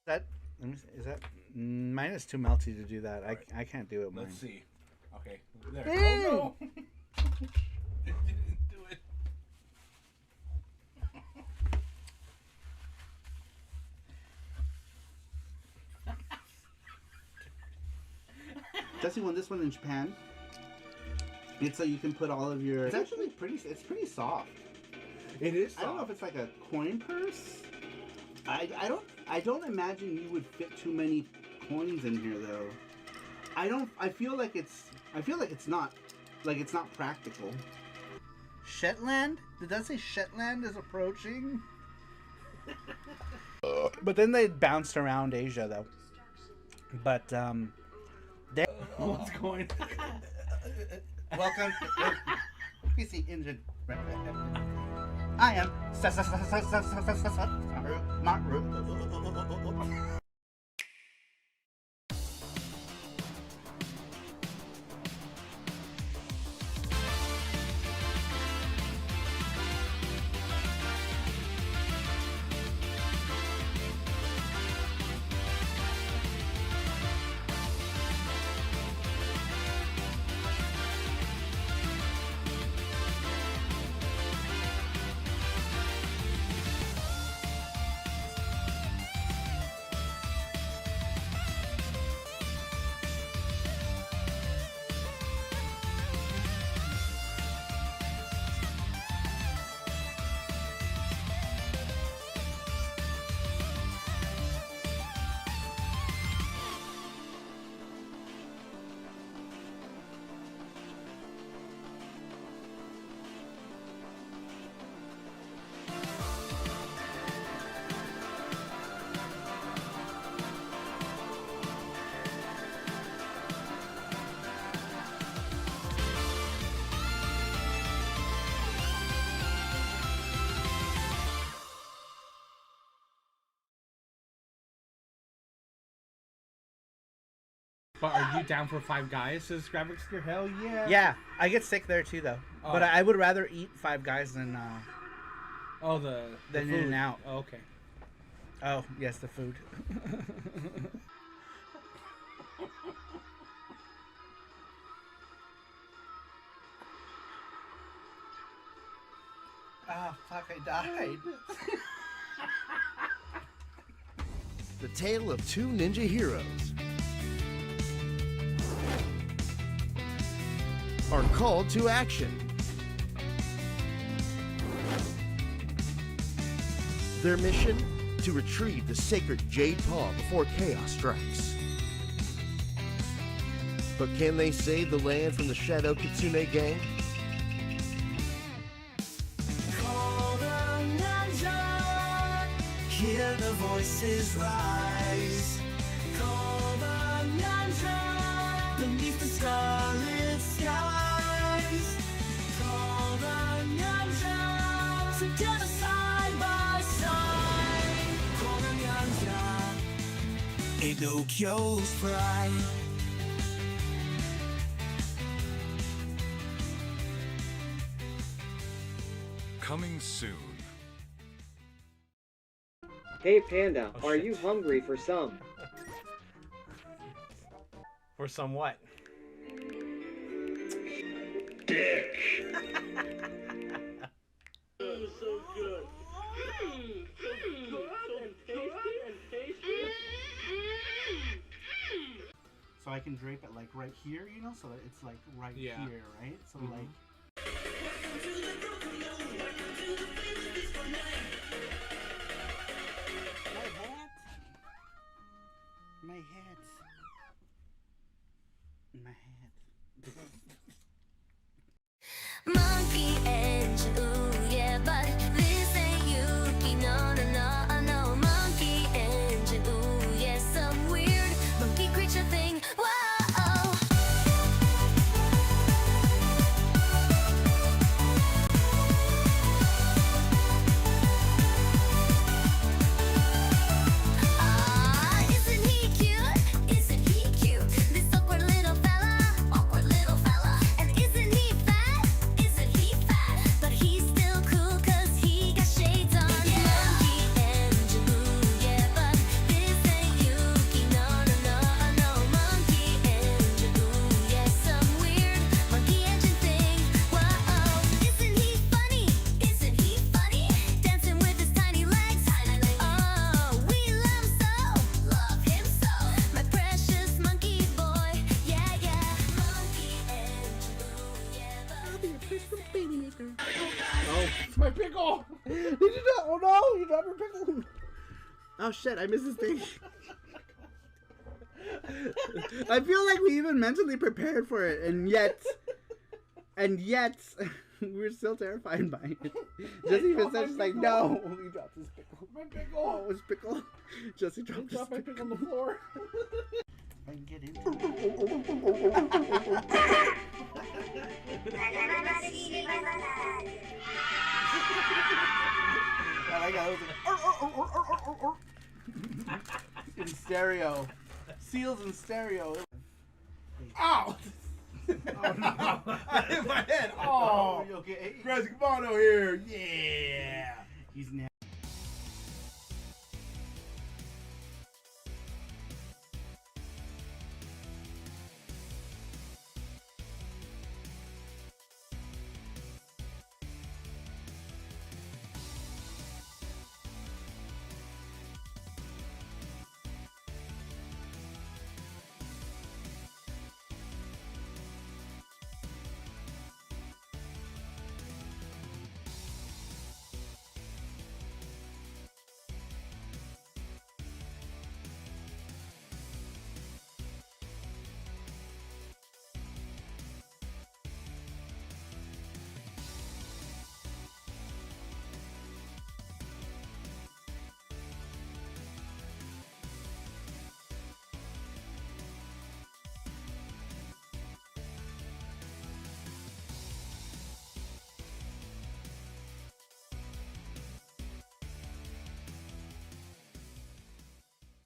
That is that mine is too melty to do that. Right. I can't do it. Mine. Let's see. Okay. There. Oh no. It didn't do it. Jesse won this one in Japan. It's so you can put all of your. It's actually pretty. It's pretty soft. It is soft. I don't know if it's like a coin purse. I don't imagine you would fit too many coins in here though. I feel like it's not practical. Shetland? Did that say Shetland is approaching? But then they bounced around Asia though. But what's going on? Welcome to PC Engine. I am Saru. But are you down for Five Guys as graphics gear? Hell yeah. Yeah, I get sick there too though. Oh. But I would rather eat Five Guys than the In and Out. Oh, okay. Oh yes, the food. Ah, fuck! I died. The tale of two ninja heroes. Are called to action. Their mission? To retrieve the sacred Jade Paw before chaos strikes. But can they save the land from the Shadow Kitsune gang? Call the ninja, hear the voices rise. Call the ninja, beneath the scarlet skies. Call the ninja, together side by side. Call the ninja, Pinocchio's pride. Coming soon. Hey Panda, are you hungry for some? For some what? Dick! So good. So good and tasty and tasty. So I can drape it like right here, you know, so that it's like right here, right? So like. My hat. My hat. Monkey engine, ooh yeah, but this ain't Yuki, no, no, no, no. Monkey engine, ooh yeah, some weird monkey creature thing. Whoa. drop her pickle. Oh shit, I missed this thing. I feel like we even mentally prepared for it, and yet we're still terrified by it. Jesse even said, she's like, no, he dropped his pickle. My pickle. Oh, his pickle. Jesse dropped his my pickle. pickle on the floor. I can get into I like how it was like, in stereo. Seals in stereo. Ow! Oh no! I hit my head. Oh, you okay? Grazie Comando here. Yeah. He's now.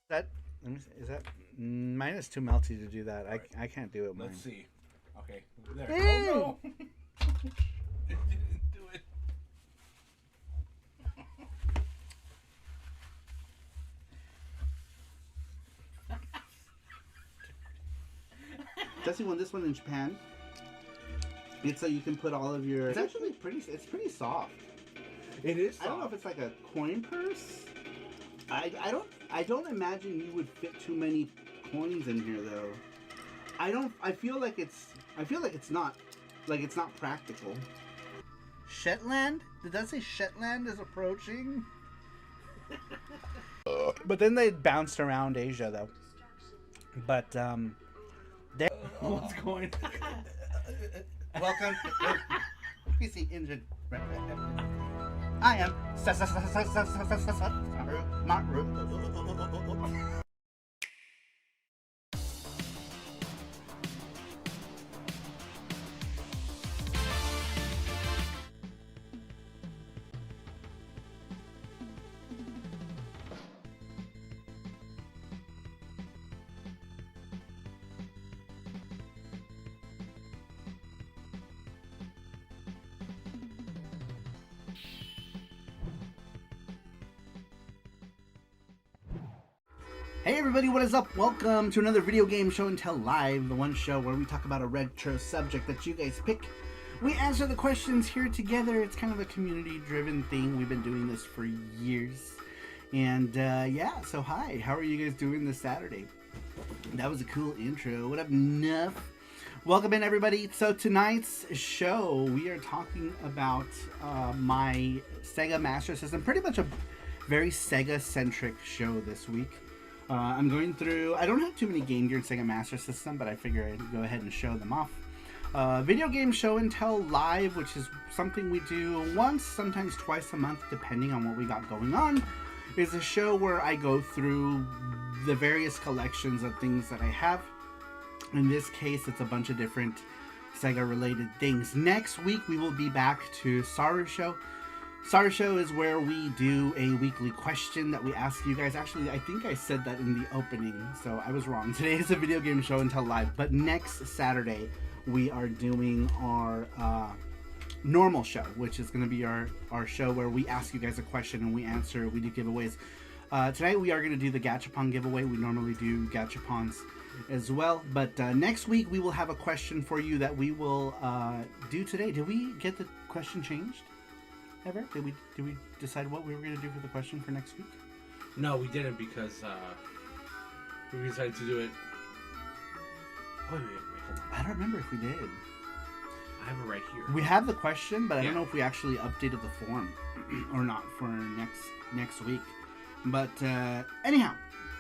That let me see, is that mine is too melty to do that. Right. I can't do it. Mine. Let's see. Okay. There. Hey! Oh no! It didn't do it. Jesse won this one in Japan. It's so you can put all of your. It's actually pretty. It's pretty soft. It is. I don't know if it's like a coin purse. I don't imagine you would fit too many coins in here though. I feel like it's not practical. Shetland? Did that say Shetland is approaching? But then they bounced around Asia though. But What's going? welcome to PC Engine. I am Saru. Hey everybody, what is up? Welcome to another video game show and tell live, the one show where we talk about a retro subject that you guys pick. We answer the questions here together. It's kind of a community-driven thing. We've been doing this for years. And yeah, so hi, how are you guys doing this Saturday? That was a cool intro. What up, Nuff? Welcome in everybody. So tonight's show, we are talking about my Sega Master System. Pretty much a very Sega-centric show this week. I'm going through, I don't have too many Game Gear and Sega Master System, but I figure I'd go ahead and show them off. Video game show and tell live, which is something we do once, sometimes twice a month, depending on what we got going on, is a show where I go through the various collections of things that I have. In this case, it's a bunch of different Sega related things. Next week, we will be back to Saru Show. Saru Show is where we do a weekly question that we ask you guys. Actually, I think I said that in the opening, so I was wrong. Today is a video game show and tell live, but next Saturday we are doing our normal show, which is going to be our show where we ask you guys a question and we answer. We do giveaways. Tonight we are going to do the Gachapon giveaway. We normally do Gachapons as well, but next week we will have a question for you that we will do today. Did we get the question changed? Ever? Did we decide what we were going to do for the question for next week? No, we didn't because we decided to do it. Wait, hold on. I don't remember if we did. I have it right here. We have the question, but I Yeah. don't know if we actually updated the form or not for next week. But anyhow,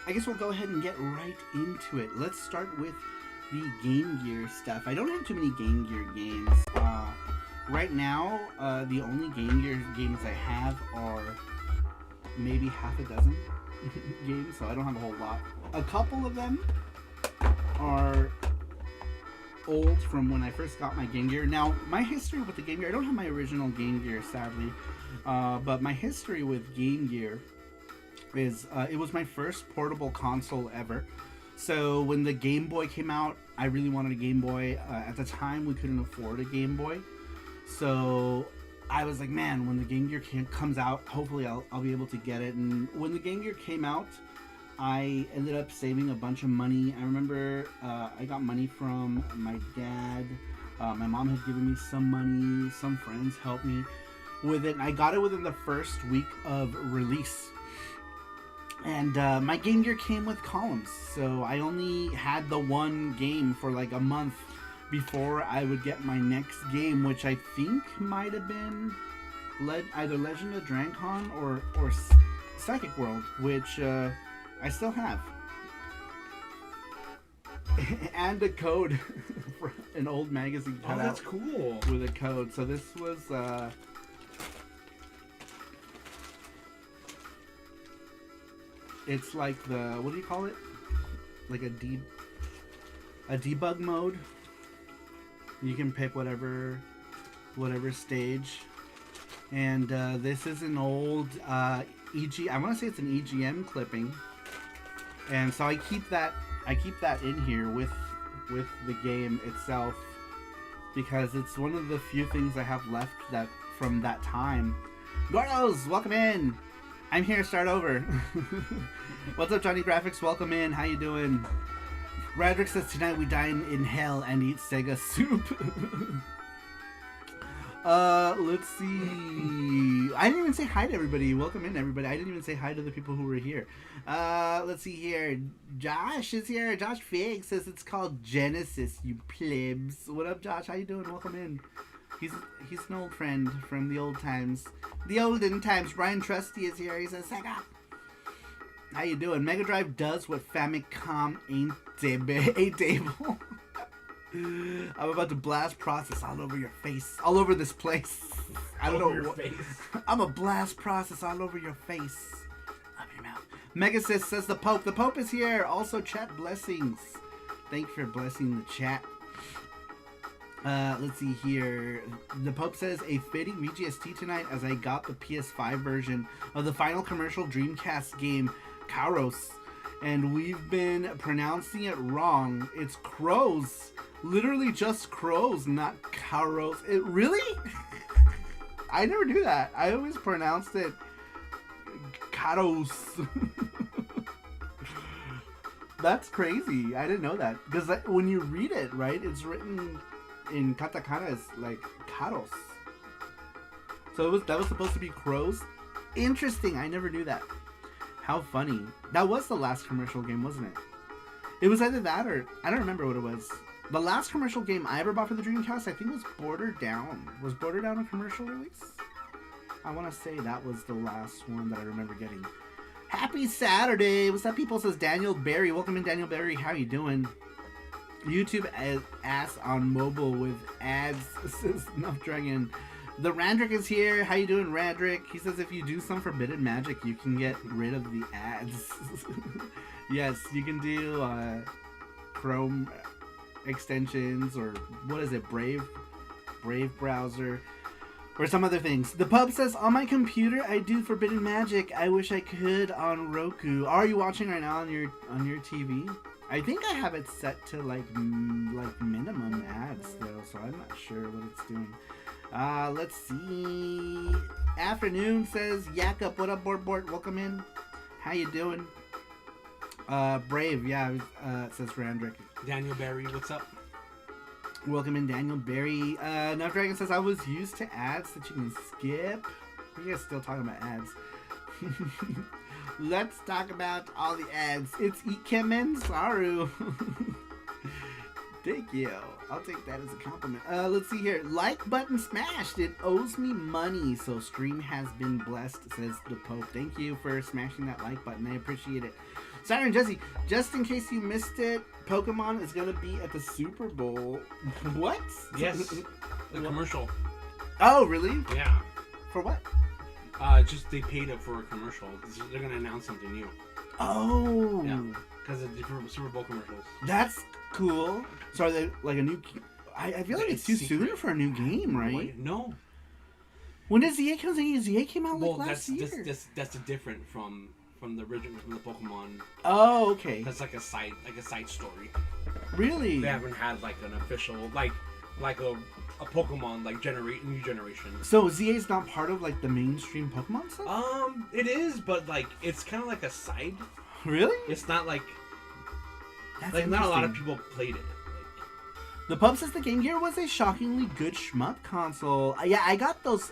I guess we'll go ahead and get right into it. Let's start with the Game Gear stuff. I don't have too many Game Gear games. Right now, the only Game Gear games I have are maybe half a dozen games, so I don't have a whole lot. A couple of them are old from when I first got my Game Gear. Now, my history with the Game Gear, I don't have my original Game Gear, sadly, but my history with Game Gear is it was my first portable console ever. So when the Game Boy came out, I really wanted a Game Boy. At the time, we couldn't afford a Game Boy. So I was like, man, when the Game Gear comes out, hopefully I'll be able to get it. And when the Game Gear came out, I ended up saving a bunch of money. I remember I got money from my dad. My mom had given me some money. Some friends helped me with it. And I got it within the first week of release. And my Game Gear came with columns. So I only had the one game for like a month before I would get my next game, which I think might have been either Legend of Drancon or Psychic World, which I still have. And a code for an old magazine cut Oh, that's out cool. with a code. So this was it's like the, what do you call it? Like a debug mode. You can pick whatever stage. And this is an old I want to say it's an EGM clipping. And so I keep that in here with the game itself, because it's one of the few things I have left that from that time. Gordos, welcome in. I'm here to start over. What's up, Johnny Graphics? Welcome in. How you doing? Radrick says tonight we dine in hell and eat Sega soup. Let's see. I didn't even say hi to everybody. Welcome in, everybody. I didn't even say hi to the people who were here. Let's see here. Josh is here. Josh Fig says it's called Genesis, you plebs. What up, Josh? How you doing? Welcome in. He's an old friend from the old times. The olden times. Brian Trusty is here. He says, Sega. How you doing? Mega Drive does what Famicom ain't able. I'm about to blast process all over your face. All over this place. I don't know what. I'm a blast process all over your face. Up your mouth. Megasis says the Pope. The Pope is here. Also, chat blessings. Thank you for blessing the chat. Let's see here. The Pope says a fitting VGS&T tonight as I got the PS5 version of the final commercial Dreamcast game, Kairos. And we've been pronouncing it wrong. It's crows. Literally just crows, not Kairos. It really? I never do that. I always pronounced it Kairos. That's crazy. I didn't know that. Because when you read it, right, it's written in katakana as like Kairos. So that was supposed to be crows? Interesting. I never knew that. How funny. That was the last commercial game, wasn't it? It was either that or... I don't remember what it was. The last commercial game I ever bought for the Dreamcast, I think, was Border Down. Was Border Down a commercial release? I want to say that was the last one that I remember getting. Happy Saturday! What's up, people? Says Daniel Berry. Welcome in, Daniel Berry. How you doing? YouTube ass on mobile with ads, says Nuff Dragon. The Randrick is here. How you doing, Randrick? He says if you do some forbidden magic, you can get rid of the ads. Yes, you can do Chrome extensions, or what is it, Brave browser, or some other things. The Pub says on my computer I do forbidden magic. I wish I could on Roku. Are you watching right now on your TV? I think I have it set to like minimum ads though, so I'm not sure what it's doing. Let's see. Afternoon says Yakup. What up, Bort? Welcome in. How you doing? Brave, yeah, says Randrick. Daniel Berry, what's up? Welcome in, Daniel Berry. Nuff Dragon says I was used to ads that you can skip. You guys still talking about ads? Let's talk about all the ads. It's Ikemen Saru. Thank you. I'll take that as a compliment. Let's see here. Like button smashed. It owes me money, so stream has been blessed, says the Pope. Thank you for smashing that like button. I appreciate it. Saru and Jesse, just in case you missed it, Pokemon is going to be at the Super Bowl. What? Yes. The commercial. Oh, really? Yeah. For what? Just they paid up for a commercial. They're going to announce something new. Oh. Yeah. Because of different Super Bowl commercials. That's cool. So are they like a new... I feel like it's too soon for a new game, right? No. When did ZA come out? ZA came out like last year. That's different from the original, from the Pokemon. Oh, okay. That's like a side story. Really? They haven't had like an official like a Pokemon like new generation. So ZA's not part of like the mainstream Pokemon stuff? It is, but like it's kind of like a side. Really? It's not like That's like not a lot of interesting. people played it. The Pub says the Game Gear was a shockingly good shmup console. Yeah, I got those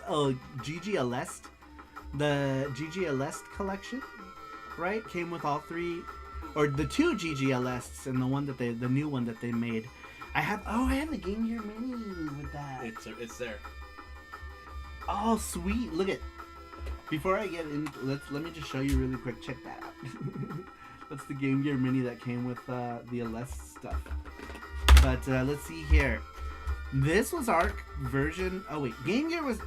GGLest, the GGLest collection, right? Came with all three, or the two GGLests and the new one that they made. I have the Game Gear Mini with that. It's there. Oh, sweet! Look at. Before I get in, let me just show you really quick. Check that out. That's the Game Gear Mini that came with the Alest stuff. But let's see here. This was our version. Oh wait, Game Gear was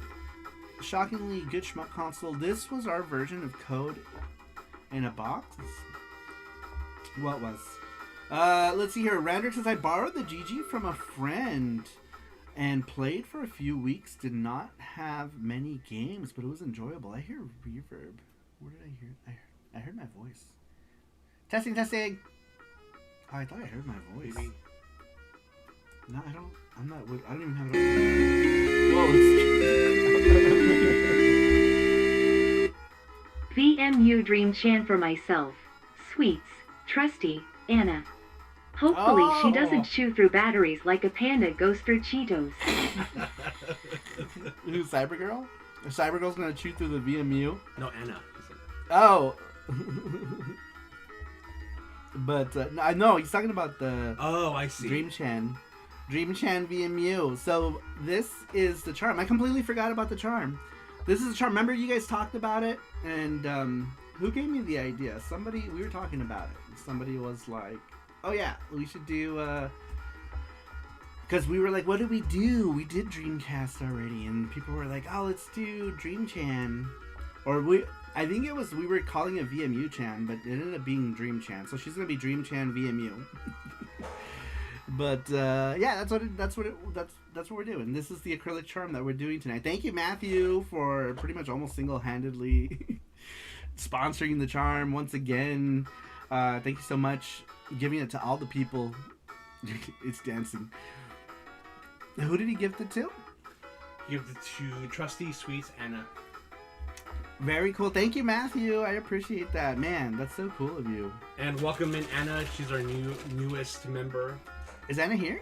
shockingly good shmup console. This was our version of Code in a Box. What was? Let's see here. Rander says I borrowed the GG from a friend and played for a few weeks. Did not have many games, but it was enjoyable. I hear reverb. Where did I hear? I heard my voice. Testing. Oh, I thought I heard my voice. Maybe. No, I don't. I'm not. I don't even have it on. Whoa. VMU Dream Chan for myself. Sweets. Trusty. Anna. Hopefully she doesn't chew through batteries like a panda goes through Cheetos. Who's Cybergirl? Cybergirl's gonna chew through the VMU? No, Anna. Oh. But I know he's talking about the. Oh, I see. Dream Chan VMU. So this is the charm. I completely forgot about the charm. This is the charm. Remember you guys talked about it, and who gave me the idea? Somebody. We were talking about it. Somebody was like, "Oh yeah, we should do." Because we were like, "What did we do? We did Dreamcast already," and people were like, "Oh, let's do Dream Chan," or we. I think it was we were calling it VMU Chan, but it ended up being Dream Chan. So she's gonna be Dream Chan VMU. But yeah, that's what we're doing. This is the acrylic charm that we're doing tonight. Thank you, Matthew, for pretty much almost single-handedly sponsoring the charm once again. Thank you so much, giving it to all the people. It's dancing. Who did he gift it to? Give it to Trusty Sweets Anna. Very cool. Thank you, Matthew. I appreciate that. Man, that's so cool of you. And welcome in Anna. She's our newest member. Is Anna here?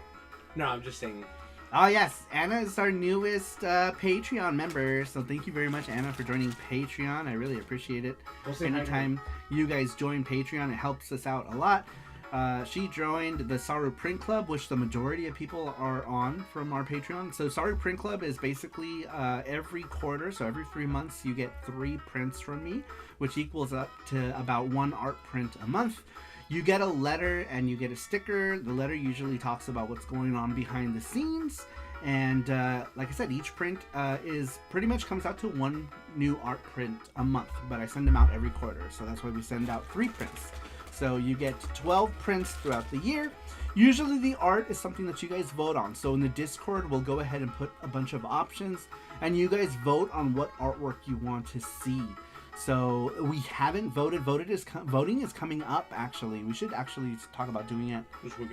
No, I'm just saying. Oh, yes. Anna is our newest Patreon member. So thank you very much, Anna, for joining Patreon. I really appreciate it. Anytime you guys join Patreon, it helps us out a lot. She joined the Saru Print Club, which the majority of people are on from our Patreon. So Saru Print Club is basically every quarter, so every 3 months, you get 3 prints from me, which equals up to about 1 art print a month. You get a letter and you get a sticker. The letter usually talks about what's going on behind the scenes. And like I said, each print is pretty much comes out to 1 new art print a month, but I send them out every quarter. So that's why we send out 3 prints. So you get 12 prints throughout the year. Usually the art is something that you guys vote on. So in the Discord, we'll go ahead and put a bunch of options and you guys vote on what artwork you want to see. So we haven't voted. Voting is coming up, actually. We should actually talk about doing it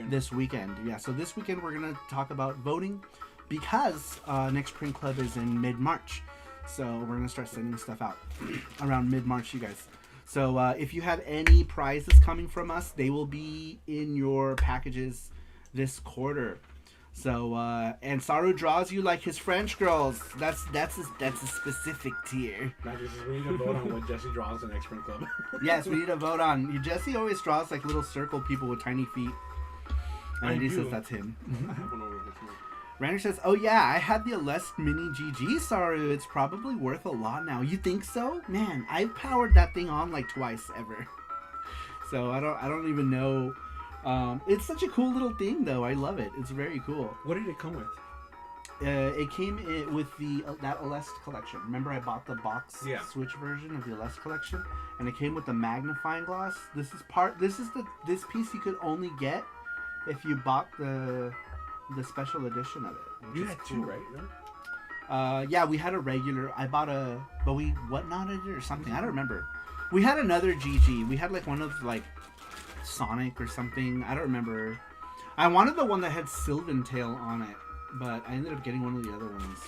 this weekend. Yeah, so this weekend we're going to talk about voting because next Print Club is in mid-March. So we're going to start sending stuff out around mid-March, you guys. So if you have any prizes coming from us, they will be in your packages this quarter. So and Saru draws you like his French girls. That's a specific tier. We need to vote on what Jesse draws in next Print Club. Yes, we need to vote on. Jesse always draws like little circle people with tiny feet. Randy says that's him. Randy says, "Oh yeah, I had the Alest Mini GG, Saru. It's probably worth a lot now. You think so? Man, I've powered that thing on like twice ever. So I don't even know. It's such a cool little thing though. I love it. It's very cool. What did it come with? It came in with that Alest collection. Remember, I bought the box Switch version of the Alest collection, and it came with the magnifying glass. This piece you could only get if you bought the special edition of it. You had two, right? No? Yeah, we had a regular. I bought but we whatnotted it or something. I don't remember. We had another GG. We had like one of like Sonic or something. I don't remember. I wanted the one that had Sylvan Tail on it, but I ended up getting one of the other ones.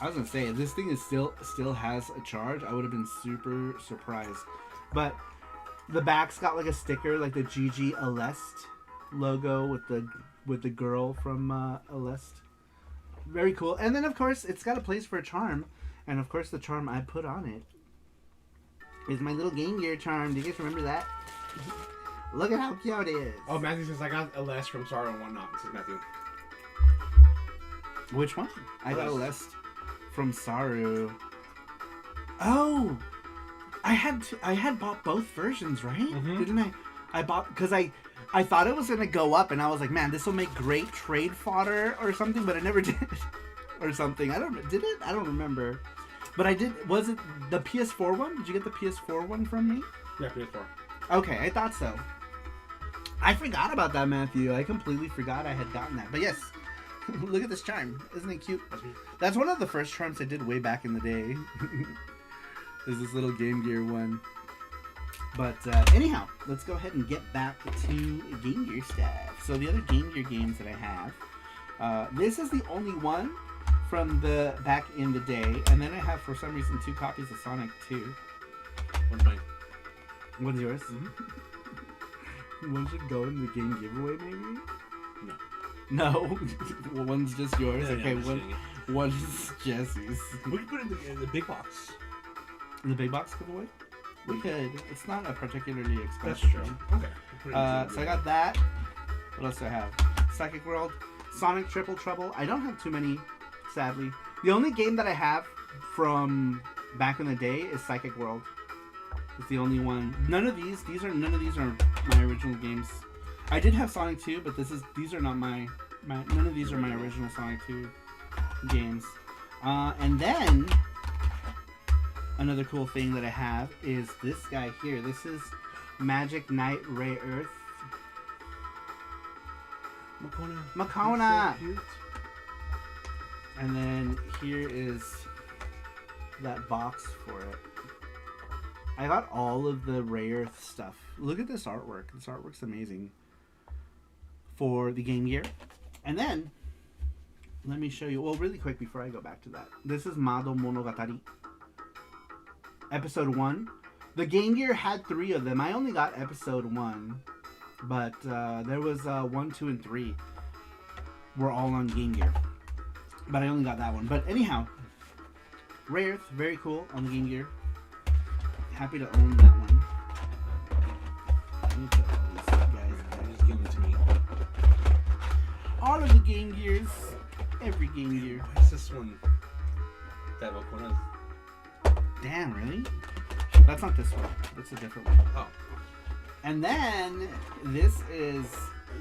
I was gonna say, if this thing is still has a charge, I would have been super surprised. But the back's got like a sticker, like the GG Alest logo with the girl from Alest. Very cool. And then of course it's got a place for a charm, and of course the charm I put on it is my little Game Gear charm. Do you guys remember that? Look at how cute it is. Oh, Matthew says I got Alest from Saru and whatnot. This is Matthew. Which one? I got Alest from Saru. Oh, I had bought both versions, right? Didn't I? I bought because I thought it was gonna go up, and I was like, man, this will make great trade fodder or something, but it never did, or something. Did it? I don't remember. But I did. Was it the PS4 one? Did you get the PS4 one from me? Yeah, PS4. Okay, I thought so. I forgot about that, Matthew. I completely forgot I had gotten that. But yes, look at this charm. Isn't it cute? That's one of the first charms I did way back in the day. There's this little Game Gear one. But anyhow, let's go ahead and get back to Game Gear stuff. So the other Game Gear games that I have, this is the only one from the back in the day, and then I have for some reason 2 copies of Sonic 2. One's mine. One's yours? One should go in the game giveaway, maybe? No. Well, one's just yours. Yeah, okay, yeah, one's Jesse's. We could put it in the big box. In the big box giveaway? We could. It's not a particularly expensive. That's true. One. Okay. So I got that. What else do I have? Psychic World, Sonic Triple Trouble. I don't have too many, sadly. The only game that I have from back in the day is Psychic World. It's the only one. None of these are my original games. I did have Sonic 2, but these are not my none of these are my original Sonic 2 games. And then another cool thing that I have is this guy here. This is Magic Knight Ray Earth. Makona. So cute. And then here is that box for it. I got all of the Ray Earth stuff. Look at this artwork. This artwork's amazing. For the Game Gear. And then, let me show you, well, really quick before I go back to that. This is Mado Monogatari. Episode 1. The Game Gear had 3 of them. I only got episode 1. But there was 1, 2, and 3. Were all on Game Gear. But I only got that one. But anyhow, Ray Earth, very cool on the Game Gear. Happy to own that one. Let me put all these guys. Just give them to me. All of the Game Gears. Every Game Gear. Why is this one? That one? Damn, really? That's not this one. That's a different one. Oh. And then, this is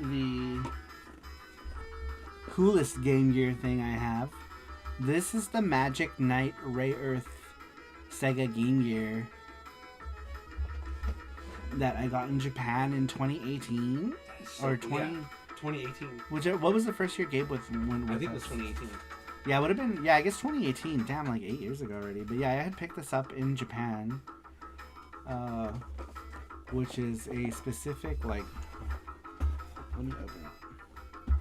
the coolest Game Gear thing I have. This is the Magic Knight Ray Earth Sega Game Gear that I got in Japan in 2018 or 2018. What was the first year Gabe with? I think it was 2018. Yeah, it would have been. Yeah, I guess 2018. Damn, like 8 years ago already. But yeah, I had picked this up in Japan, which is a specific like. Let me open it.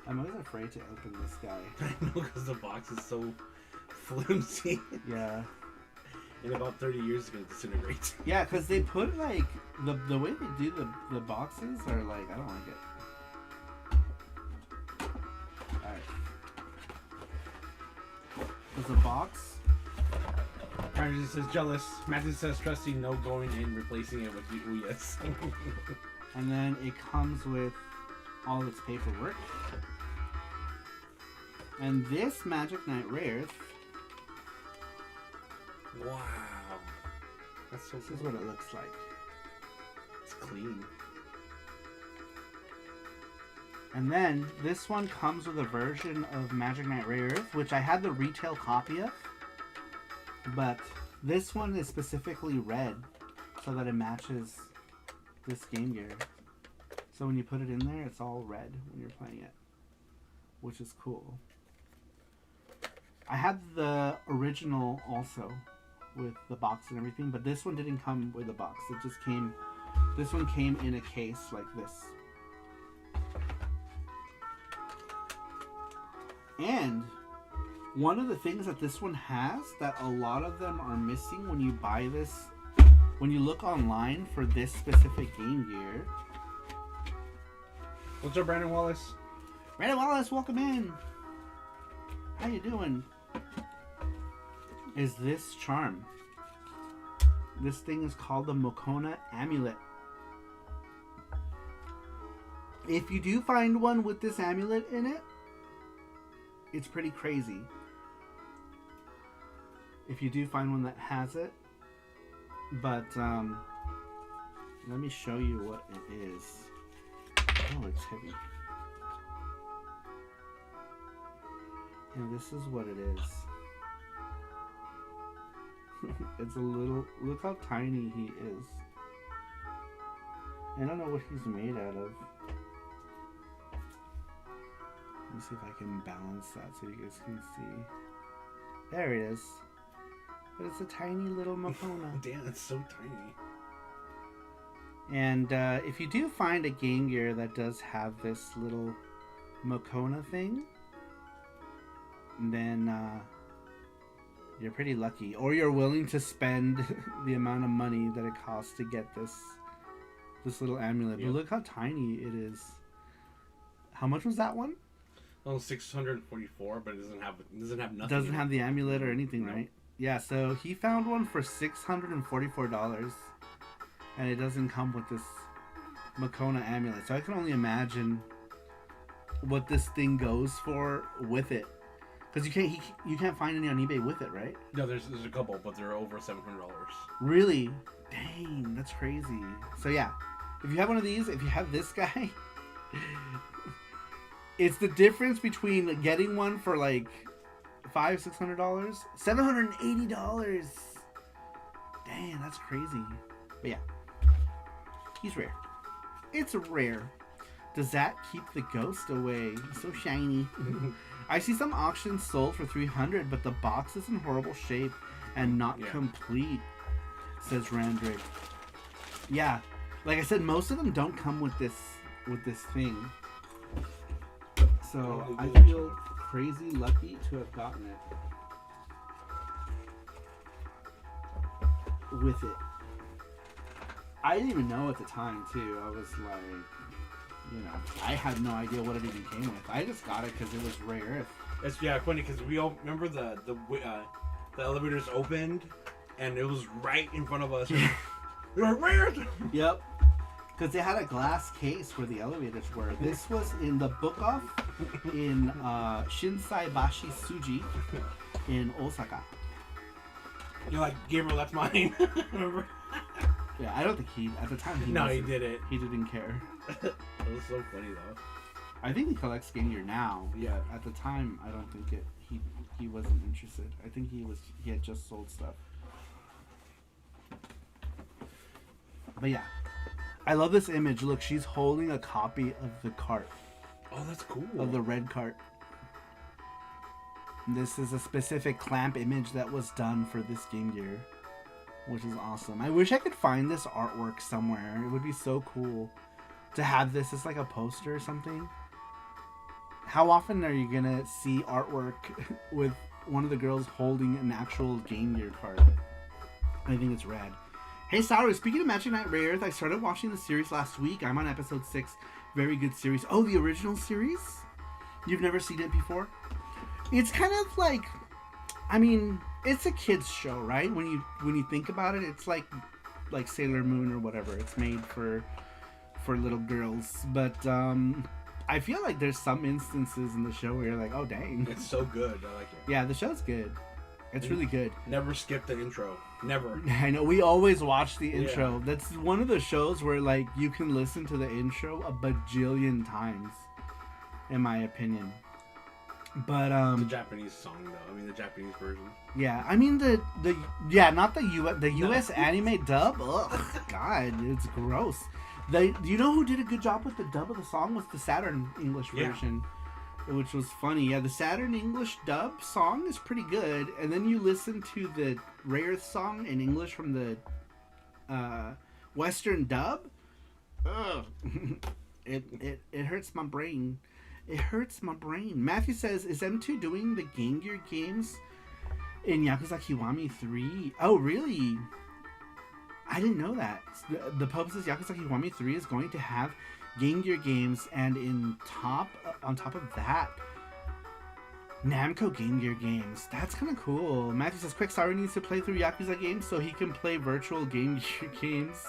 I'm always afraid to open this guy. I know, because the box is so flimsy. Yeah. In about 30 years, it's gonna disintegrate. Yeah, because they put like the way they do the boxes are like, I don't like it. Alright. There's a box. Carter says jealous. Matthew says trusty, no going in, replacing it with yes. And then it comes with all of its paperwork. And this Magic Knight Rare, Wow. That's so this is what it looks like. It's clean. And then this one comes with a version of Magic Knight Rare Earth, which I had the retail copy of, but this one is specifically red so that it matches this Game Gear. So when you put it in there, it's all red when you're playing it, which is cool. I had the original also with the box and everything, but this one didn't come with a box. It just came, this one came in a case like this. And one of the things that this one has that a lot of them are missing when you buy this, when you look online for this specific Game Gear. What's up, Brandon Wallace? Brandon Wallace, welcome in. How you doing? Is this charm. This thing is called the Mokona Amulet. If you do find one with this amulet in it, it's pretty crazy. If you do find one that has it. But, let me show you what it is. Oh, it's heavy. And this is what it is. It's a little... Look how tiny he is. I don't know what he's made out of. Let me see if I can balance that so you guys can see. There it is. But it's a tiny little Mokona. Damn, it's so tiny. And if you do find a Game Gear that does have this little Mokona thing, then you're pretty lucky. Or you're willing to spend the amount of money that it costs to get this little amulet. Yep. But look how tiny it is. How much was that one? Oh, 644, but it doesn't have nothing. Doesn't have the amulet or anything, right? Yeah, so he found one for $644, and it doesn't come with this Mokona amulet. So I can only imagine what this thing goes for with it, because you can't find any on eBay with it, right? No, there's a couple, but they're over $700. Really? Dang, that's crazy. So yeah, if you have one of these, if you have this guy. It's the difference between getting one for like $500-600, $780. Dang, that's crazy. But yeah, he's rare. It's rare. Does that keep the ghost away? So shiny. I see some auctions sold for $300, but the box is in horrible shape and not complete, says Randrick. Yeah, like I said, most of them don't come with this thing. So I feel crazy lucky to have gotten it with it. I didn't even know at the time too. I was like, I had no idea what it even came with. I just got it because it was rare. It's funny because we all remember the elevators opened and it was right in front of us. We were rare. Yep. Because they had a glass case where the elevators were. This was in the book off in Shinsaibashi Suji in Osaka. You're like, Gabriel, that's mine. Remember? Yeah, I don't think at the time he did it. He didn't care. It was so funny though. I think he collects Game Gear now. Yeah. At the time, I don't think he wasn't interested. I think he had just sold stuff. But yeah. I love this image. Look, she's holding a copy of the cart. Oh, that's cool. Of the red cart. This is a specific clamp image that was done for this Game Gear, which is awesome. I wish I could find this artwork somewhere. It would be so cool to have this as like a poster or something. How often are you gonna see artwork with one of the girls holding an actual Game Gear cart? I think it's rad. Hey Saru, speaking of Magic Knight Rare Earth, I started watching the series last week. I'm on episode 6. Very good series. Oh, the original series? You've never seen it before? It's kind of like, I mean, it's a kid's show, right? When you think about it, it's like Sailor Moon or whatever. It's made for little girls. But I feel like there's some instances in the show where you're like, oh dang. It's so good. I like it. Yeah, the show's good. It's really good. Never skip the intro. Never. I know, we always watch the intro. Yeah. That's one of the shows where like you can listen to the intro a bajillion times, in my opinion. But the Japanese song though. I mean the Japanese version. yeah, I mean the not the US anime dub. Ugh, God, it's gross. You know who did a good job with the dub of the song was the Saturn English version, which was funny. Yeah, the Saturn English dub song is pretty good, and then you listen to the Ray Earth song in English from the Western dub. Ugh. It hurts my brain. It hurts my brain. Matthew says, is M2 doing the Game Gear games in Yakuza Kiwami 3? Oh, really? I didn't know that. The pub says Yakuza Kiwami 3 is going to have Game Gear games, and on top of that, Namco Game Gear games. That's kind of cool. Matthew says, quick, Saru needs to play through Yakuza games so he can play virtual Game Gear games.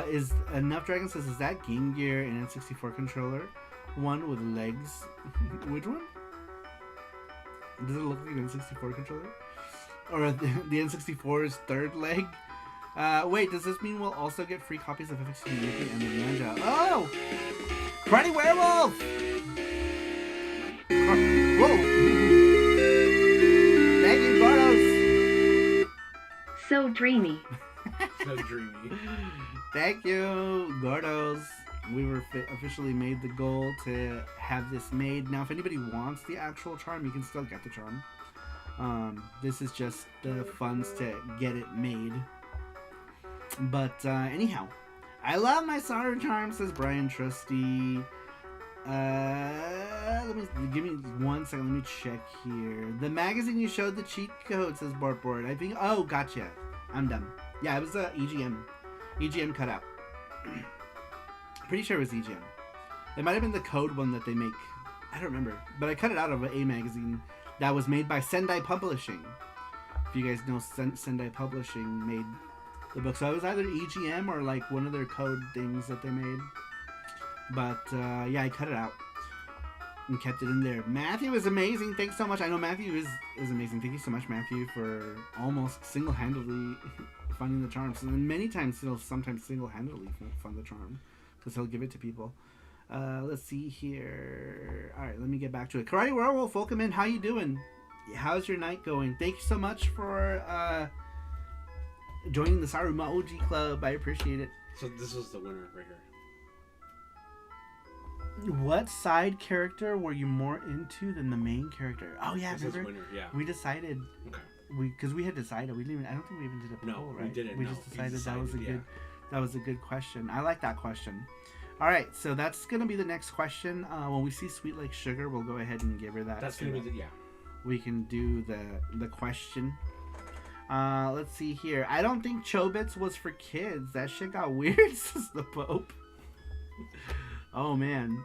Is Enough Dragon says, is that Game Gear and N64 controller? One with legs. Which one? Does it look like an N64 controller? Or the N64's third leg? Wait, does this mean we'll also get free copies of FX Yuki and the Ninja? Oh! Karate Werewolf! Whoa! Thank you, Gordos! So dreamy. So dreamy. Thank you, Gordos. We were officially made the goal to have this made. Now, if anybody wants the actual charm, you can still get the charm. This is just the funds to get it made. But anyhow, I love my Saru charm, says Brian Trusty. Give me 1 second. Let me check here. The magazine you showed the cheat code, says Bortboard. I think. Oh, gotcha. I'm done. Yeah, it was EGM cutout. Pretty sure it was EGM. It might have been the code one that they make. I don't remember, but I cut it out of a magazine that was made by Sendai Publishing. If you guys know, Sendai Publishing made the book, so it was either EGM or like one of their code things that they made. But yeah, I cut it out and kept it in there. Matthew is amazing. Thanks so much. I know Matthew is amazing. Thank you so much, Matthew, for almost single-handedly finding the charms, and many times he'll sometimes single-handedly find the charm because he'll give it to people. Let's see here. All right, let me get back to it. Karate Werewolf, welcome in. How you doing? How's your night going? Thank you so much for joining the Saru Maoji Club. I appreciate it. So this is the winner right here. What side character were you more into than the main character? Oh yeah, this remember? is winner, yeah. We decided. Okay. Because we had decided. We didn't even. I don't think we even did a poll, right? We didn't. We just decided that was a good. That was a good question. I like that question. All right, so that's gonna be the next question. When we see Sweet Like Sugar, we'll go ahead and give her that. That's gonna be the We can do the question. Let's see here. I don't think Chobits was for kids. That shit got weird, says the Pope. Oh man.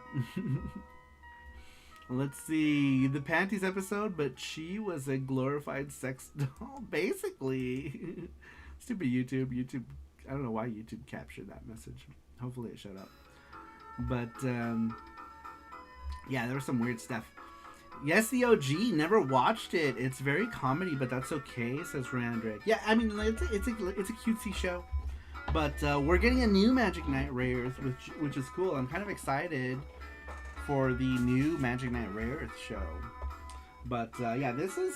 Let's see. The panties episode, but she was a glorified sex doll, basically. Stupid YouTube. I don't know why YouTube captured that message. Hopefully it showed up. But yeah, there was some weird stuff. Yes, the OG. Never watched it. It's very comedy, but that's okay, says Randrick. Yeah, I mean, it's a cutesy show. But we're getting a new Magic Knight Ray Earth, which is cool. I'm kind of excited for the new Magic Knight Ray Earth show. But yeah, this is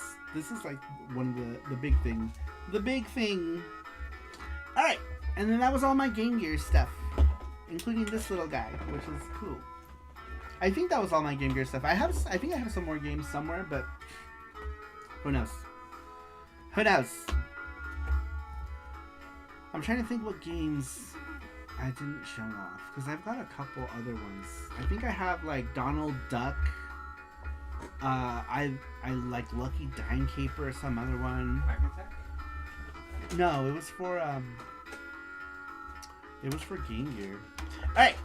like one of the big thing. The big thing. All right, and then that was all my Game Gear stuff, including this little guy, which is cool. I think that was all my Game Gear stuff. I think I have some more games somewhere, but who knows? Who knows? I'm trying to think what games I didn't show off, because I've got a couple other ones. I think I have like Donald Duck. I like Lucky Dime Caper or some other one. No, it was for Game Gear. All right.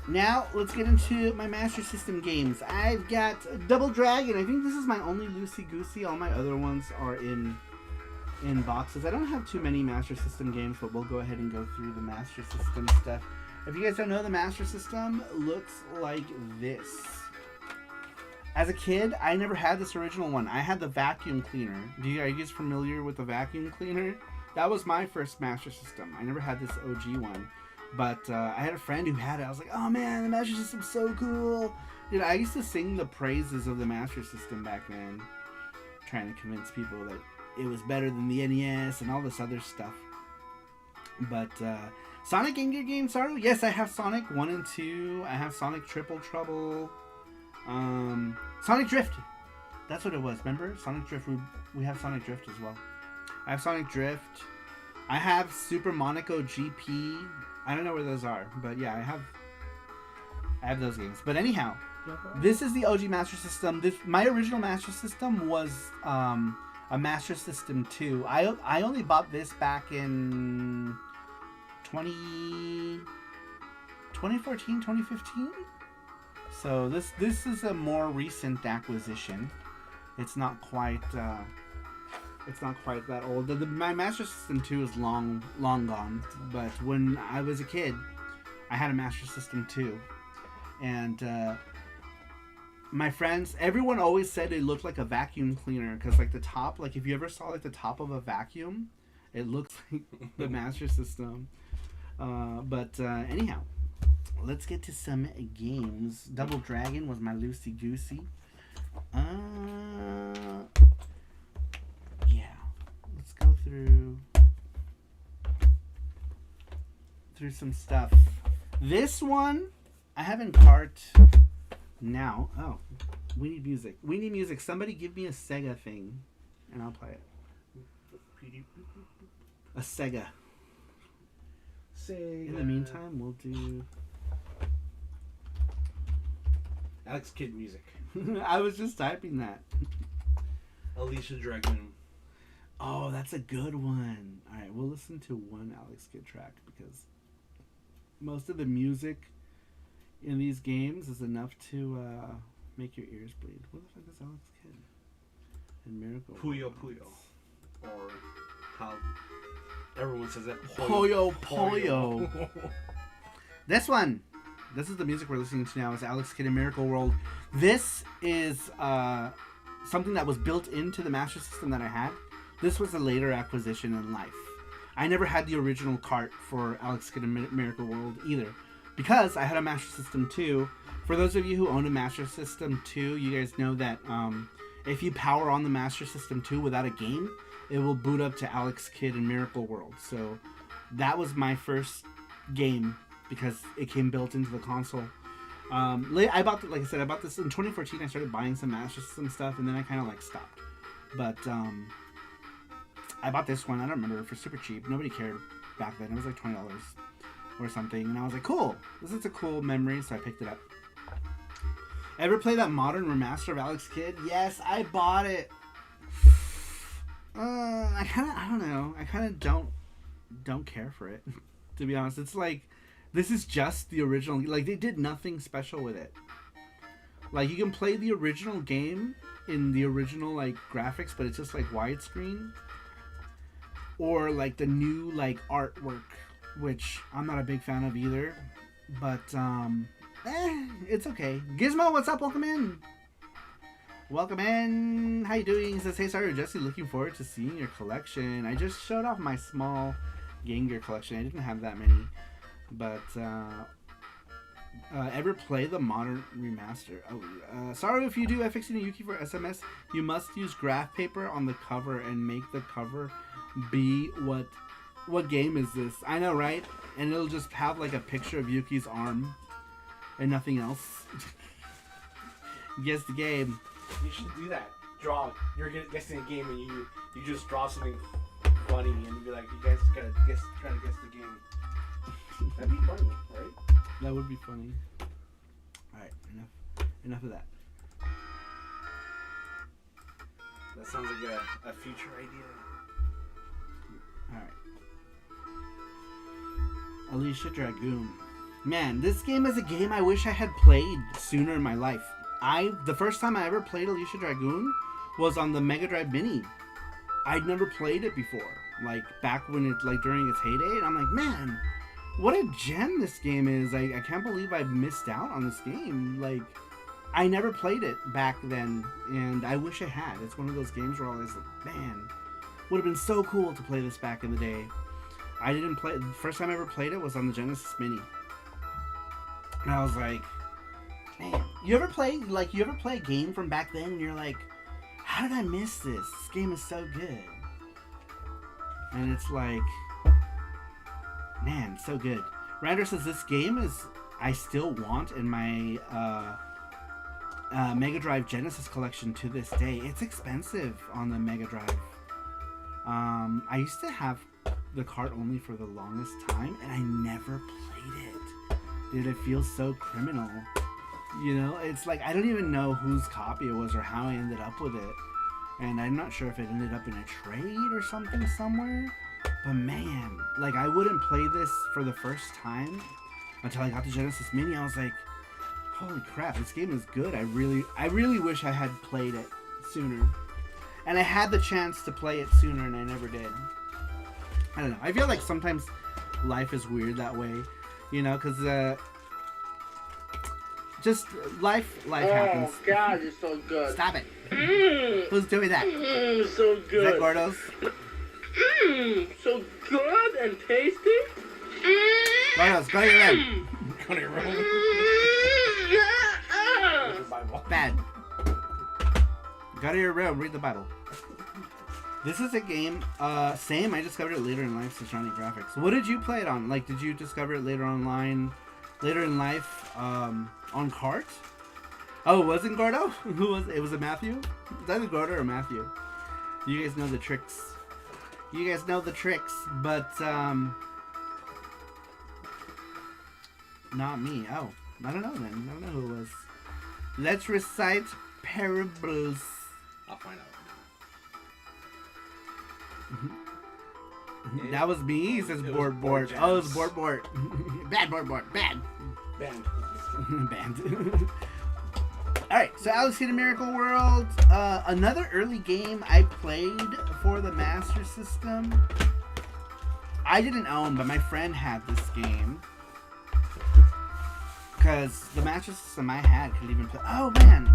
Now, let's get into my Master System games. I've got Double Dragon. I think this is my only loosey-goosey. All my other ones are in boxes. I don't have too many Master System games, but we'll go ahead and go through the Master System stuff If you guys don't know, the Master System looks like this. As a kid, I never had this original one. I had the vacuum cleaner. Are you guys familiar with the vacuum cleaner? That was my first Master System. I never had this OG one. But I had a friend who had it. I was like, oh man, the Master System's so cool. Dude, I used to sing the praises of the Master System back then. Trying to convince people that it was better than the NES and all this other stuff. But Sonic Game Gear games, Saru? Yes, I have Sonic 1 and 2. I have Sonic Triple Trouble. Sonic Drift. That's what it was, remember? Sonic Drift. We have Sonic Drift as well. I have Sonic Drift. I have Super Monaco GP. I don't know where those are, but yeah, I have those games. But anyhow, this is the OG Master System. My original Master System was a Master System 2. I only bought this back in 2014, 2015. So this is a more recent acquisition. It's not quite that old. My Master System 2 is long gone. But when I was a kid, I had a Master System 2, and my friends, everyone always said it looked like a vacuum cleaner because like the top, like if you ever saw like the top of a vacuum, it looks like the Master System. But anyhow. Let's get to some games. Double Dragon was my loosey goosey. Yeah. Let's go through some stuff. This one I have in cart now. Oh, we need music. We need music. Somebody give me a Sega thing, and I'll play it. A Sega. In the meantime, we'll do Alex Kidd music. I was just typing that. Alicia Dragoon. Oh, that's a good one. Alright, we'll listen to one Alex Kidd track because most of the music in these games is enough to make your ears bleed. What the fuck is Alex Kidd? And Miracle. Puyo Puyo. Or how everyone says that. Puyo Puyo. This one. This is the music we're listening to now. It's Alex Kidd in Miracle World. This is something that was built into the Master System that I had. This was a later acquisition in life. I never had the original cart for Alex Kidd in Miracle World either, because I had a Master System 2. For those of you who own a Master System 2, you guys know that if you power on the Master System 2 without a game, it will boot up to Alex Kidd in Miracle World. So that was my first game, because it came built into the console. I bought this in 2014. I started buying some Master System stuff, and then I kind of like stopped. But I bought this one. I don't remember, for super cheap. Nobody cared back then. It was like $20 or something, and I was like, cool. This is a cool memory, so I picked it up. Ever play that modern remaster of Alex Kidd? Yes, I bought it. I don't know. I kind of don't care for it, to be honest. It's like, this is just the original. Like, they did nothing special with it. Like, you can play the original game in the original, like, graphics, but it's just, like, widescreen. Or, like, the new, like, artwork, which I'm not a big fan of either. But, it's okay. Gizmo, what's up? Welcome in. Welcome in. How you doing? He says, hey, Saru, Jesse, looking forward to seeing your collection. I just showed off my small Game Gear collection. I didn't have that many. But, ever play the modern remaster? Sorry if you do FXing a Yuki for SMS, you must use graph paper on the cover and make the cover be what game is this? I know, right? And it'll just have like a picture of Yuki's arm and nothing else. Guess the game. You should do that. You're guessing a game and you just draw something funny and you be like, you guys gotta try to guess the game. That'd be funny, right? That would be funny. Alright, enough of that. That sounds like a future idea. Alright. Alicia Dragoon. Man, this game is a game I wish I had played sooner in my life. The first time I ever played Alicia Dragoon was on the Mega Drive Mini. I'd never played it before. Like, back when it, like, during its heyday. And I'm like, man, what a gem this game is. I can't believe I've missed out on this game. Like, I never played it back then, and I wish I had. It's one of those games where I was like, man, would have been so cool to play this back in the day. I didn't play. The first time I ever played it was on the Genesis Mini, and I was like, man, you ever play a game from back then, and you're like, how did I miss this? This game is so good, and it's like, man, so good. Rander says this game is I still want in my Mega Drive Genesis collection to this day. It's expensive on the Mega Drive. I used to have the cart only for the longest time, and I never played it. Dude, it feels so criminal. You know, it's like I don't even know whose copy it was or how I ended up with it. And I'm not sure if it ended up in a trade or something somewhere. But man, like I wouldn't play this for the first time until I got the Genesis Mini. I was like, holy crap, this game is good. I really wish I had played it sooner. And I had the chance to play it sooner and I never did. I don't know. I feel like sometimes life is weird that way, you know, because just life happens. Oh God, it's so good. Stop it. Who's doing that? So good. Is that Gordo's? So good and tasty. Gordo's, go to your room. Go to your room. Read the Bible. Bad. Go to your room, read the Bible. This is a game, same, I discovered it later in life, Sastrani Graphics. What did you play it on? Like, did you discover it later in life, on cart? Oh, it wasn't Gordo? Who was it? Was it Matthew? Is that Gordo or Matthew? You guys know the tricks. You guys know the tricks, but, not me. Oh, I don't know then. I don't know who it was. Let's recite parables. I'll find out. That was me. He says board. Oh, it was board. Bad board. Bad. Band. Band. Alright, so Alice in a Miracle World. Another early game I played for the Master System. I didn't own, but my friend had this game. Because the Master System I had could even play. Oh, man.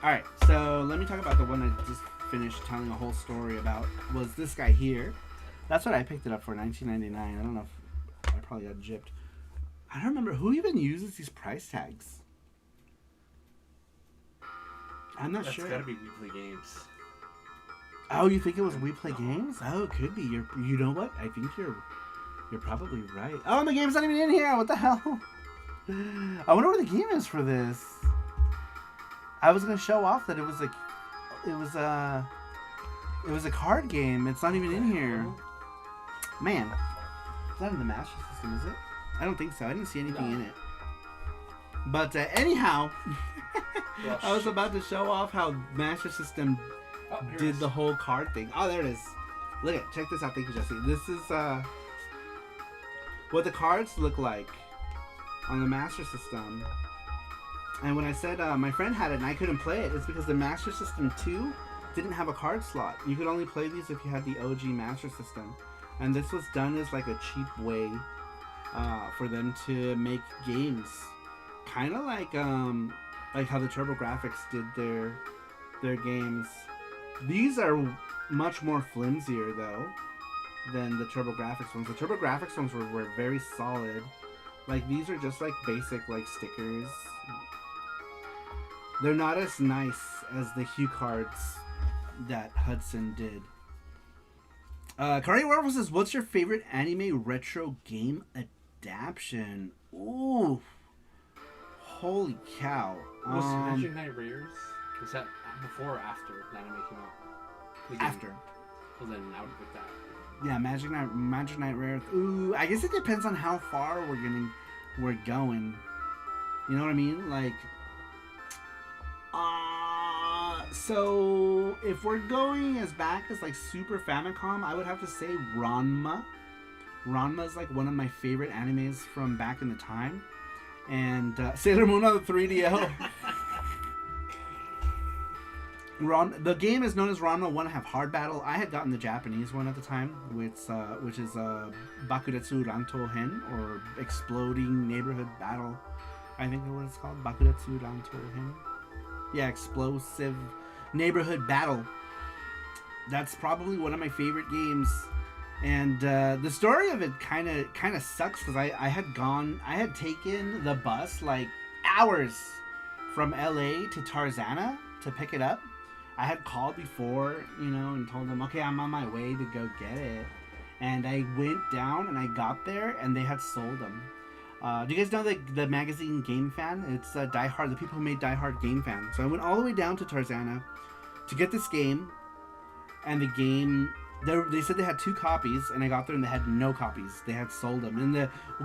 Alright, so let me talk about the one I just finished telling a whole story about. Was this guy here. That's what I picked it up for, $19.99. I don't know if I probably got gypped. I don't remember who even uses these price tags. I'm not sure. That's gotta be We Play Games. Oh, you think it was We Play Games? Oh, it could be. You know what? I think you're probably right. Oh, the game's not even in here. What the hell? I wonder where the game is for this. I was gonna show off that it was a card game. It's not even in here. Man, it's not in the Master System, is it? I don't think so. I didn't see anything in it. But anyhow, I was about to show off how Master System did the whole card thing. Oh, there it is. Look at, check this out. Thank you, Jesse. This is what the cards look like on the Master System. And when I said my friend had it and I couldn't play it, it's because the Master System 2 didn't have a card slot. You could only play these if you had the OG Master System. And this was done as like a cheap way for them to make games. Kind of like how the TurboGrafx did their games. These are much more flimsier though than the TurboGrafx ones. The TurboGrafx ones were very solid. Like these are just like basic like stickers. They're not as nice as the Hue cards that Hudson did. Cardi Werewolf says, what's your favorite anime retro game adaptation? Ooh. Holy cow. Was Magic Knight Rares? Was that before or after the anime came out? After. Well then I would pick that. Yeah, Magic Knight Rares. Ooh, I guess it depends on how far we're going. You know what I mean? Like, so if we're going as back as like Super Famicom, I would have to say Ranma. Ranma is like one of my favorite animes from back in the time. And Sailor Moon on the 3DO. The game is known as Ranma 1.5 Hard Battle. I had gotten the Japanese one at the time, which is Bakuretsu Ranto Hen, or Exploding Neighborhood Battle. I think that's what it's called. Bakuretsu Ranto Hen. Yeah, Explosive Neighborhood Battle. That's probably one of my favorite games. And the story of it kind of sucks because I had taken the bus like hours from LA to Tarzana to pick it up. I had called before, and told them, okay, I'm on my way to go get it. And I went down and I got there and they had sold them. Do you guys know the magazine Game Fan? It's Die Hard, the people who made Die Hard Game Fan. So I went all the way down to Tarzana to get this game. And the game, they said they had 2 copies, and I got there and they had no copies. They had sold them. And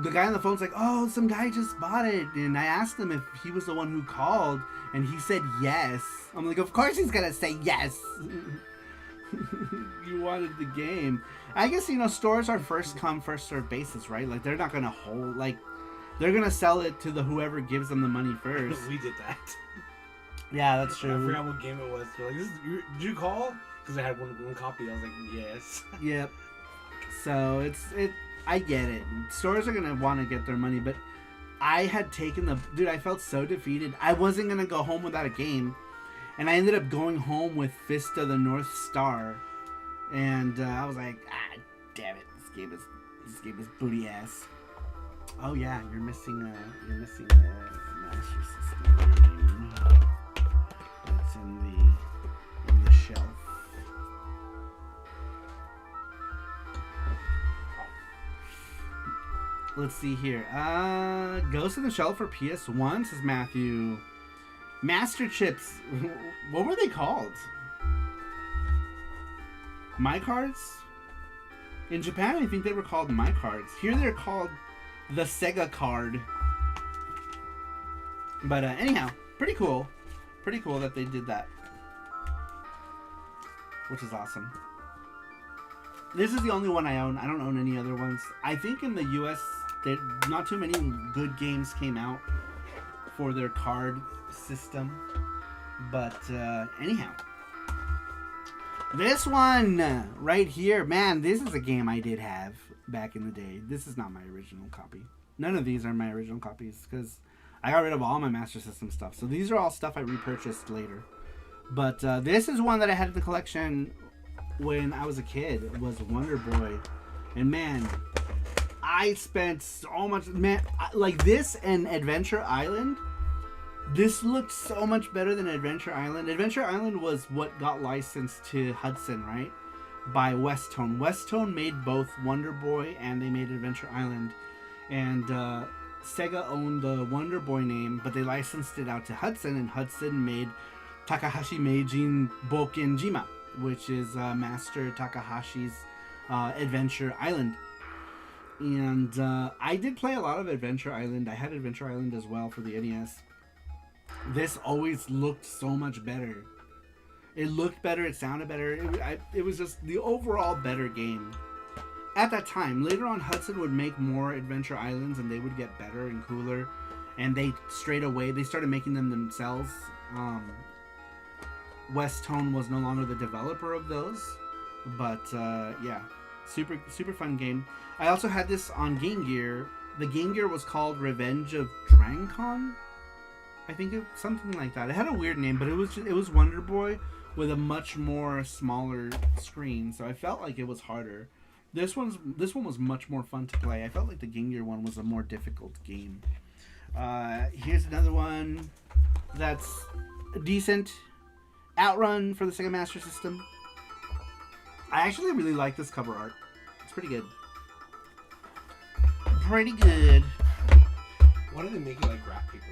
the guy on the phone's like, oh, some guy just bought it. And I asked him if he was the one who called, and he said yes. I'm like, of course he's going to say yes. You wanted the game. I guess, stores are first come, first served basis, right? Like, they're not going to hold, like, they're going to sell it to whoever gives them the money first. We did that. Yeah, that's true. I forgot what game it was. They're like, did you call? Because I had one copy. I was like, yes. Yep. So I get it. Stores are gonna want to get their money, but I had taken dude. I felt so defeated. I wasn't gonna go home without a game, and I ended up going home with Fist of the North Star, and I was like, damn it, this game is booty ass. Oh yeah, you're missing a Master System game. That's in the shelf. Let's see here. Ghost in the Shell for PS1, says Matthew. Master Chips. What were they called? My Cards? In Japan, I think they were called My Cards. Here they're called the Sega Card. But anyhow, pretty cool. Pretty cool that they did that. Which is awesome. This is the only one I own. I don't own any other ones. I think in the US, not too many good games came out for their card system. But anyhow. This one right here. Man, this is a game I did have back in the day. This is not my original copy. None of these are my original copies because I got rid of all my Master System stuff. So these are all stuff I repurchased later. But this is one that I had in the collection when I was a kid. It was Wonder Boy. And man, I spent so much... like this and Adventure Island, this looked so much better than Adventure Island. Adventure Island was what got licensed to Hudson, right? By Westone. Westone made both Wonder Boy and they made Adventure Island. And Sega owned the Wonder Boy name, but they licensed it out to Hudson, and Hudson made Takahashi Meijin Bokenjima, which is Master Takahashi's Adventure Island. And I did play a lot of Adventure Island. I had Adventure Island as well for the NES. This always looked so much better. It looked better, it sounded better. It was just the overall better game. At that time, later on, Hudson would make more Adventure Islands and they would get better and cooler. And they started making them themselves. Westone was no longer the developer of those. But yeah, super fun game. I also had this on Game Gear. The Game Gear was called Revenge of Drancon. I think something like that. It had a weird name, but it was Wonder Boy with a much more smaller screen. So I felt like it was harder. This one was much more fun to play. I felt like the Game Gear one was a more difficult game. Here's another one that's decent. Outrun for the Sega Master System. I actually really like this cover art. It's pretty good. Pretty good. Why did they make it like graph paper?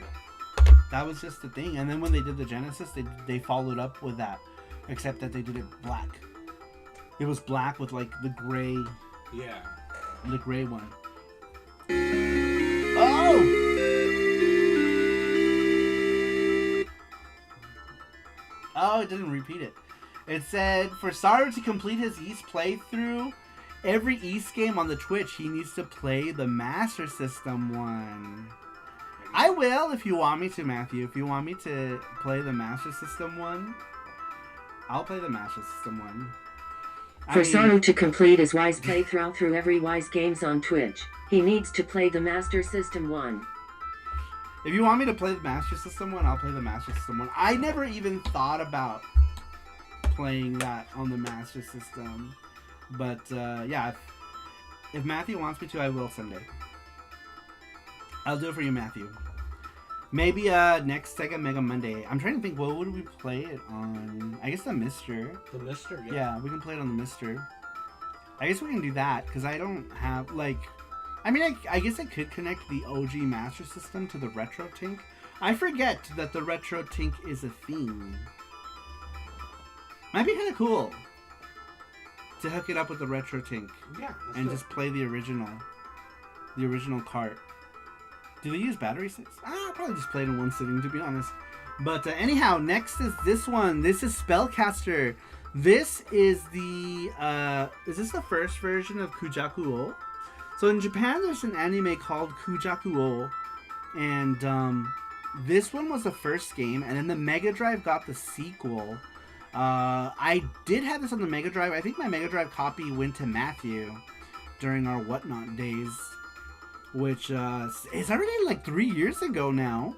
That was just the thing. And then when they did the Genesis, they followed up with that. Except that they did it black. It was black with like the gray. Yeah. The gray one. Oh! Oh, it didn't repeat it. It said, for Saru to complete his East playthrough, every East game on the Twitch, he needs to play the Master System one. I will if you want me to, Matthew. If you want me to play the Master System one, I'll play the Master System one. For Saru to complete his Wise playthrough through every Wise games on Twitch, he needs to play the Master System one. If you want me to play the Master System one, I'll play the Master System one. I never even thought about playing that on the Master System. But, yeah, if Matthew wants me to, I will someday. I'll do it for you, Matthew. Maybe next Sega Mega Monday. I'm trying to think, what would we play it on? I guess the Mister. The Mister, yeah. Yeah, we can play it on the Mister. I guess we can do that, because I don't have, like... I mean, I guess I could connect the OG Master System to the Retro Tink. I forget that the Retro Tink is a thing. Might be kind of cool to hook it up with the Retro Tink. Yeah. And just play the original cart. Do they use battery sticks? I'll probably just play it in one sitting, to be honest. But anyhow, next is this one. This is Spellcaster. This is the, is this the first version of Kujaku-o? So in Japan, there's an anime called Kujaku-o. And this one was the first game, and then the Mega Drive got the sequel. I did have this on the Mega Drive. I think my Mega Drive copy went to Matthew during our Whatnot days, which is already like 3 years ago now.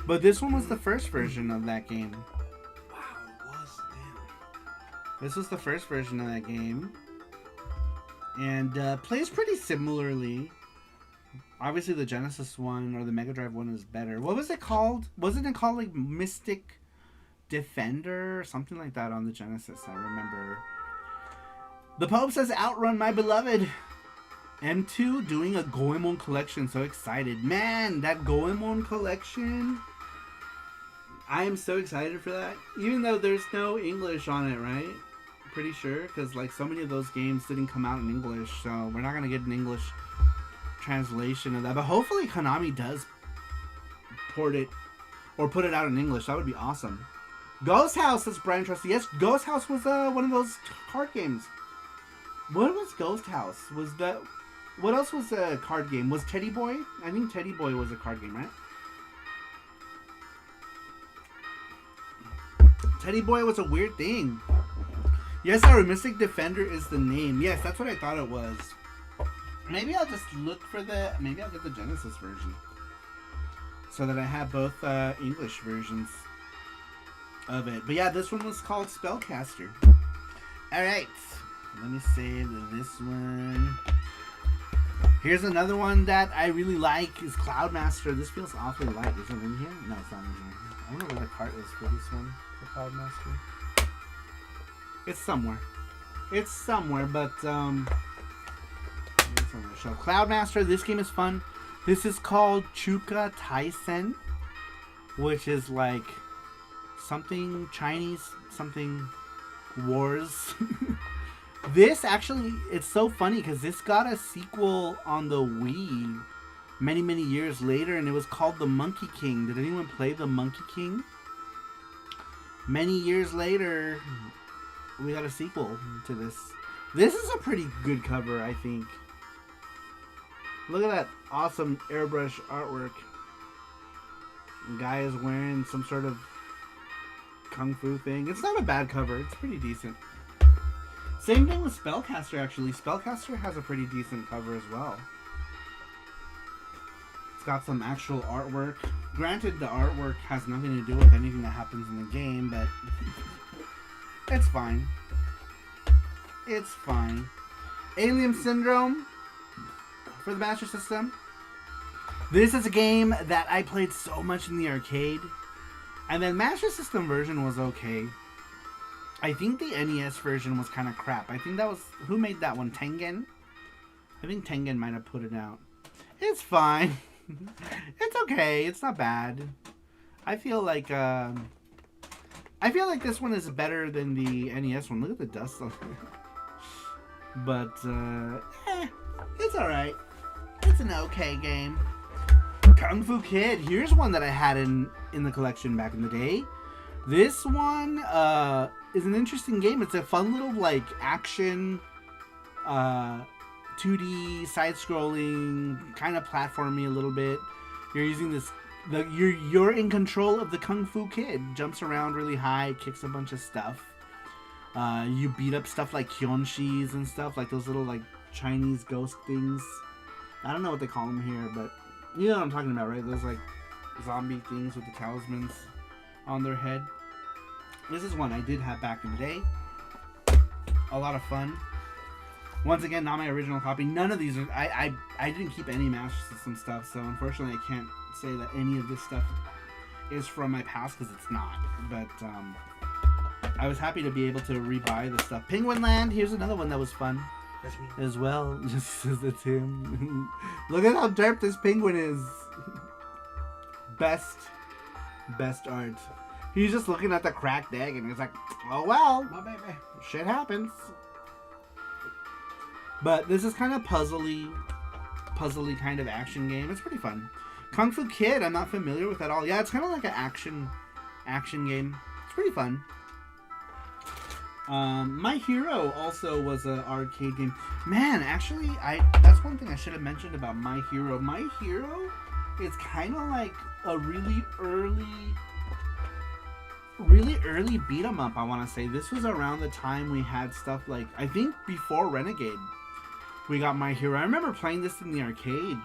But this one was the first version of that game. Wow, it was, damn. This was the first version of that game. And plays pretty similarly. Obviously the Genesis one or the Mega Drive one is better. What was it called? Wasn't it called like Mystic Defender or something like that on the Genesis? I remember. The Pope says, "Outrun my beloved." M2 doing a Goemon collection. So excited. Man, that Goemon collection. I am so excited for that. Even though there's no English on it, right? Pretty sure. Because like so many of those games didn't come out in English. So we're not going to get an English translation of that. But hopefully Konami does port it or put it out in English. That would be awesome. Ghost House, says Brian Trusty. Yes, Ghost House was one of those card games. What was Ghost House? Was that... What else was a card game? Was Teddy Boy? I think Teddy Boy was a card game, right? Teddy Boy was a weird thing. Yes, our Mystic Defender is the name. Yes, that's what I thought it was. Maybe I'll just look for the... Maybe I'll get the Genesis version. So that I have both English versions of it. But yeah, this one was called Spellcaster. Alright. Let me save this one. Here's another one that I really like is Cloudmaster. This feels awfully light. Is it in here? No, it's not in here. I wonder where the cart is for this one. For Cloudmaster. It's somewhere. It's somewhere, but it's on the shelf. Cloudmaster, this game is fun. This is called Chuka Taisen, which is like something Chinese, something wars. This actually, it's so funny because this got a sequel on the Wii many, many years later, and it was called The Monkey King. Did anyone play The Monkey King? Many years later, we got a sequel to this. This is a pretty good cover, I think. Look at that awesome airbrush artwork. The guy is wearing some sort of kung fu thing. It's not a bad cover. It's pretty decent. Same thing with Spellcaster, actually. Spellcaster has a pretty decent cover as well. It's got some actual artwork. Granted, the artwork has nothing to do with anything that happens in the game, but it's fine. It's fine. Alien Syndrome for the Master System. This is a game that I played so much in the arcade. And then Master System version was okay. I think the NES version was kind of crap. I think that was... Who made that one? Tengen? I think Tengen might have put it out. It's fine. It's okay. It's not bad. I feel like this one is better than the NES one. Look at the dust on it. But, it's alright. It's an okay game. Kung Fu Kid. Here's one that I had in the collection back in the day. This one, is an interesting game. It's a fun little, like, action, 2D, side-scrolling, kind of platformy a little bit. You're using this... You're in control of the Kung Fu Kid. Jumps around really high, kicks a bunch of stuff. You beat up stuff like kyonshis and stuff, like those little like Chinese ghost things. I don't know what they call them here, but you know what I'm talking about, right? Those like zombie things with the talismans on their head. This is one I did have back in the day. A lot of fun. Once again, not my original copy. None of these are... I didn't keep any Master System stuff, so unfortunately I can't say that any of this stuff is from my past, because it's not. But I was happy to be able to rebuy the stuff. Penguin Land, here's another one that was fun. That's me. As well. Just as it's him. Look at how derp this penguin is. Best art. He's just looking at the cracked egg and he's like, oh well, My baby. shit happens. But this is kind of puzzly kind of action game. It's pretty fun. Kung Fu Kid, I'm not familiar with at all. Yeah, it's kind of like an action game. It's pretty fun. My Hero also was an arcade game. Man, actually, that's one thing I should have mentioned about My Hero. My Hero is kind of like a really early beat 'em up, I want to say. This was around the time we had stuff like, I think before Renegade, we got My Hero. I remember playing this in the arcade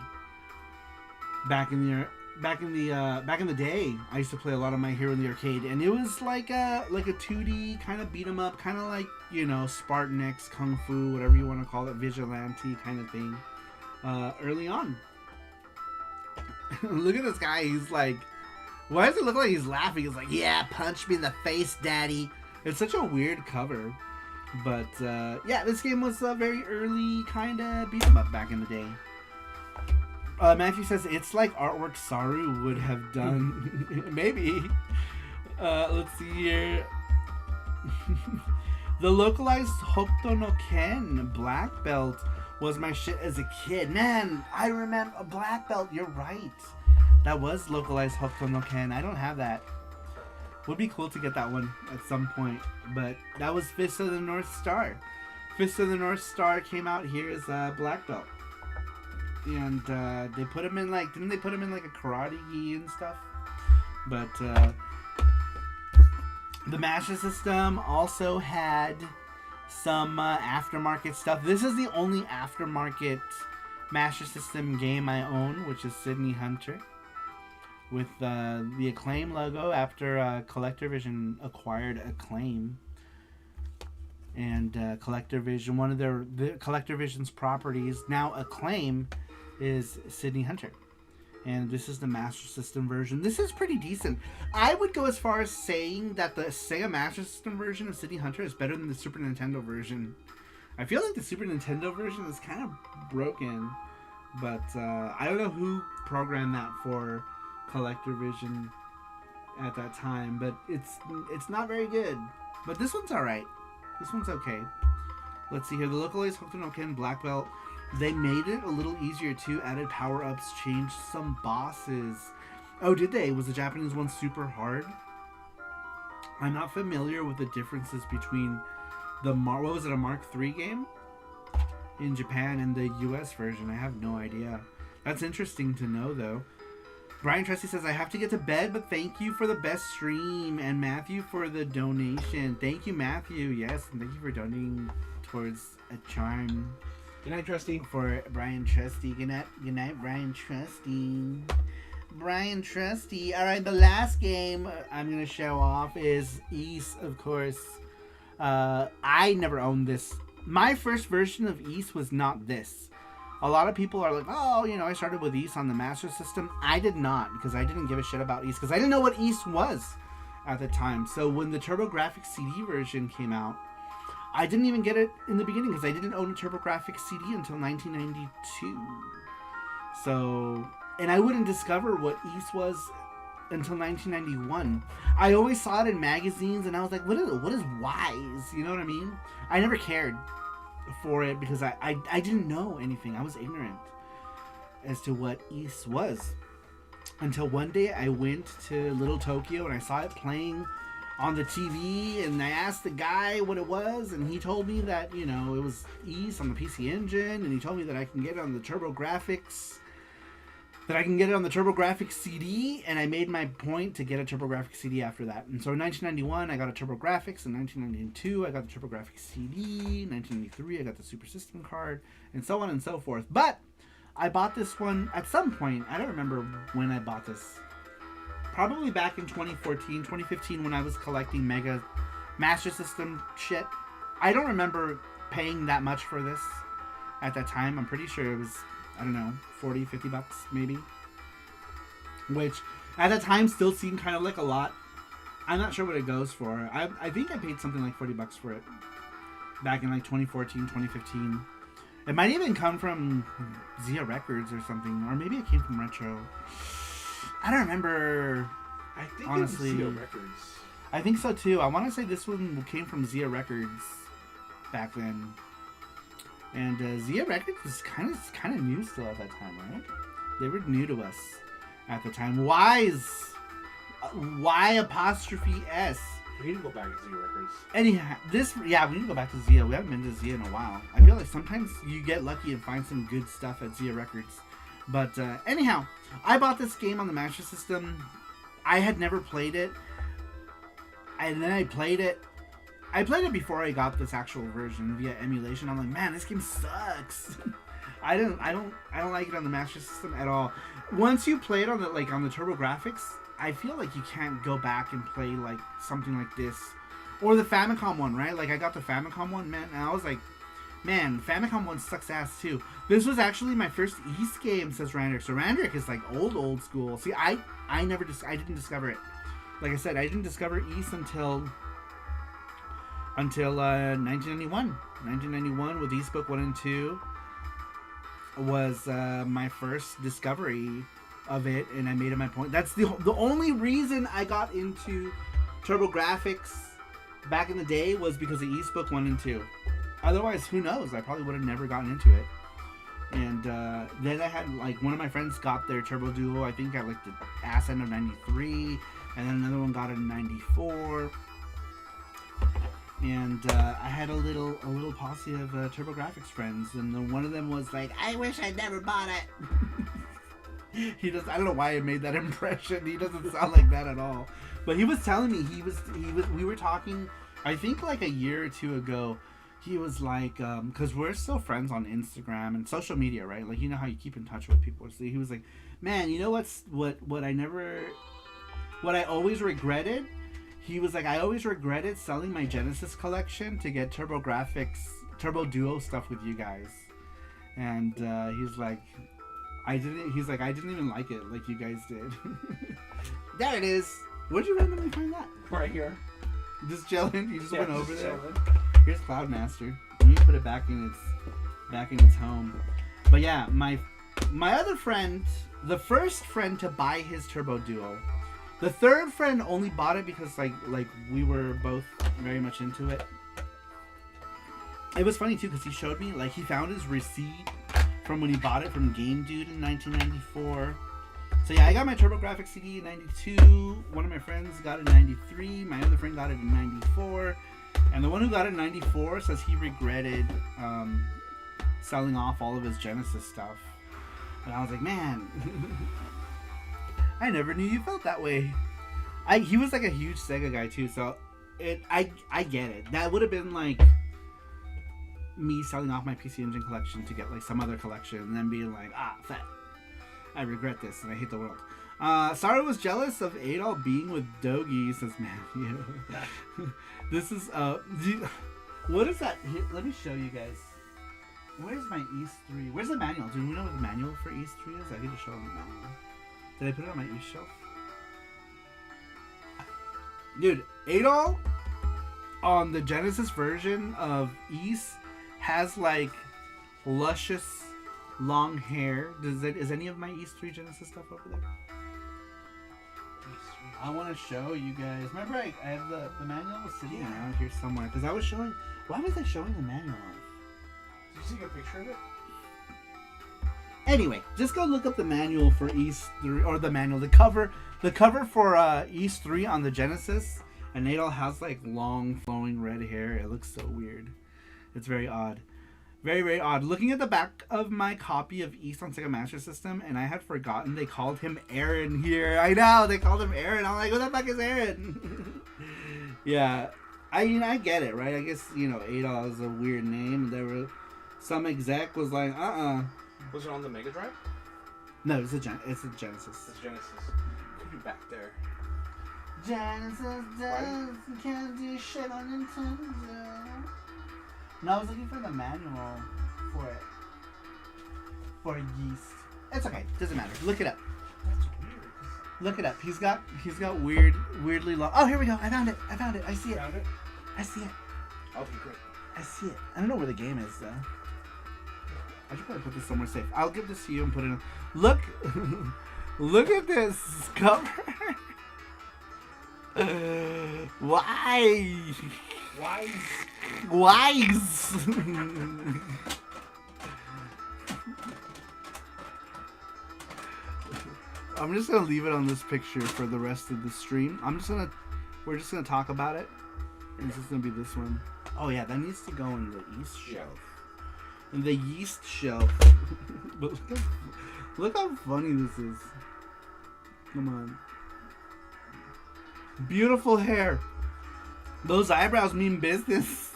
back in the day. I used to play a lot of My Hero in the arcade, and it was like a 2D kind of beat 'em up, kind of like, you know, Spartan X, Kung Fu, whatever you want to call it, Vigilante kind of thing. Early on. Look at this guy. He's like, why does it look like he's laughing? He's like, yeah, punch me in the face, daddy. It's such a weird cover. But, yeah, this game was a very early kind of beat 'em up back in the day. Matthew says, it's like artwork Saru would have done. Maybe. Let's see here. The localized Hokuto no Ken black belt was my shit as a kid. Man, I remember a black belt. You're right. That was localized Hokuto no Ken. I don't have that. Would be cool to get that one at some point. But that was Fist of the North Star. Fist of the North Star came out here as a black belt. And they put him in like... Didn't they put him in like a karate gi and stuff? But the Master System also had some aftermarket stuff. This is the only aftermarket Master System game I own, which is Sydney Hunter, with the Acclaim logo after Collector Vision acquired Acclaim. And Collector Vision, one of the Collector Vision's properties, now Acclaim, is Sydney Hunter. And this is the Master System version. This is pretty decent. I would go as far as saying that the Sega Master System version of Sydney Hunter is better than the Super Nintendo version. I feel like the Super Nintendo version is kind of broken. But I don't know who programmed that for Collector Vision at that time. But it's not very good. But this one's alright. This one's okay. Let's see here. The localized Hokuto no Ken black belt. They made it a little easier too. Added power-ups, changed some bosses. Oh, did they? Was the Japanese one super hard? I'm not familiar with the differences between the what was it, a Mark III game in Japan and the US version. I have no idea. That's interesting to know though. Brian Trusty says, I have to get to bed, but thank you for the best stream. And Matthew for the donation. Thank you, Matthew. Yes, and thank you for donating towards a charm. Good night, Trusty. For Brian Trusty. Good night, Brian Trusty. Brian Trusty. Alright, the last game I'm going to show off is Ys, of course. I never owned this. My first version of Ys was not this. A lot of people are like, oh, you know, I started with Ys on the Master System. I did not, because I didn't give a shit about Ys, because I didn't know what Ys was at the time. So when the TurboGrafx CD version came out, I didn't even get it in the beginning, because I didn't own a TurboGrafx CD until 1992. So, and I wouldn't discover what Ys was until 1991. I always saw it in magazines, and I was like, what is Wise? You know what I mean? I never cared for it because I didn't know anything. I was ignorant as to what Ys was until one day I went to Little Tokyo and I saw it playing on the TV, and I asked the guy what it was, and he told me that, you know, it was Ys on the PC Engine, and he told me that I can get it on the TurboGrafx that I can get it on the TurboGrafx CD, and I made my point to get a TurboGrafx CD after that. And so in 1991, I got a TurboGrafx. In 1992, I got the TurboGrafx CD. In 1993, I got the Super System card, and so on and so forth. But I bought this one at some point. I don't remember when I bought this. Probably back in 2014, 2015, when I was collecting Mega Master System shit. I don't remember paying that much for this at that time. I'm pretty sure it was, I don't know, 40, 50 bucks maybe. Which at that time still seemed kind of like a lot. I'm not sure what it goes for. I think I paid something like 40 bucks for it back in like 2014, 2015. It might even come from Zia Records or something, or maybe it came from Retro. I don't remember. I think honestly. it was Zia Records. I think so too. I want to say this one came from Zia Records back then. And Zia Records was kind of new still at that time, right? They were new to us at the time. Y-S. We need to go back to Zia Records. Anyhow, we need to go back to Zia. We haven't been to Zia in a while. I feel like sometimes you get lucky and find some good stuff at Zia Records. But anyhow, I bought this game on the Master System. I had never played it. And then I played it. I played it before I got this actual version via emulation. I'm like, man, this game sucks. I don't like it on the Master System at all. Once you play it on the TurboGrafx, I feel like you can't go back and play like something like this, or the Famicom one, right? Like I got the Famicom one, man, and I was like, man, Famicom one sucks ass too. This was actually my first Ys game, says Randrick. So Randrick is like old school. See, I didn't discover it. Like I said, I didn't discover Ys until 1991. 1991 with Ys Book 1 and 2 was my first discovery of it, and I made it my point. That's the only reason I got into TurboGrafx back in the day was because of Ys Book 1 and 2. Otherwise, who knows? I probably would have never gotten into it. And then I had, like, one of my friends got their Turbo Duo, I think at, like, the ass end of 93, and then another one got it in 94. And I had a little posse of TurboGrafx friends, and one of them was like, I wish I'd never bought it. I don't know why I made that impression. He doesn't sound like that at all. But he was telling me, we were talking, I think like a year or two ago. He was like, because we're still friends on Instagram and social media, right? Like, you know how you keep in touch with people. So he was like, man, you know what I always regretted? He was like, I always regretted selling my Genesis collection to get TurboGrafx, Turbo Duo stuff with you guys. And he's like, I didn't even like it like you guys did. There it is. Where'd you randomly find that? Right here. Just chilling? You just went over there? Chilling. Here's Cloudmaster. Let me put it back in its home. But yeah, my other friend, the first friend to buy his Turbo Duo, the third friend only bought it because like we were both very much into it. It was funny too because he showed me, like, he found his receipt from when he bought it from Game Dude in 1994. So yeah, I got my TurboGrafx CD in 92. One of my friends got it in 93. My other friend got it in 94. And the one who got it in 94 says he regretted selling off all of his Genesis stuff. And I was like, man, I never knew you felt that way. He was like a huge Sega guy too, so I get it. That would have been like me selling off my PC Engine collection to get like some other collection and then being like, fat. I regret this and I hate the world. Saru was jealous of Adol being with Dogi, says Matthew. This is what is that? Here, let me show you guys. Where's my Ys 3? Where's the manual? Do we know what the manual for Ys 3 is? I need to show them the manual. Did I put it on my Ys shelf? Dude, Adol on the Genesis version of Ys has like luscious long hair. Is any of my Ys 3 Genesis stuff over there? I want to show you guys. Remember, I have the manual was sitting around here somewhere because I was showing. Why was I showing the manual off? Did you take a picture of it? Anyway, just go look up the manual for Ys 3, or the cover for Ys 3 on the Genesis, and Adol has like long flowing red hair. It looks so weird. It's very odd. Very, very odd. Looking at the back of my copy of East on Sega Master System, and I had forgotten they called him Aaron here. I know, they called him Aaron. I'm like, who the fuck is Aaron? Yeah. I mean, I get it, right? I guess, you know, Adol is a weird name. There were... Some exec was like, Was it on the Mega Drive? No, it's a Genesis. It's Genesis. Could be back there. Genesis can't do shit on Nintendo. No, I was looking for the manual for it. For Yeast. It's okay. Doesn't matter. Look it up. That's weird. Look it up. He's got weirdly long. Oh, here we go. I found it. I see it. Found it? I see it. Okay, great. I see it. I don't know where the game is though. I should probably put this somewhere safe. I'll give this to you and put it in. Look, look at this cover. Why? I'm just gonna leave it on this picture for the rest of the stream. We're just gonna talk about it. It's just gonna be this one. Oh yeah, that needs to go in the East shelf. In the yeast shelf. But look how funny this is. Come on. Beautiful hair. Those eyebrows mean business.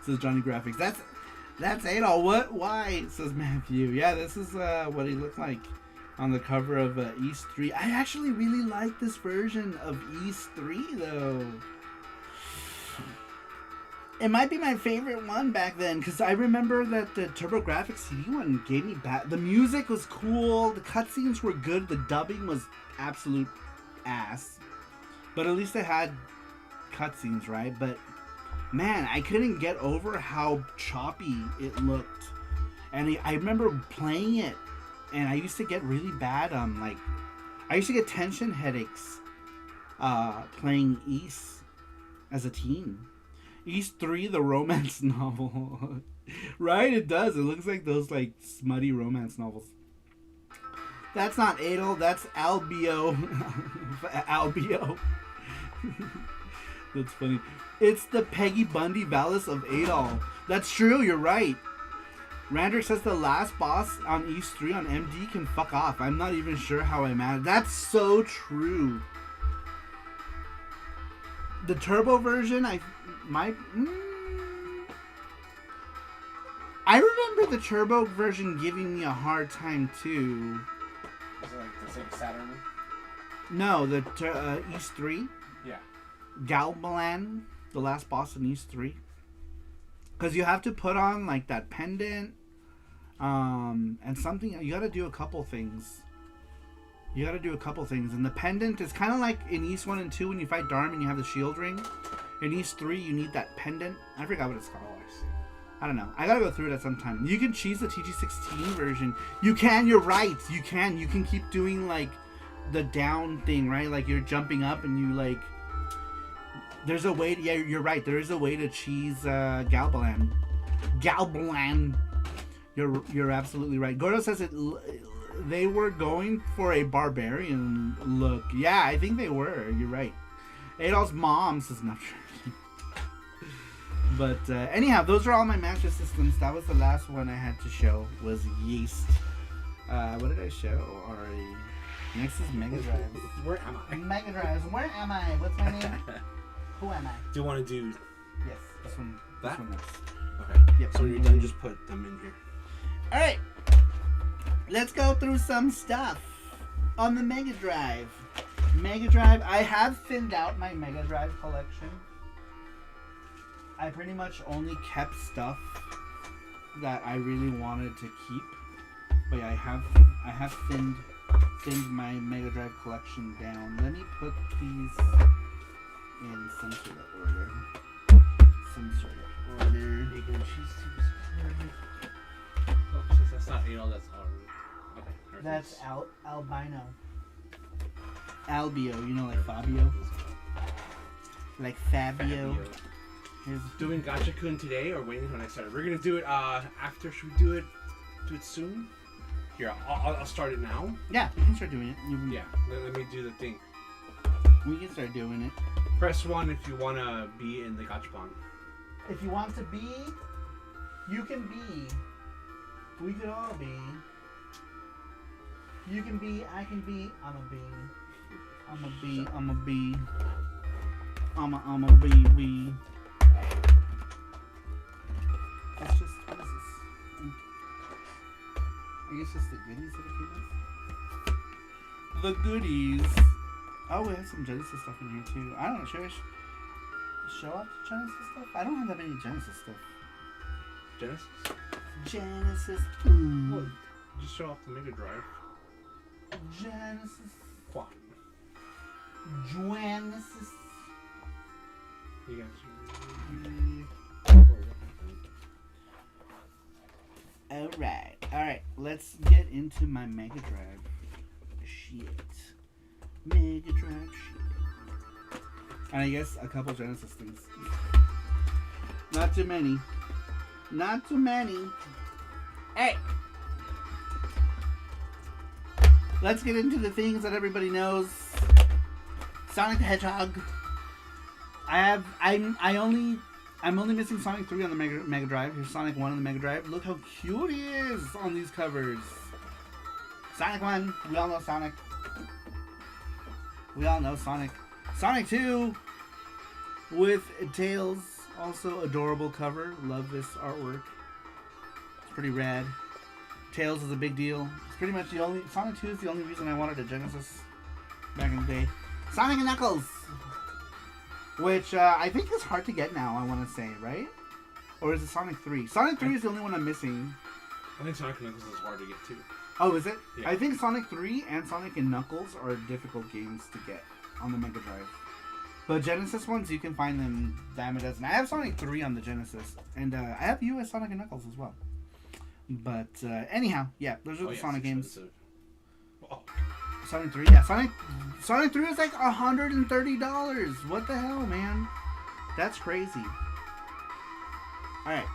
Says Johnny Graphics. That's Adol. What? Why? Says Matthew. Yeah, this is what he looked like on the cover of East 3. I actually really like this version of East 3 though. It might be my favorite one back then, because I remember that the TurboGrafx CD one gave me back. The music was cool, the cutscenes were good, the dubbing was absolute ass. But at least it had cutscenes, right? But man, I couldn't get over how choppy it looked. And I remember playing it, and I used to get really bad, I used to get tension headaches playing East as a teen. East 3, the romance novel. Right? It does. It looks like those like smutty romance novels. That's not Adol, that's Albio. Albio. That's funny. It's the Peggy Bundy Valis of Adol. That's true, you're right. Rander says the last boss on East 3 on MD can fuck off. I'm not even sure how I managed. That's so true. The turbo version, I remember the turbo version giving me a hard time too. Is it like the same Saturn? No, the East 3. Yeah. Galbalan, the last boss in East 3. Because you have to put on like that pendant, and something. You got to do a couple things. And the pendant is kind of like in East 1 and 2 when you fight Dharm and you have the shield ring. In East 3, you need that pendant. I forgot what it's called. I don't know. I gotta go through it at some time. You can cheese the TG16 version. You can. You're right. You can. You can keep doing like the down thing, right? Like you're jumping up and you like. There's a way. Yeah, you're right. There is a way to cheese Galbalan. You're absolutely right. Gordo says it. They were going for a barbarian look. Yeah, I think they were. You're right. Adol's mom says not true. But anyhow, those are all my Master Systems. That was the last one I had to show. Was Yeast. What did I show already? Next is Mega Drive. Where am I? Mega Drives. Where am I? What's my name? Who am I? Do you want to do? Yes, this one. That? This one next. Okay. Yep. So when you're done, just put them in here. All right. Let's go through some stuff on the Mega Drive. Mega Drive. I have thinned out my Mega Drive collection. I pretty much only kept stuff that I really wanted to keep. But yeah, I have thinned my Mega Drive collection down. Let me put these in some sort of order. Bacon cheese tubes. Oh, since that's not Adol, that's all. Okay. That's albino. Albio, you know, like Fabio. Like Fabio. Doing Gacha-kun today or waiting until next Saturday? We're gonna do it after. Should we do it soon? Here, I'll start it now. Yeah, we can start doing it. Yeah, let me do the thing. We can start doing it. Press 1 if you wanna be in the Gachapon. If you want to be You can be. We could all be. You can be. I can be. I'm a bee. I'm a bee. I'm a bee. I'm a bee. We. It's just. What is this? I guess just the goodies that it came with. The goodies. Oh, we have some Genesis stuff in here too. I don't know. Should I show off Genesis stuff? I don't have that many Genesis stuff. Genesis? Genesis. Well, just show off the Mega Drive. Genesis. What? Genesis. You got Alright. Let's get into my Mega Drive shit. Mega Drive shit. And I guess a couple Genesis things. Not too many. Not too many. Hey! Let's get into the things that everybody knows. Sonic the Hedgehog. I'm only missing Sonic 3 on the Mega Drive. Here's Sonic 1 on the Mega Drive. Look how cute he is on these covers. Sonic 1, we all know Sonic. We all know Sonic. Sonic 2 with Tails, also adorable cover. Love this artwork. It's pretty rad. Tails is a big deal. It's pretty much the only... Sonic 2 is the only reason I wanted a Genesis back in the day. Sonic and Knuckles! Which I think is hard to get now, I want to say, right? Or is it Sonic 3? Sonic 3 is the only one I'm missing. I think Sonic and Knuckles is hard to get too. Oh, is it? Yeah. I think Sonic 3 and Sonic and Knuckles are difficult games to get on the Mega Drive. But Genesis ones, you can find them dime a dozen. I have Sonic 3 on the Genesis. And I have US Sonic and Knuckles as well. But anyhow, yeah, those are the Sonic games. Oh. Sonic 3, yeah. Sonic 3 is like $130. What the hell, man? That's crazy. Alright.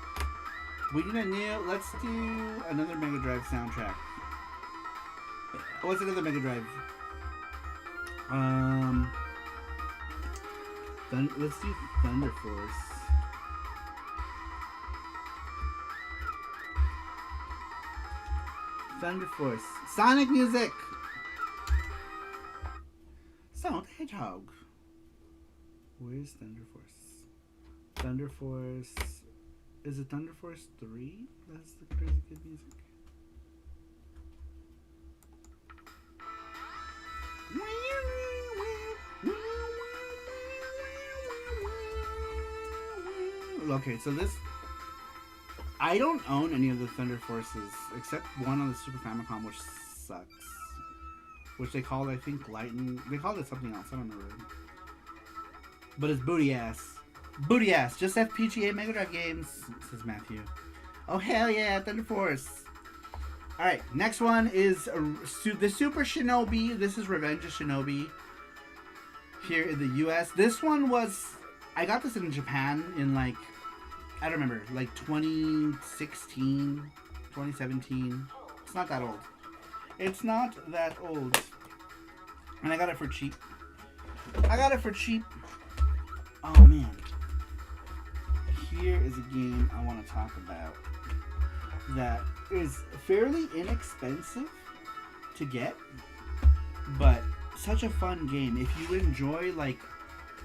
Let's do another Mega Drive soundtrack. What's another Mega Drive? Let's do Thunder Force. Thunder Force. Sonic music! Sonic the Hedgehog. Where's Thunder Force? Thunder Force. Is it Thunder Force 3? That's the crazy good music. Okay, so this... I don't own any of the Thunder Forces, except one on the Super Famicom, which sucks. Which they called, I think, Lightning... They called it something else, I don't remember. But it's booty ass. Booty ass, just FPGA Mega Drive games, says Matthew. Oh, hell yeah, Thunder Force. Alright, next one is the Super Shinobi. This is Revenge of Shinobi. Here in the US. This one was... I got this in Japan in like... I don't remember, like 2016, 2017. It's not that old. It's not that old. And I got it for cheap. Oh man. Here is a game I want to talk about that is fairly inexpensive to get, but such a fun game. If you enjoy like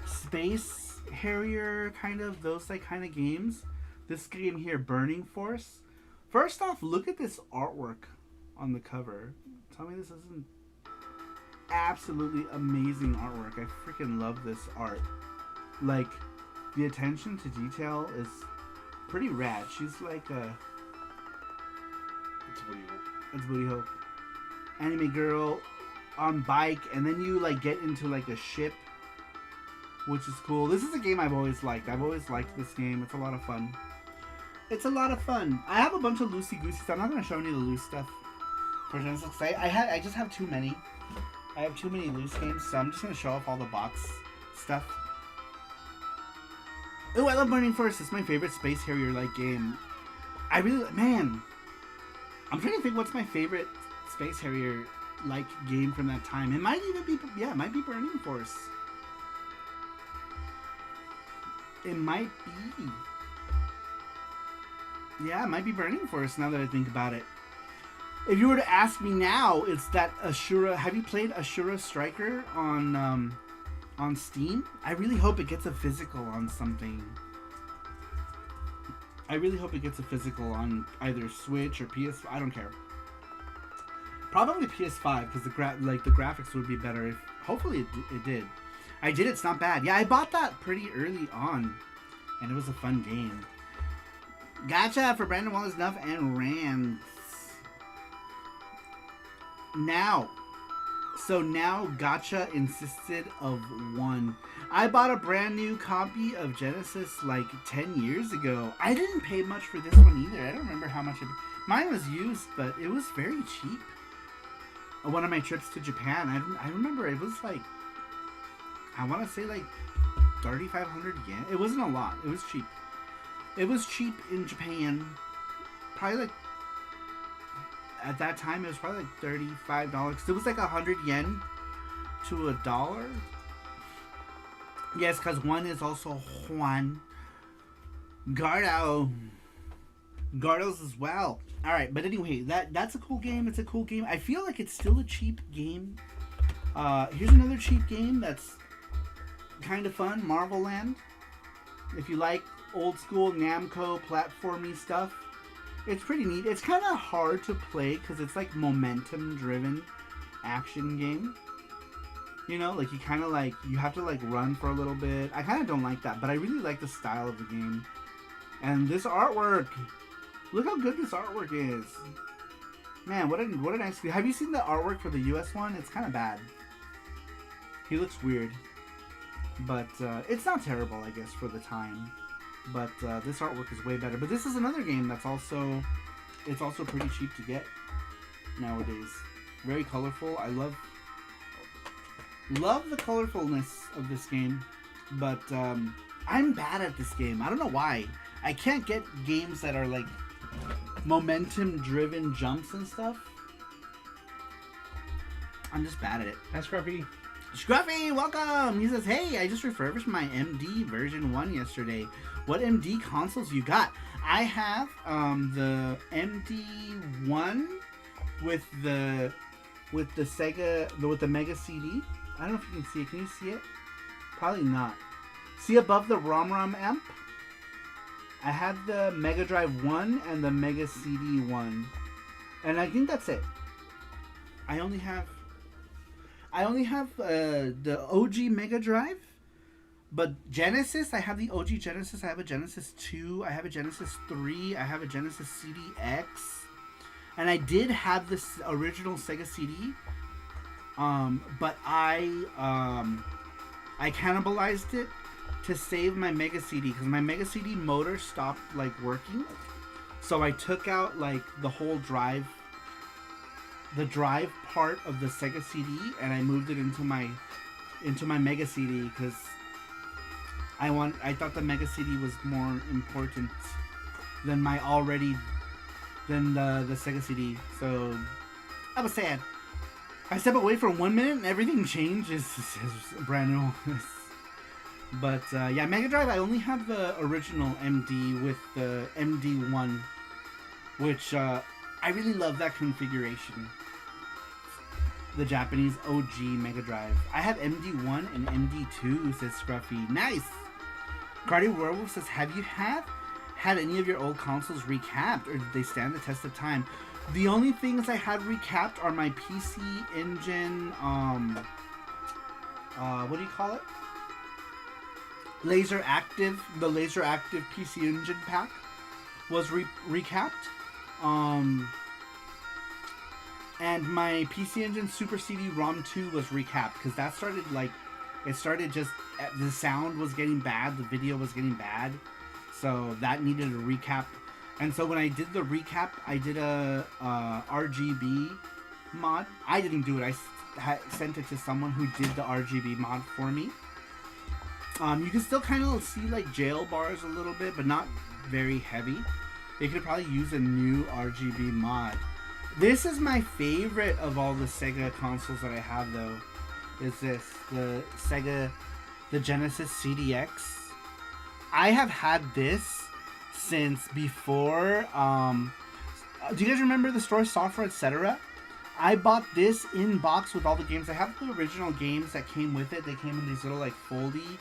Space Harrier kind of, those like kind of games, this game here, Burning Force. First off, look at this artwork on the cover. Tell me this isn't absolutely amazing artwork. I freaking love this art. Like, the attention to detail is pretty rad. She's like a... It's Booty Hope. Anime girl on bike, and then you like get into like a ship, which is cool. This is a game I've always liked. I've always liked this game. It's a lot of fun. I have a bunch of loosey-goosey stuff. I'm not going to show any of the loose stuff for Genesis. I just have too many. I have too many loose games, so I'm just going to show off all the box stuff. Ooh, I love Burning Force. It's my favorite Space Harrier-like game. Man, I'm trying to think what's my favorite Space Harrier-like game from that time. It might even be, it might be Burning Force. It might be. Yeah, it might be Burning Force now that I think about it. If you were to ask me now, it's that Ashura. Have you played Ashura Striker on Steam? I really hope it gets a physical on something. I really hope it gets a physical on either Switch or PS. I don't care. Probably PS5 because the graphics would be better if. Hopefully it did. I did. It's not bad. Yeah, I bought that pretty early on, and it was a fun game. Gotcha for Brandon Wallace, Nuff, and Rams. Now Gotcha insisted of one. I bought a brand new copy of Genesis like 10 years ago. I didn't pay much for this one either. I don't remember how much mine was used, but it was very cheap. One of my trips to Japan, I remember it was like, I want to say like 3,500 yen. It wasn't a lot. It was cheap. It was cheap in Japan. Probably like, at that time, it was probably like $35. It was like 100 yen to $1. Yes, because one is also Juan. Gardos as well. Alright, but anyway, that's a cool game. It's a cool game. I feel like it's still a cheap game. Here's another cheap game that's kind of fun. Marvel Land. If you like old school Namco platformy stuff, it's pretty neat. It's kind of hard to play because it's like momentum driven action game. You know, like you kind of like, you have to like run for a little bit. I kind of don't like that, but I really like the style of the game. And this artwork, look how good this artwork is. Man, what a nice, have you seen the artwork for the US one? It's kind of bad. He looks weird. But it's not terrible, I guess, for the time. But this artwork is way better. But this is another game that's also, it's also pretty cheap to get nowadays. Very colorful. I love the colorfulness of this game. But I'm bad at this game. I don't know why. I can't get games that are like momentum driven jumps and stuff. I'm just bad at it. Hi, Scruffy. Scruffy, welcome! He says, hey, I just refurbished my MD version 1 yesterday. What MD consoles you got? I have the MD1 with the Sega, with the Mega CD. I don't know if you can see it. Can you see it? Probably not. See above the ROM amp? I had the Mega Drive 1 and the Mega CD 1. And I think that's it. I only have the OG Mega Drive, but Genesis, I have the OG Genesis. I have a Genesis 2, I have a Genesis 3, I have a Genesis CDX, and I did have this original Sega CD, but I cannibalized it to save my Mega CD, because my Mega CD motor stopped like working, so I took out like the whole drive, the drive part of the Sega CD, and I moved it into my Mega CD because I thought the Mega CD was more important than the Sega CD. So I was sad. I step away for 1 minute and everything changes. Brand new. But yeah, Mega Drive. I only have the original MD with the MD1, which I really love that configuration. The Japanese OG Mega Drive. I have MD1 and MD2, says Scruffy. Nice! Cardi Werewolf says, have you had any of your old consoles recapped, or did they stand the test of time? The only things I had recapped are my PC Engine, what do you call it? The Laser Active PC Engine pack was recapped. And my PC Engine Super CD ROM 2 was recapped because that started the sound was getting bad, the video was getting bad, so that needed a recap. And so when I did the recap, I did a RGB mod. I didn't do it. I sent it to someone who did the RGB mod for me. You can still kind of see like jail bars a little bit, but not very heavy. They could probably use a new RGB mod. This is my favorite of all the Sega consoles that I have, though. Is this the Genesis CDX? I have had this since before. Do you guys remember the store Software Etc.? I bought this in box with all the games. I have the original games that came with it. They came in these little like foldy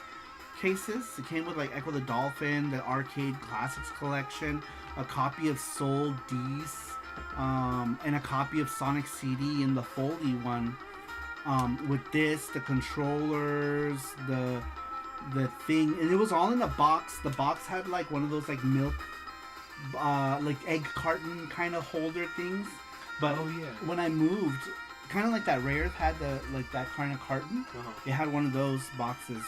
cases. It came with like Echo the Dolphin, the Arcade Classics Collection, a copy of Soul D's, and a copy of Sonic CD in the foldy one. With this, the controllers, the thing, and it was all in a box. The box had like one of those like milk, like egg carton kind of holder things. But when I moved, kind of like that Rare had the like that kind of carton. It had one of those boxes.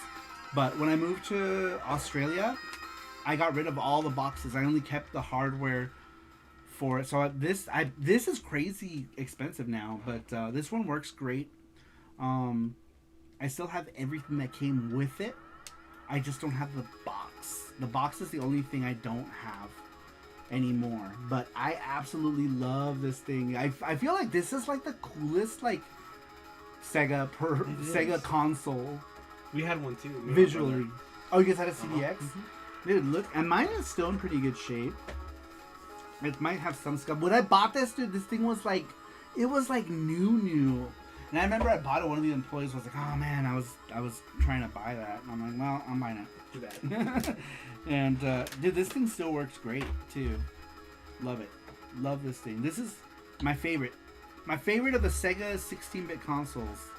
But when I moved to Australia, I got rid of all the boxes. I only kept the hardware for it. So this is crazy expensive now, but this one works great. I still have everything that came with it. I just don't have the box. The box is the only thing I don't have anymore. But I absolutely love this thing. I feel like this is like the coolest like Sega console. We had one too. Visually. Oh, you guys had a CDX? Dude, look, and mine is still in pretty good shape. It might have some scuff. When I bought this, dude, this thing was like, it was like new. And I remember I bought it. One of the employees was like, "Oh man, I was trying to buy that." And I'm like, "Well, I'm buying it." Too bad. And dude, this thing still works great too. Love it. Love this thing. This is my favorite. My favorite of the Sega 16-bit consoles.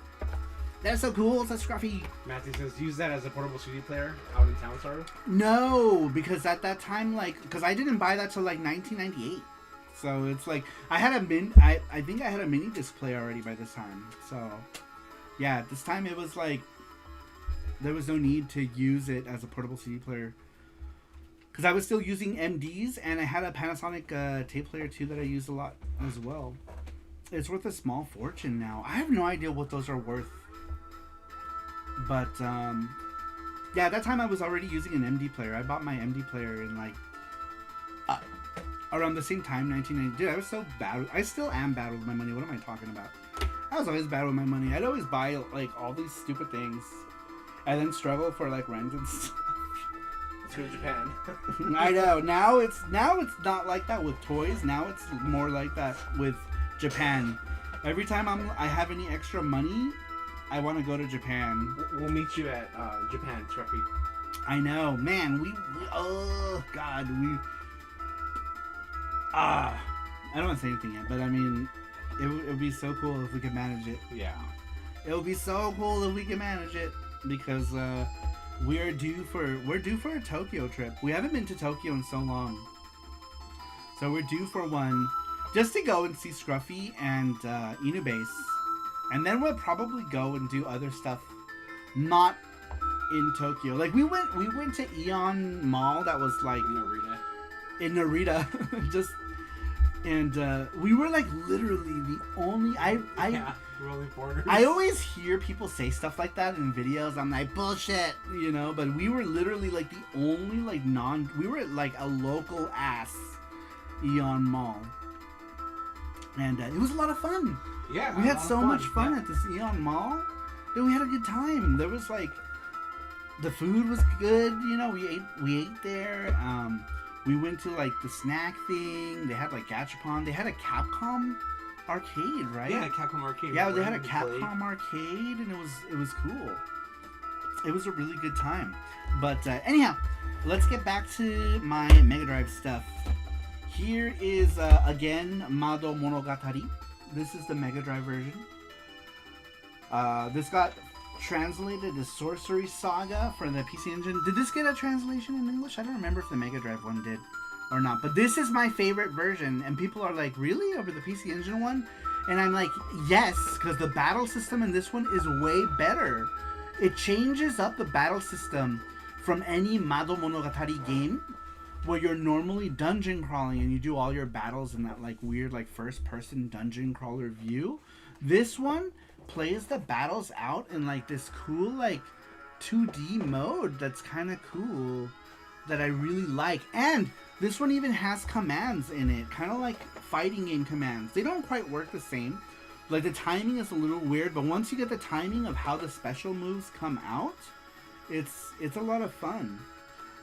That's so cool. It's a scruffy. Matthew says, use that as a portable CD player out in town, Saru? No, because at that time, like, because I didn't buy that till like 1998. So it's like I had I think I had a mini disc player already by this time. So yeah, at this time it was like there was no need to use it as a portable CD player because I was still using MDs and I had a Panasonic tape player too that I used a lot as well. It's worth a small fortune now. I have no idea what those are worth. But yeah, at that time I was already using an MD player. I bought my MD player in like around the same time, 1990. Dude, I was so bad. I still am bad with my money. What am I talking about? I was always bad with my money. I'd always buy like all these stupid things, and then struggle for like rent and stuff. Let's go to Japan. I know. Now it's not like that with toys. Now it's more like that with Japan. Every time I have any extra money, I want to go to Japan. We'll meet you at Japan, Scruffy. I know, man. We oh god, we. I don't want to say anything yet, but I mean, it would be so cool if we could manage it. Yeah. It would be so cool if we could manage it because we're due for a Tokyo trip. We haven't been to Tokyo in so long, so we're due for one just to go and see Scruffy and Inubase, and then we'll probably go and do other stuff, not in Tokyo. Like we went to Aeon Mall that was like in Narita, just and we were like literally the only we're only foreigners. I always hear people say stuff like that in videos. I'm like bullshit, you know. But we were literally like the only like we were at like a local ass Aeon Mall, and it was a lot of fun. Yeah, we had so much fun at this Aeon Mall. Then we had a good time. There was like the food was good, you know. We ate there. We went to like the snack thing. They had like Gachapon. They had a Capcom arcade, right? Yeah, Capcom arcade. Yeah, they had a Capcom arcade, and it was cool. It was a really good time. But anyhow, let's get back to my Mega Drive stuff. Here is again Mado Monogatari. This is the Mega Drive version. This got translated as Sorcery Saga for the PC Engine. Did this get a translation in English? I don't remember if the Mega Drive one did or not. But this is my favorite version. And people are like, really? Over the PC Engine one? And I'm like, yes, because the battle system in this one is way better. It changes up the battle system from any Mado Monogatari game where you're normally dungeon crawling and you do all your battles in that like weird like first person dungeon crawler view. This one plays the battles out in like this cool like 2D mode that's kind of cool that I really like. And this one even has commands in it, kind of like fighting game commands. They don't quite work the same. Like the timing is a little weird, but once you get the timing of how the special moves come out, it's a lot of fun.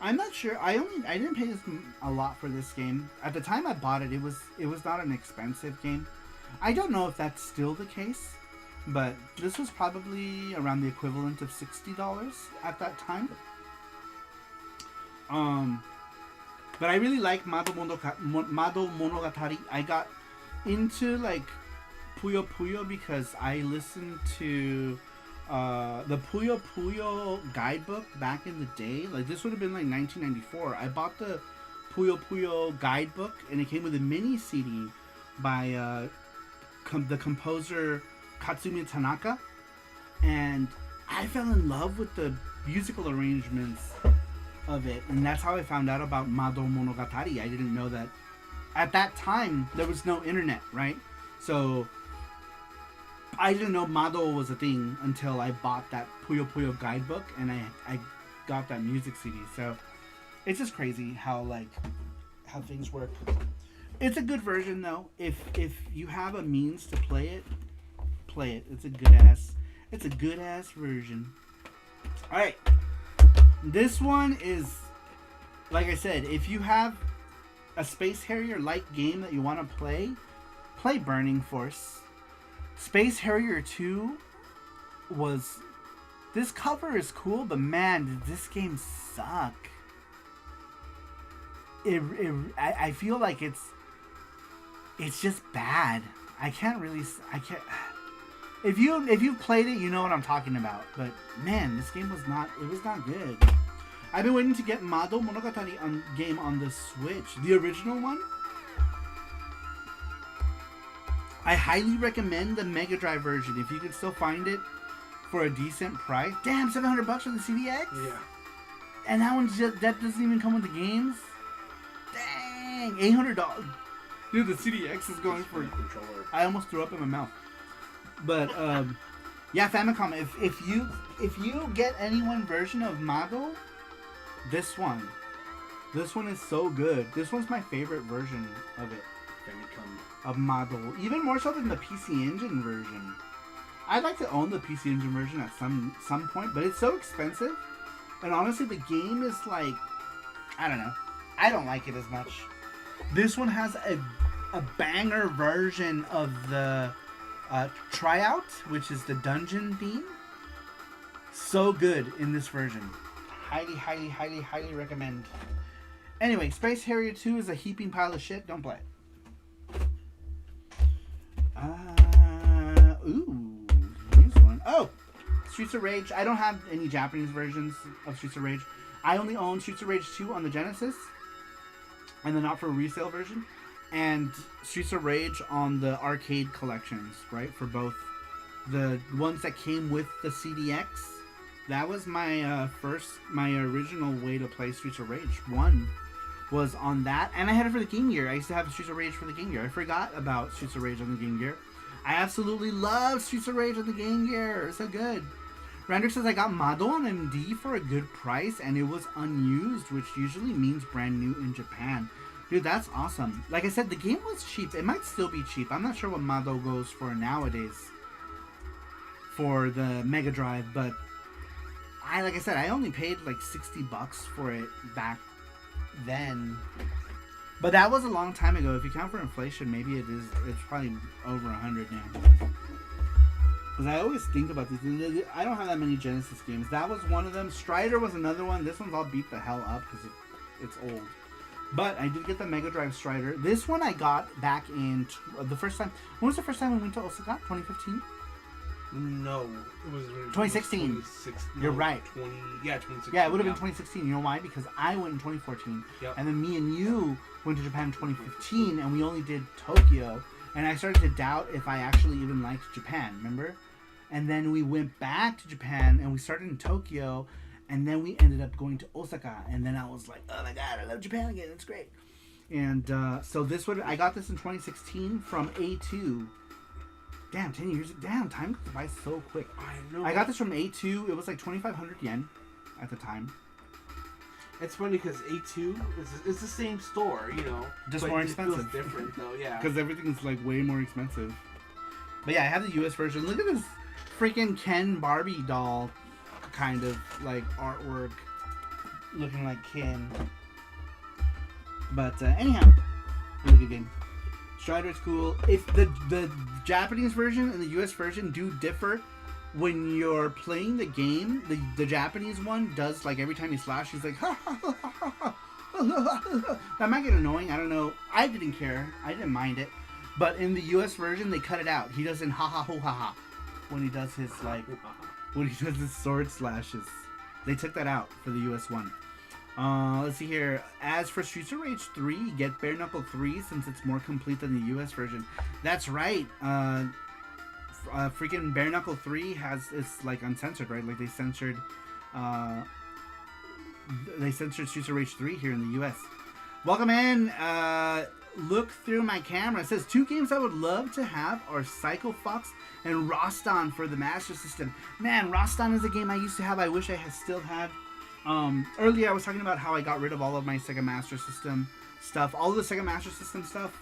I'm not sure. I didn't pay a lot for this game. At the time I bought it, it was not an expensive game. I don't know if that's still the case, but this was probably around the equivalent of $60 at that time. But I really like Mado Monogatari. I got into like Puyo Puyo because I listened to the Puyo Puyo guidebook back in the day. Like this would have been like 1994. I bought the Puyo Puyo guidebook and it came with a mini CD by the composer Katsumi Tanaka, and I fell in love with the musical arrangements of it, and that's how I found out about Mado Monogatari. I didn't know that at that time there was no internet, right? So I didn't know Mado was a thing until I bought that Puyo Puyo guidebook and I got that music CD. So it's just crazy how things work. It's a good version though. If you have a means to play it. It's a good ass version. All right. This one is, like I said, if you have a Space Harrier-like game that you want to play Burning Force. Space Harrier 2 was... This cover is cool, but man, did this game suck. I feel like it's just bad. If you've played it, you know what I'm talking about. But man, this game was not good. I've been waiting to get Mado Monogatari game on the Switch. The original one. I highly recommend the Mega Drive version if you can still find it for a decent price. Damn, $700 for the CDX? Yeah. And that doesn't even come with the games? Dang, $800. Dude, the CDX is going for... Controller. I almost threw up in my mouth. But yeah, Famicom. If you get any one version of Mado, this one is so good. This one's my favorite version of it. Famicom of Mado, even more so than the PC Engine version. I'd like to own the PC Engine version at some point, but it's so expensive. And honestly, the game is like, I don't know. I don't like it as much. This one has a banger version of the Tryout, which is the dungeon theme. So good in this version. Highly recommend. Anyway, Space Harrier 2 is a heaping pile of shit. Don't play it. Here's one. Oh, Streets of Rage. I don't have any Japanese versions of Streets of Rage. I only own Streets of Rage 2 on the Genesis, and the not for resale version, and Streets of Rage on the arcade collections, right? For both the ones that came with the CDX. That was my original way to play Streets of Rage. One was on that, and I had it for the Game Gear. I used to have Streets of Rage for the Game Gear. I forgot about Streets of Rage on the Game Gear. I absolutely love Streets of Rage on the Game Gear. It's so good. Randrick says, I got Mado on MD for a good price, and it was unused, which usually means brand new in Japan. Dude, that's awesome. Like I said, the game was cheap. It might still be cheap. I'm not sure what Mado goes for nowadays for the Mega Drive, but like I said, I only paid like $60 for it back then. But that was a long time ago. If you count for inflation, maybe it's probably over 100 now. Because I always think about this. I don't have that many Genesis games. That was one of them. Strider was another one. This one's all beat the hell up because it's old. But I did get the Mega Drive Strider. This one I got back in the first time. When was the first time we went to Osaka? 2015? No, it was 2016. You're right. 2016. Yeah, it would have been 2016. You know why? Because I went in 2014. Yep. And then me and you went to Japan in 2015, and we only did Tokyo. And I started to doubt if I actually even liked Japan, remember? And then we went back to Japan, and we started in Tokyo, and then we ended up going to Osaka. And then I was like, oh my god, I love Japan again. It's great. And so I got this in 2016 from A2. Damn, 10 years. Damn, time goes by so quick. I know. I got this from A2. It was like 2,500 yen at the time. It's funny because A2 is the same store, you know. Just more expensive. It feels different, though, yeah. Because everything's like way more expensive. But yeah, I have the US version. Look at this freaking Ken Barbie doll kind of like artwork. looking like Ken. But anyhow, really good game. Strider's cool. If the Japanese version and the US version do differ when you're playing the game, the Japanese one does, like, every time he slash, he's like, ha ha ha ha ha. That might get annoying. I don't know. I didn't care. I didn't mind it. But in the US version, they cut it out. He doesn't ha ha ho ha ha when he does his, like, when he does his sword slashes. They took that out for the US one. Let's see here. As for Streets of Rage 3, get Bare Knuckle 3 since it's more complete than the US version. That's right. Freaking Bare Knuckle 3 it's like uncensored, right? Like they censored Streets of Rage 3 here in the US. Welcome in. Look through my camera. It says 2 games I would love to have are Psycho Fox and Roston for the Master System. Man, Roston is a game I used to have. I wish I still had. Earlier I was talking about how I got rid of all of my Sega Master System stuff. All of the Sega Master System stuff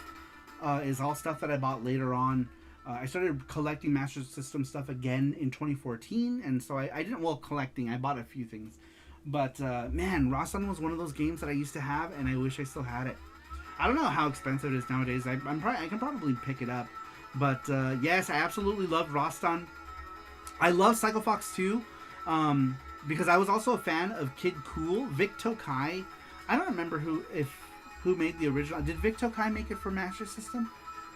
is all stuff that I bought later on. I started collecting Master System stuff again in 2014, and so I didn't, well, collecting, I bought a few things. But, man, Roston was one of those games that I used to have, and I wish I still had it. I don't know how expensive it is nowadays. I can probably pick it up. But, yes, I absolutely love Roston. I love Psycho Fox 2, because I was also a fan of Kid Cool. Vic Tokai. I don't remember who made the original. Did Vic Tokai make it for Master System?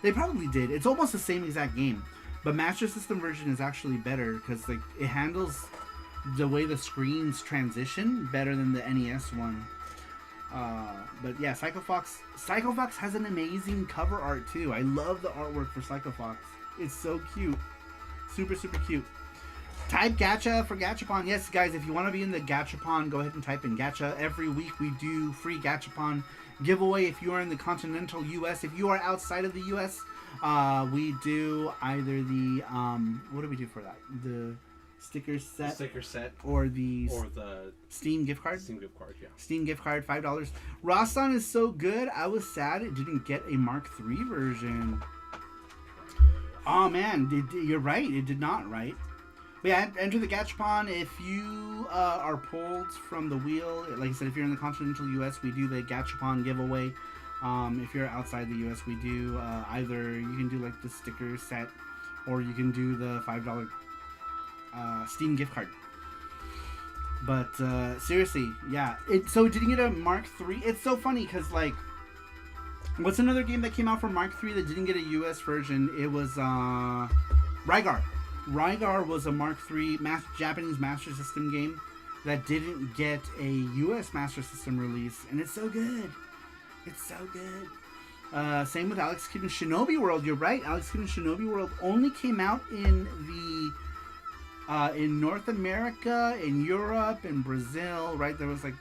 They probably did. It's almost the same exact game, but Master System version is actually better because, like, it handles the way the screens transition better than the NES one. But yeah, Psycho Fox has an amazing cover art too. I love the artwork for Psycho Fox. It's so cute, super cute. Type gacha for Gachapon. Yes, guys, if you want to be in the Gachapon, go ahead and type in gacha. Every week we do free Gachapon giveaway if you are in the continental US. If you are outside of the US, we do either the what do we do for that? The sticker set or the Steam gift card. Steam gift card, yeah. Steam gift card, $5. Roston is so good. I was sad it didn't get a Mark III version. Oh man, you're right. It did not, right? But yeah, enter the Gachapon. If you are pulled from the wheel, like I said, if you're in the continental US, we do the Gachapon giveaway. If you're outside the US, we do either you can do like the sticker set, or you can do the $5 Steam gift card. But seriously, yeah. So it didn't get a Mark III. It's so funny because, like, what's another game that came out for Mark III that didn't get a US version? It was Rygar. Rygar was a Mark III Japanese Master System game that didn't get a US Master System release, and it's so good. It's so good. Same with Alex Kidd and Shinobi World. You're right. Alex Kidd and Shinobi World only came out in North America, in Europe, in Brazil, right? There was like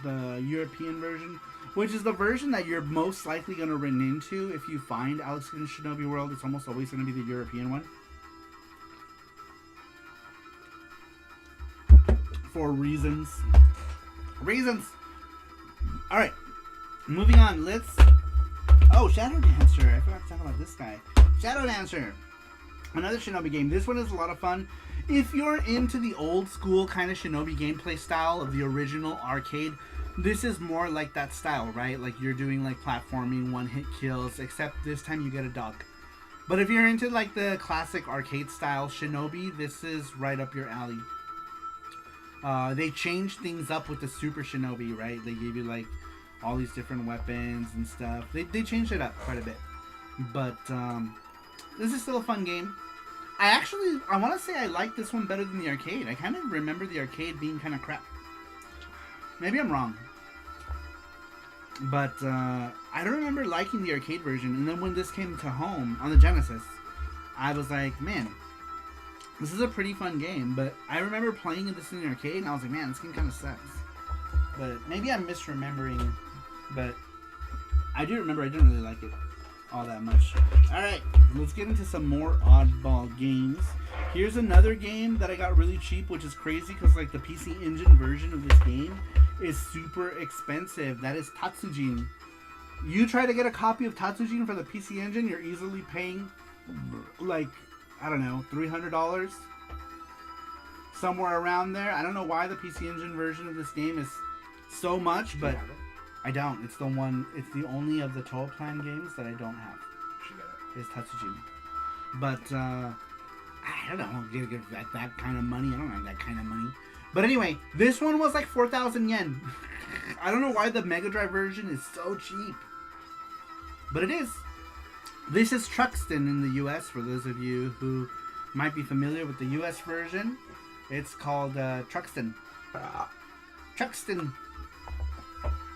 the European version, which is the version that you're most likely going to run into if you find Alex Kidd and Shinobi World. It's almost always going to be the European one. For reasons. Alright. Moving on. Oh, Shadow Dancer. I forgot to talk about this guy. Shadow Dancer. Another Shinobi game. This one is a lot of fun. If you're into the old school kind of Shinobi gameplay style of the original arcade, this is more like that style, right? Like you're doing like platforming, one-hit kills, except this time you get a dog. But if you're into like the classic arcade style Shinobi, this is right up your alley. They changed things up with the Super Shinobi, right? They gave you like all these different weapons and stuff. They changed it up quite a bit. But this is still a fun game. I want to say I like this one better than the arcade. I kind of remember the arcade being kind of crap. Maybe I'm wrong. But I don't remember liking the arcade version. And then when this came to home on the Genesis, I was like, man, this is a pretty fun game. But I remember playing this in the arcade, and I was like, man, this game kind of sucks. But maybe I'm misremembering. But I do remember I didn't really like it all that much. Alright, let's get into some more oddball games. Here's another game that I got really cheap, which is crazy because like the PC Engine version of this game is super expensive. That is Tatsujin. You try to get a copy of Tatsujin for the PC Engine, you're easily paying like, I don't know, $300. somewhere around there. I don't know why the PC Engine version of this game is so much, but I don't. It's the only of the 12 plan games that I don't have. Should get it. Is Tatsujin. But I don't know. Get that kind of money. I don't have that kind of money. But anyway, this one was like 4,000 yen. I don't know why the Mega Drive version is so cheap. But it is. This is Truxton in the US, for those of you who might be familiar with the US version. It's called Truxton. Truxton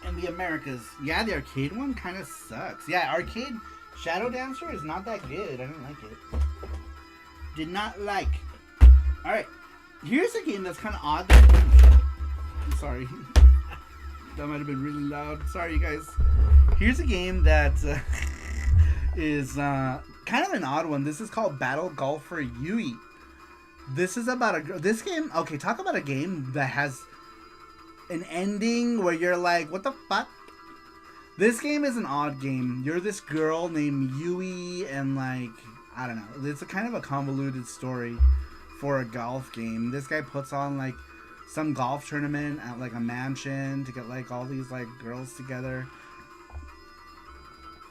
in the Americas. Yeah, the arcade one kind of sucks. Yeah, arcade Shadow Dancer is not that good. I didn't like it. Did not like. Alright. Here's a game that's kind of odd. I'm sorry. That might have been really loud. Sorry, you guys. Here's a game that is kind of an odd one. This is called Battle Golfer Yui. This is about this game. Okay, talk about a game that has an ending where you're like, what the fuck? This game is an odd game. You're this girl named Yui, and like, I don't know. It's a kind of a convoluted story for a golf game. This guy puts on like some golf tournament at like a mansion to get like all these like girls together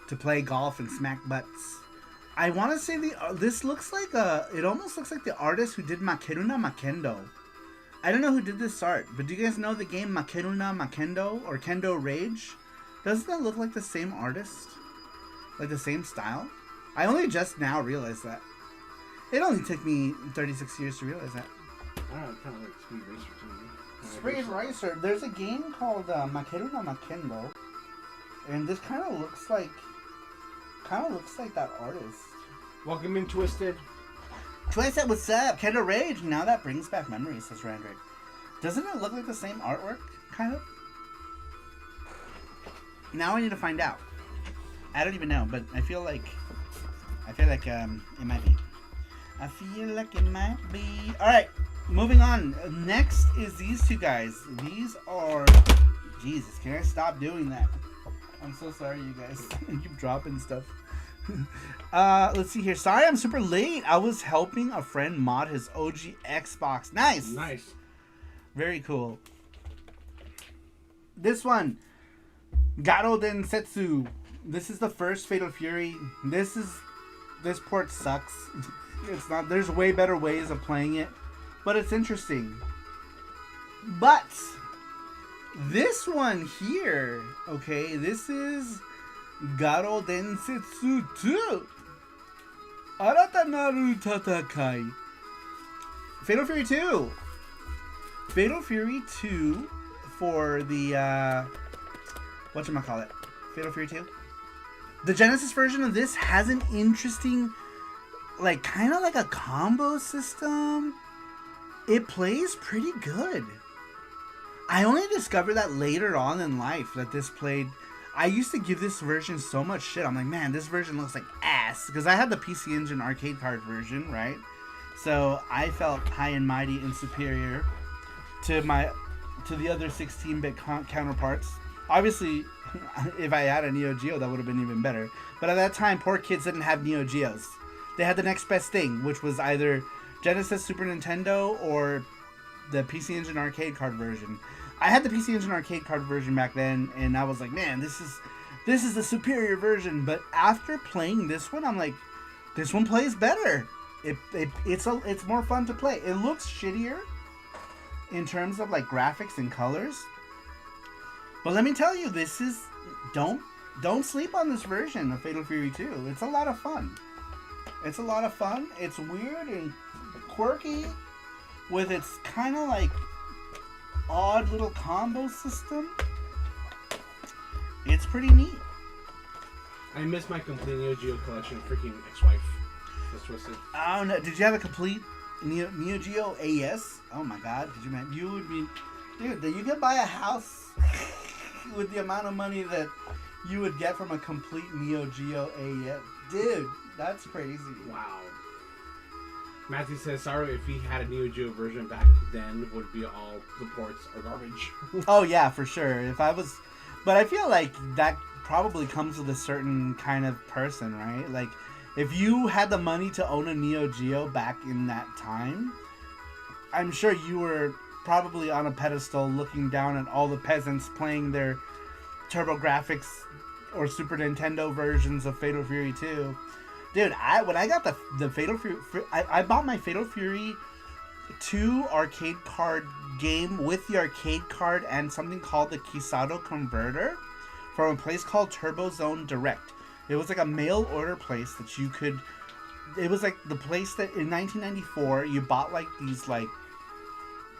to play golf and smack butts. I want to say this looks like it almost looks like the artist who did Makeruna Makendo. I don't know who did this art, but do you guys know the game Makeruna Makendo or Kendo Rage? Doesn't that look like the same artist? Like the same style? I only just now realized that. It only took me 36 years to realize that. I don't know, kind of like Speed Racer too. Speed Racer. There's a game called Makeruna Makendo, and this kind of looks like that artist. Welcome in, Twisted. Twisted, what's up? Kendo Rage. Now that brings back memories, says Randrake. Doesn't it look like the same artwork, kind of? Now I need to find out. I don't even know, but I feel like it might be. I feel like it might be. All right, moving on. Next is these two guys. These are. Jesus, can I stop doing that? I'm so sorry, you guys. I keep dropping stuff. Let's see here. Sorry, I'm super late. I was helping a friend mod his OG Xbox. Nice. Nice. Very cool. This one, Garo Densetsu. This is the first Fatal Fury. This port sucks. It's not. There's way better ways of playing it, but it's interesting. But this one here, okay, this is Garo Densetsu 2. Aratanaru Tatakai. Fatal Fury 2. Fatal Fury 2 for the whatchamacallit? Fatal Fury 2. The Genesis version of this has an interesting, like, kind of like a combo system. It plays pretty good. I only discovered that later on in life that this played. I used to give this version so much shit. I'm like, man, this version looks like ass. Because I had the PC Engine arcade card version, right? So I felt high and mighty and superior to the other 16-bit counterparts. Obviously, if I had a Neo Geo, that would have been even better. But at that time, poor kids didn't have Neo Geos. They had the next best thing, which was either Genesis, Super Nintendo, or the PC Engine arcade card version. I had the PC Engine arcade card version back then, and I was like, man, this is the superior version. But after playing this one, I'm like, this one plays better. It's more fun to play. It looks shittier in terms of like graphics and colors. But let me tell you, this is don't sleep on this version of Fatal Fury 2. It's a lot of fun. It's a lot of fun. It's weird and quirky with its kind of like odd little combo system. It's pretty neat. I missed my complete Neo Geo collection. Freaking ex-wife. That's twisted. Oh no! Did you have a complete Neo Geo AES? Oh my God! Did you, man? You would be, dude. You could buy a house with the amount of money that you would get from a complete Neo Geo AES, dude. That's crazy. Wow. Matthew says, Saru, if he had a Neo Geo version back then, would be all the ports are garbage. Oh yeah, for sure. If I was, but I feel like that probably comes with a certain kind of person, right? Like, if you had the money to own a Neo Geo back in that time, I'm sure you were probably on a pedestal looking down at all the peasants playing their TurboGrafx or Super Nintendo versions of Fatal Fury 2. Dude, when I got the Fatal Fury, I bought my Fatal Fury 2 arcade card game with the arcade card and something called the Kisato Converter from a place called Turbo Zone Direct. It was like a mail order place that you could. It was like the place that in 1994 you bought like these like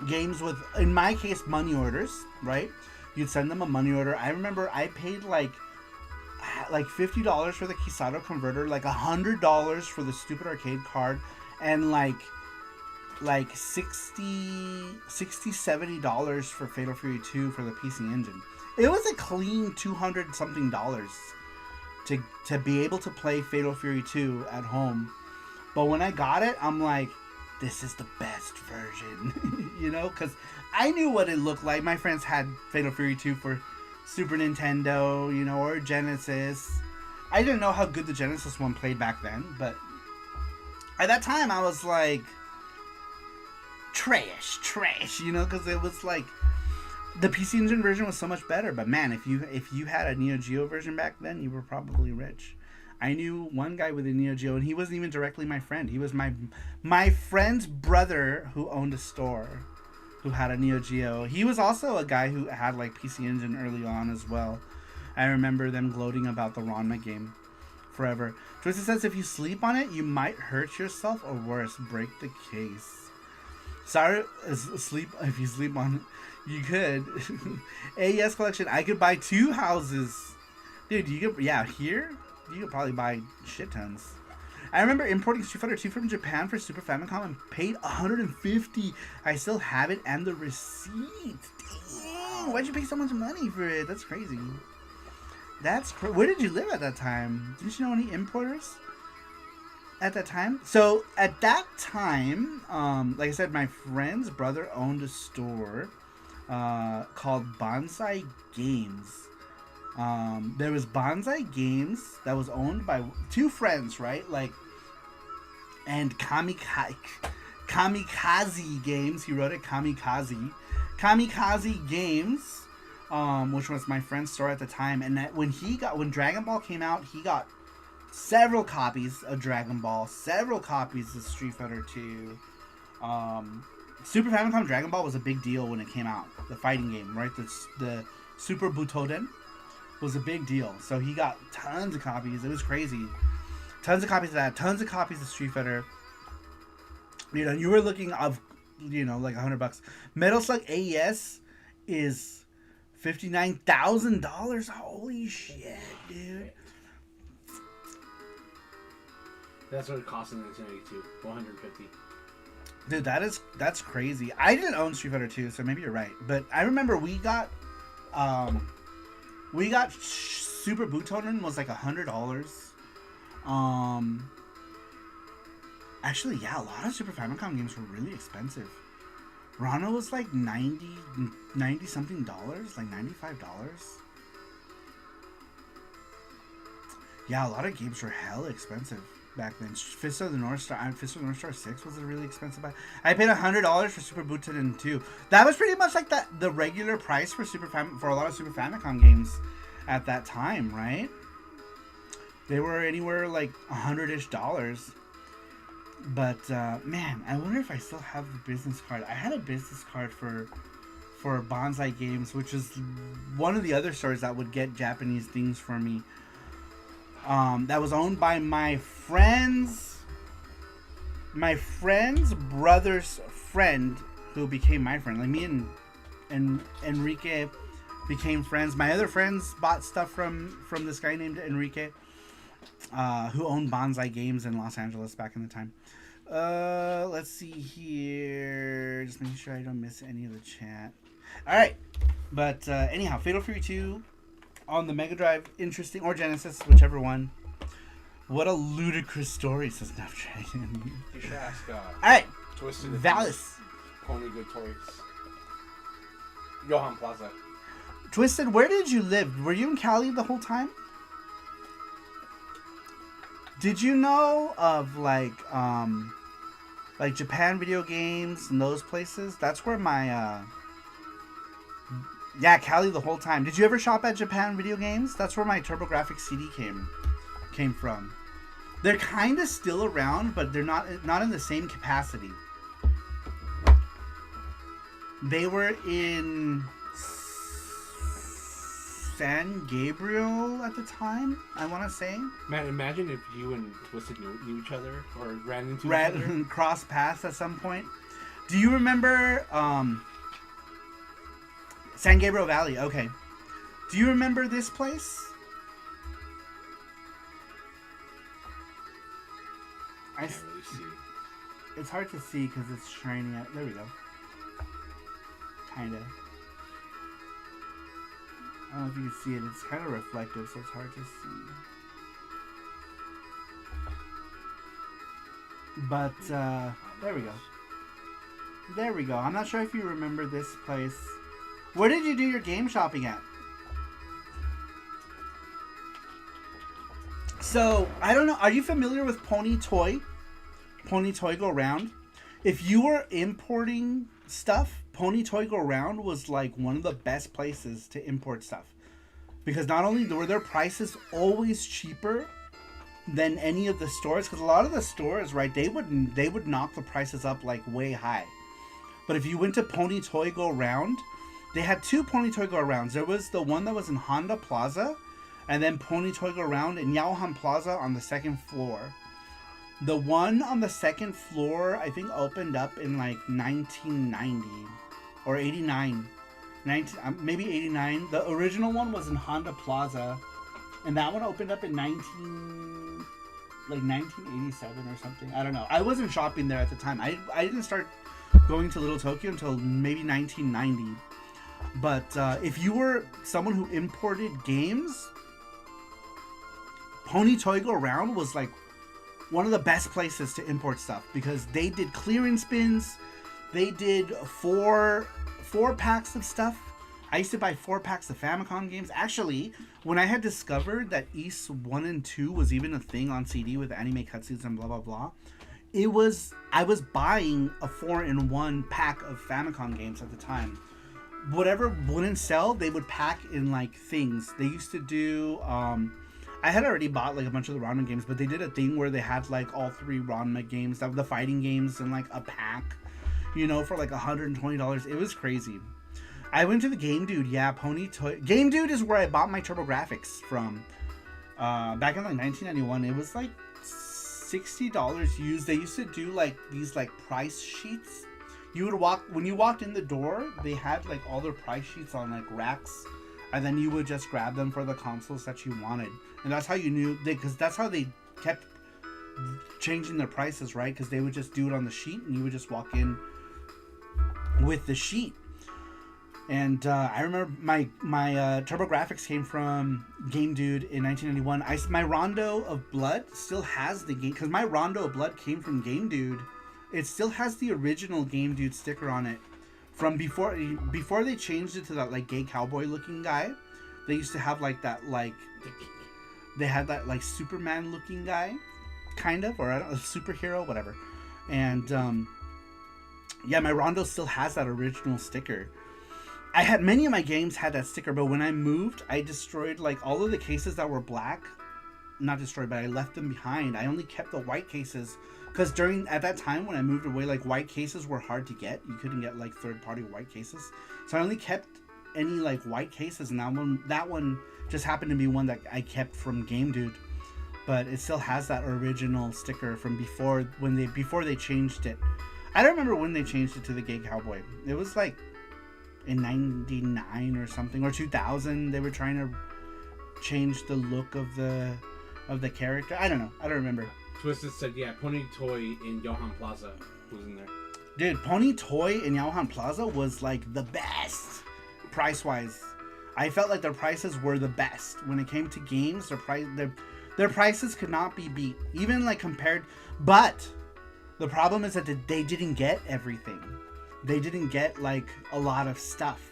games with, in my case, money orders, right? You'd send them a money order. I remember I paid like $50 for the Kisato Converter, like $100 for the stupid arcade card, and like $60-$70 for Fatal Fury 2 for the PC Engine. It was a clean $200 something to be able to play Fatal Fury 2 at home. But when I got it, I'm like, this is the best version, you know, because I knew what it looked like. My friends had Fatal Fury 2 for Super Nintendo, you know, or Genesis. I didn't know how good the Genesis one played back then, but at that time I was like, trash, you know, because it was like, the PC Engine version was so much better. But man, if you had a Neo Geo version back then, you were probably rich. I knew one guy with a Neo Geo, and he wasn't even directly my friend. He was my friend's brother who owned a store, who had a Neo Geo. He was also a guy who had like PC Engine early on as well. I remember them gloating about the Ranma game forever. Twisted says if you sleep on it, you might hurt yourself or worse, break the case. Saru is asleep. If you sleep on it, you could. AES Collection. I could buy 2 houses, dude. You could, yeah, here. You could probably buy shit tons. I remember importing Street Fighter 2 from Japan for Super Famicom and paid $150. I still have it and the receipt. Dang, why'd you pay so much money for it? That's crazy. Where did you live at that time? Didn't you know any importers at that time? So at that time, like I said, my friend's brother owned a store called Bonsai Games. There was Bonsai Games that was owned by 2 friends, right? Like, and Kamikaze Games. He wrote it Kamikaze. Kamikaze Games, which was my friend's store at the time. And that when Dragon Ball came out, he got several copies of Dragon Ball, several copies of Street Fighter 2. Super Famicom Dragon Ball was a big deal when it came out. The fighting game, right? The Super Butoden was a big deal. So he got tons of copies. It was crazy. Tons of copies of that. Tons of copies of Street Fighter. You know, you were looking of, you know, like $100. Metal Slug AES is $59,000. Holy shit, dude. That's what it cost in 1982. $150. Dude, that's crazy. I didn't own Street Fighter 2, so maybe you're right. But I remember we got Super Butoden was like $100. Actually, yeah, a lot of Super Famicom games were really expensive. Rana was like $90 something, like $95. Yeah, a lot of games were hella expensive back then. Fist of the North Star 6 was a really expensive buy. I paid $100 for Super Butoden 2. That was pretty much like the regular price for for a lot of Super Famicom games at that time, right? They were anywhere like $100-ish. But man, I wonder if I still have the business card. I had a business card for Bonsai Games, which is one of the other stores that would get Japanese things for me. That was owned by my friend's brother's friend, who became my friend. Like me and Enrique became friends. My other friends bought stuff from this guy named Enrique, who owned Bonsai Games in Los Angeles back in the time. Let's see here. Just making sure I don't miss any of the chat. All right, but anyhow, Fatal Fury 2 on the Mega Drive, interesting, or Genesis, whichever one. What a ludicrous story, says Snapdragon. You should ask. All right, Twisted Valis. Pony Good Toys. Johan Plaza. Twisted, where did you live? Were you in Cali the whole time? Did you know of like like Japan Video Games and those places. That's where my yeah, Cali the whole time. Did you ever shop at Japan Video Games? That's where my TurboGrafx CD came from. They're kind of still around, but they're not in the same capacity. They were in San Gabriel at the time, I want to say. Man, imagine if you and Twisted knew each other or ran into each other. Cross paths at some point. Do you remember San Gabriel Valley? Okay. Do you remember this place? I can't really see. It's hard to see because it's shining out. There we go. Kinda. I don't know if you can see it. It's kind of reflective, so it's hard to see. But, there we go. There we go. I'm not sure if you remember this place. Where did you do your game shopping at? So, I don't know. Are you familiar with Pony Toy? Pony Toy Go Round? If you were importing stuff, Pony Toy Go Round was like one of the best places to import stuff. Because not only were their prices always cheaper than any of the stores, because a lot of the stores, right, they would knock the prices up like way high. But if you went to Pony Toy Go Round, they had two Pony Toy Go Rounds. There was the one that was in Honda Plaza, and then Pony Toy Go Round in Yaohan Plaza on the second floor. The one on the second floor, I think, opened up in like 1990 or 89. Maybe 89. The original one was in Honda Plaza, and that one opened up in 1987 or something. I don't know. I wasn't shopping there at the time. I didn't start going to Little Tokyo until maybe 1990. But if you were someone who imported games, Pony Toy Go Round was like one of the best places to import stuff because they did clearance bins. They did four packs of stuff. I used to buy 4 packs of Famicom games. Actually, when I had discovered that Ys 1 and 2 was even a thing on CD with anime cutscenes and blah blah blah, I was buying a 4-in-1 pack of Famicom games at the time. Whatever wouldn't sell, they would pack in like things. They used to do I had already bought like a bunch of the Ranma games, but they did a thing where they had like all 3 Ranma games, the fighting games, in like a pack, you know, for like $120. It was crazy. I went to the Game Dude, yeah, Pony Toy. Game Dude is where I bought my TurboGrafx from. Back in like 1991, it was like $60 used. They used to do like these like price sheets. You would when you walked in the door, they had like all their price sheets on like racks, and then you would just grab them for the consoles that you wanted. And that's how you knew, because that's how they kept changing their prices, right? Because they would just do it on the sheet, and you would just walk in with the sheet. And I remember my TurboGrafx came from Game Dude in 1991. My Rondo of Blood still has the game, because my Rondo of Blood came from Game Dude. It still has the original Game Dude sticker on it from before they changed it to that like gay cowboy looking guy. They used to have like that like they had that like Superman looking guy, kind of, or a superhero, whatever. And yeah, my Rondo still has that original sticker. I had many of my games had that sticker, but when I moved, I destroyed like all of the cases that were black. Not destroyed, but I left them behind. I only kept the white cases because at that time when I moved away, like white cases were hard to get. You couldn't get like third-party white cases, so I only kept any like white cases, and that one just happened to be one that I kept from Game Dude. But it still has that original sticker from before they changed it. I don't remember when they changed it to the gay cowboy. It was like in 99 or something, or 2000. They were trying to change the look of the character. I don't know. I don't remember. Twisted said, yeah, Pony Toy in Yaohan Plaza was in there. Dude, Pony Toy in Yaohan Plaza was like the best price-wise. I felt like their prices were the best. When it came to games, their prices could not be beat. Even like compared, but the problem is that they didn't get everything. They didn't get like a lot of stuff,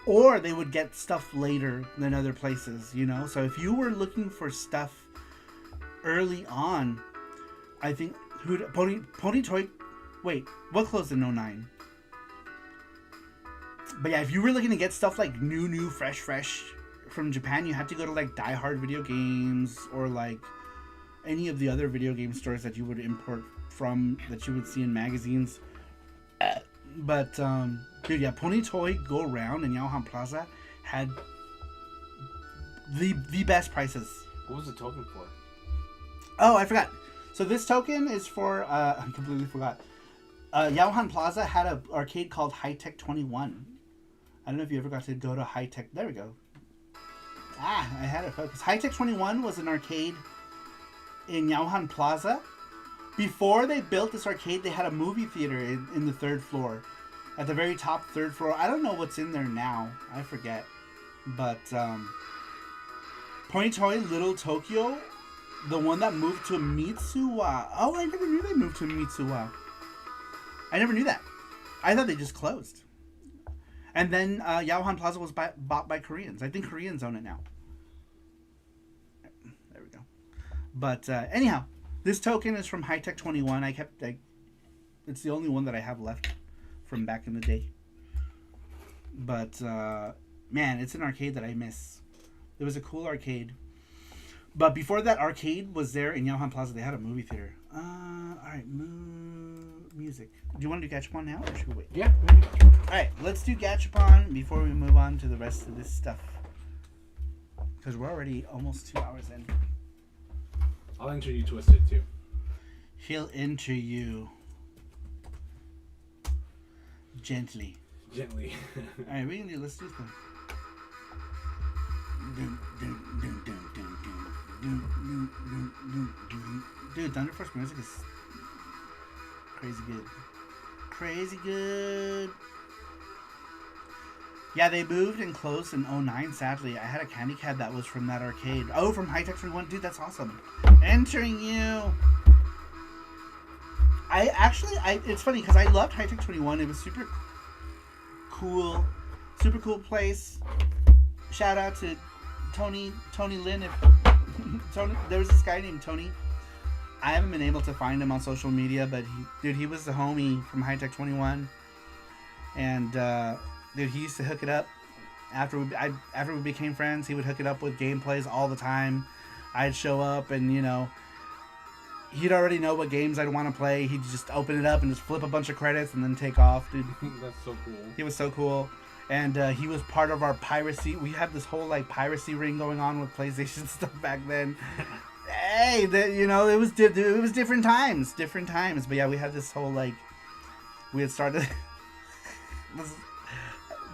or they would get stuff later than other places, you know. So if you were looking for stuff early on, I think Pony Toy Wait, what closed in 09? But yeah, if you were looking to get stuff like new, fresh from Japan, you had to go to like Die Hard Video Games or like any of the other video game stores that you would import from that you would see in magazines. But dude, yeah, Pony Toy Go Round in Yaohan Plaza had the best prices. What was the token for? Oh, I forgot. So this token is for I completely forgot. Yaohan Plaza had an arcade called High Tech 21. I don't know if you ever got to go to High Tech. There we go. I had it focused. High Tech 21 was an arcade in Yaohan Plaza. Before they built this arcade, they had a movie theater in the third floor. At the very top third floor. I don't know what's in there now. I forget. But Pony Toy Little Tokyo, the one that moved to Mitsuwa. Oh, I never knew they moved to Mitsuwa. I never knew that. I thought they just closed. And then Yaohan Plaza was bought by Koreans. I think Koreans own it now. There we go. But anyhow, this token is from High Tech 21. It's the only one that I have left from back in the day. But man, it's an arcade that I miss. It was a cool arcade. But before that arcade was there in Yaohan Plaza, they had a movie theater. Alright, music. Do you want to do Gachapon now, or should we wait? Yeah. Alright, let's do Gachapon before we move on to the rest of this stuff. Because we're already almost 2 hours in. I'll enter you Twisted too. He'll enter you gently. Gently. Alright, we can do, let's do this. Dude, Thunder Force music is crazy good. Crazy good. Yeah, they moved and closed in 09, sadly. I had a candy cab that was from that arcade. Oh, from High Tech 21. Dude, that's awesome. Entering you. It's funny because I loved High Tech 21. It was super cool. Super cool place. Shout out to Tony Lin. Tony, there was this guy named Tony. I haven't been able to find him on social media, but he was the homie from High Tech 21, and dude, he used to hook it up after we became friends. He would hook it up with gameplays all the time. I'd show up, and he'd already know what games I'd want to play. He'd just open it up and just flip a bunch of credits and then take off, dude. That's so cool. He was so cool. And he was part of our piracy. We had this whole piracy ring going on with PlayStation stuff back then. Hey, it was different times. But yeah, we had this whole we had started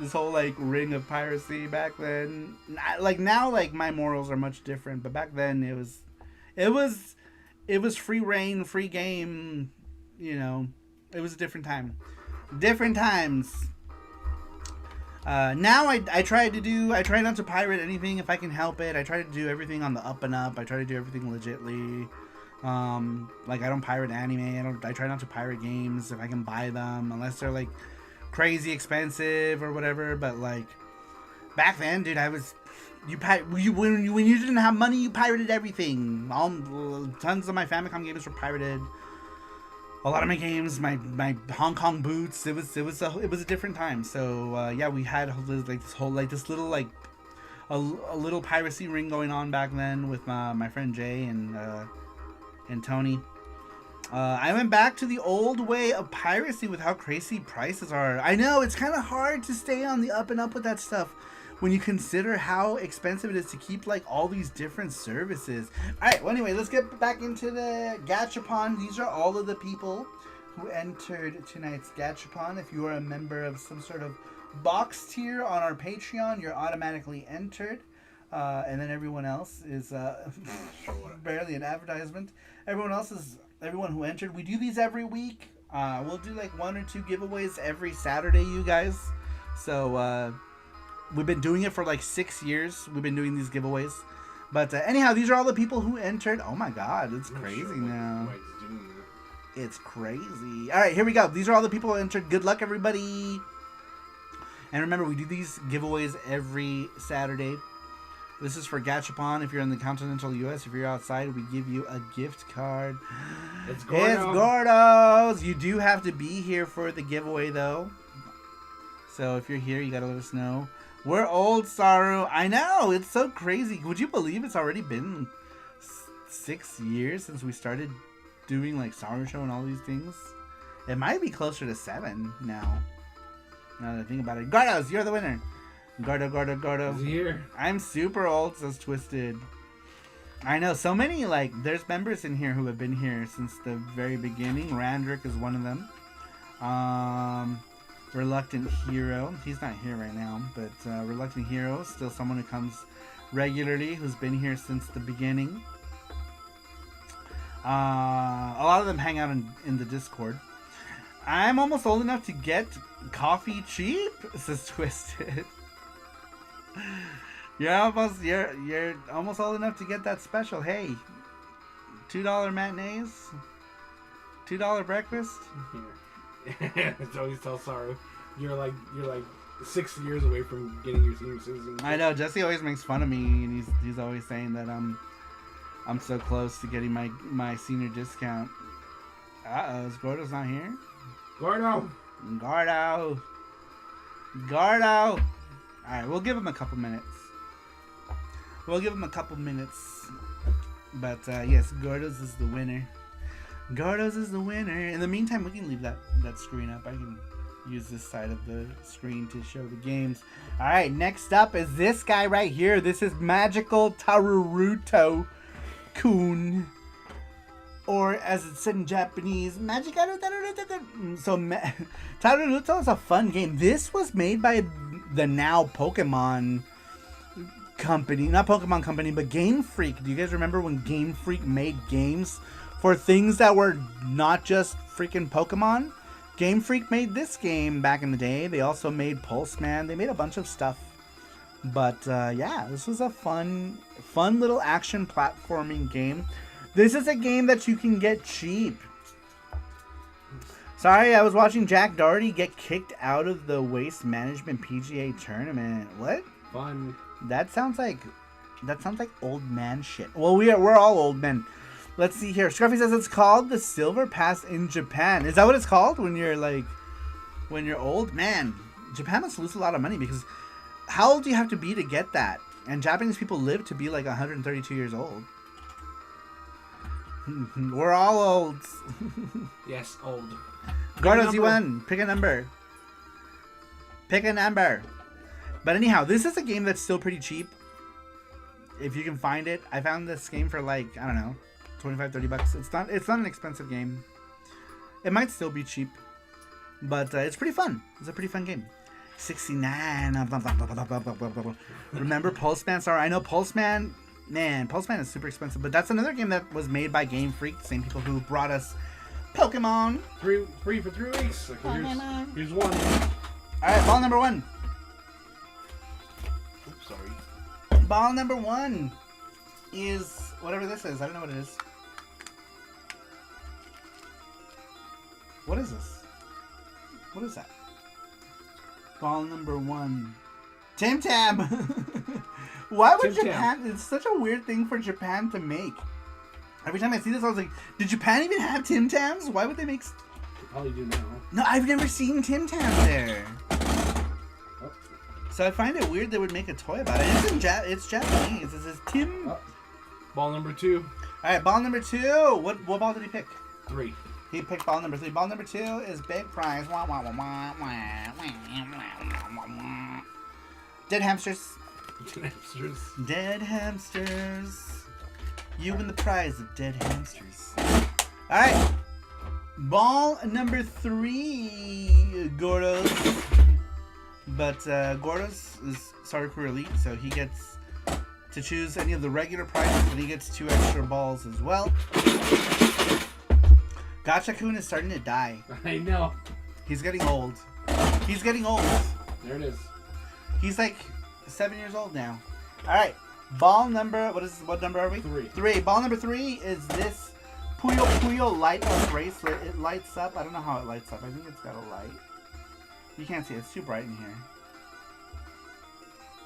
this whole ring of piracy back then. Now my morals are much different, but back then it was free reign, free game. It was a different time. Different times. Now I try not to pirate anything if I can help it. I try to do everything on the up and up. I try to do everything legitly. I don't pirate anime. I try not to pirate games if I can buy them, unless they're crazy expensive or whatever. But back then, dude, when you didn't have money, you pirated everything. Tons of my Famicom games were pirated. A lot of my games, my Hong Kong boots, it was a different time. So yeah, we had this little a little piracy ring going on back then with my friend Jay and Tony. I went back to the old way of piracy with how crazy prices are. I know it's kind of hard to stay on the up and up with that stuff when you consider how expensive it is to keep all these different services. Alright, well anyway, let's get back into the Gachapon. These are all of the people who entered tonight's Gachapon. If you are a member of some sort of box tier on our Patreon, you're automatically entered. And then everyone else is barely an advertisement. Everyone who entered. We do these every week. We'll do 1 or 2 giveaways every Saturday, you guys. So we've been doing it for 6 years. We've been doing these giveaways. But anyhow, these are all the people who entered. Oh my god, it's crazy now. It's crazy. Alright, here we go. These are all the people who entered. Good luck, everybody. And remember, we do these giveaways every Saturday. This is for Gachapon. If you're in the continental U.S., if you're outside, we give you a gift card. It's Gordo. It's Gordo's. You do have to be here for the giveaway, though. So if you're here, you gotta let us know. We're old, Saru. I know. It's so crazy. Would you believe it's already been 6 years since we started doing like Saru Show and all these things? It might be closer to 7 now. Now that I think about it. Gordo's, you're the winner. Gordo. He's here. I'm super old, says Twisted. I know, so many, like, there's members in here who have been here since the very beginning. Randrick is one of them. Reluctant Hero. He's not here right now, but Reluctant Hero is still someone who comes regularly, who's been here since the beginning. A lot of them hang out in the Discord. I'm almost old enough to get coffee cheap, says Twisted. You're almost old enough to get that special. Hey, $2 matinees, $2 breakfast. It's always tell Saru, you're like 6 years away from getting your senior citizen. I know Jesse always makes fun of me, and he's always saying that I'm so close to getting my senior discount. Is Gordo's not here? Gordo. Alright, we'll give him a couple minutes. But yes, Gordo's is the winner. In the meantime, we can leave that screen up. I can use this side of the screen to show the games. Alright, next up is this guy right here. This is Magical Taruruto Kun. Or as it's said in Japanese, Magical Taruruto. So Taruruto is a fun game. This was made by the now Pokemon company. Not Pokemon company, but Game Freak. Do you guys remember when Game Freak made games for things that were not just freaking Pokemon? Game Freak made this game back in the day. They also made Pulseman. They made a bunch of stuff. But yeah, this was a fun little action platforming game. This is a game that you can get cheap. Sorry, I was watching Jack Doherty get kicked out of the Waste Management PGA tournament. What? Fun. That sounds like old man shit. Well, we're all old men. Let's see here. Scruffy says it's called the Silver Pass in Japan. Is that what it's called when you're old? Man, Japan must lose a lot of money, because how old do you have to be to get that? And Japanese people live to be like 132 years old. We're all old. Yes, old. Gordo's, you won. Pick a number. But anyhow, this is a game that's still pretty cheap. If you can find it. I found this game for like, I don't know, 25, 30 bucks. It's not an expensive game. It might still be cheap. But it's pretty fun. It's a pretty fun game. 69. Remember Pulseman? Sorry, I know Pulseman. Man, Pulseman is super expensive. But that's another game that was made by Game Freak. The same people who brought us Pokemon. Free for 3 weeks. Here's one. Alright, ball number 1. Oops, sorry. Ball number 1 is whatever this is. I don't know what it is. What is this? What is that? Ball number 1. Tim Tam! Why would Japan... It's such a weird thing for Japan to make. Every time I see this, I was like, did Japan even have Tim Tams? Why would they make... They probably do now. No, I've never seen Tim Tams there. Oh. So I find it weird they would make a toy about it. It's Japanese. It says Tim... Oh. Ball number 2. Alright, ball number 2. What ball did he pick? 3. He picked ball number 3. Ball number 2 is big prize. Dead hamsters. Dead hamsters. You win the prize of dead hamsters. Alright. Ball number 3, Gordo's. But Gordo's is SaruPro Elite, so he gets to choose any of the regular prizes, and he gets 2 extra balls as well. Gachakun is starting to die. I know. He's getting old. There it is. He's like 7 years old now. Alright. Ball number, what number are we? 3. Ball number 3 is this Puyo Puyo light up bracelet. It lights up. I don't know how it lights up. I think it's got a light. You can't see it. It's too bright in here.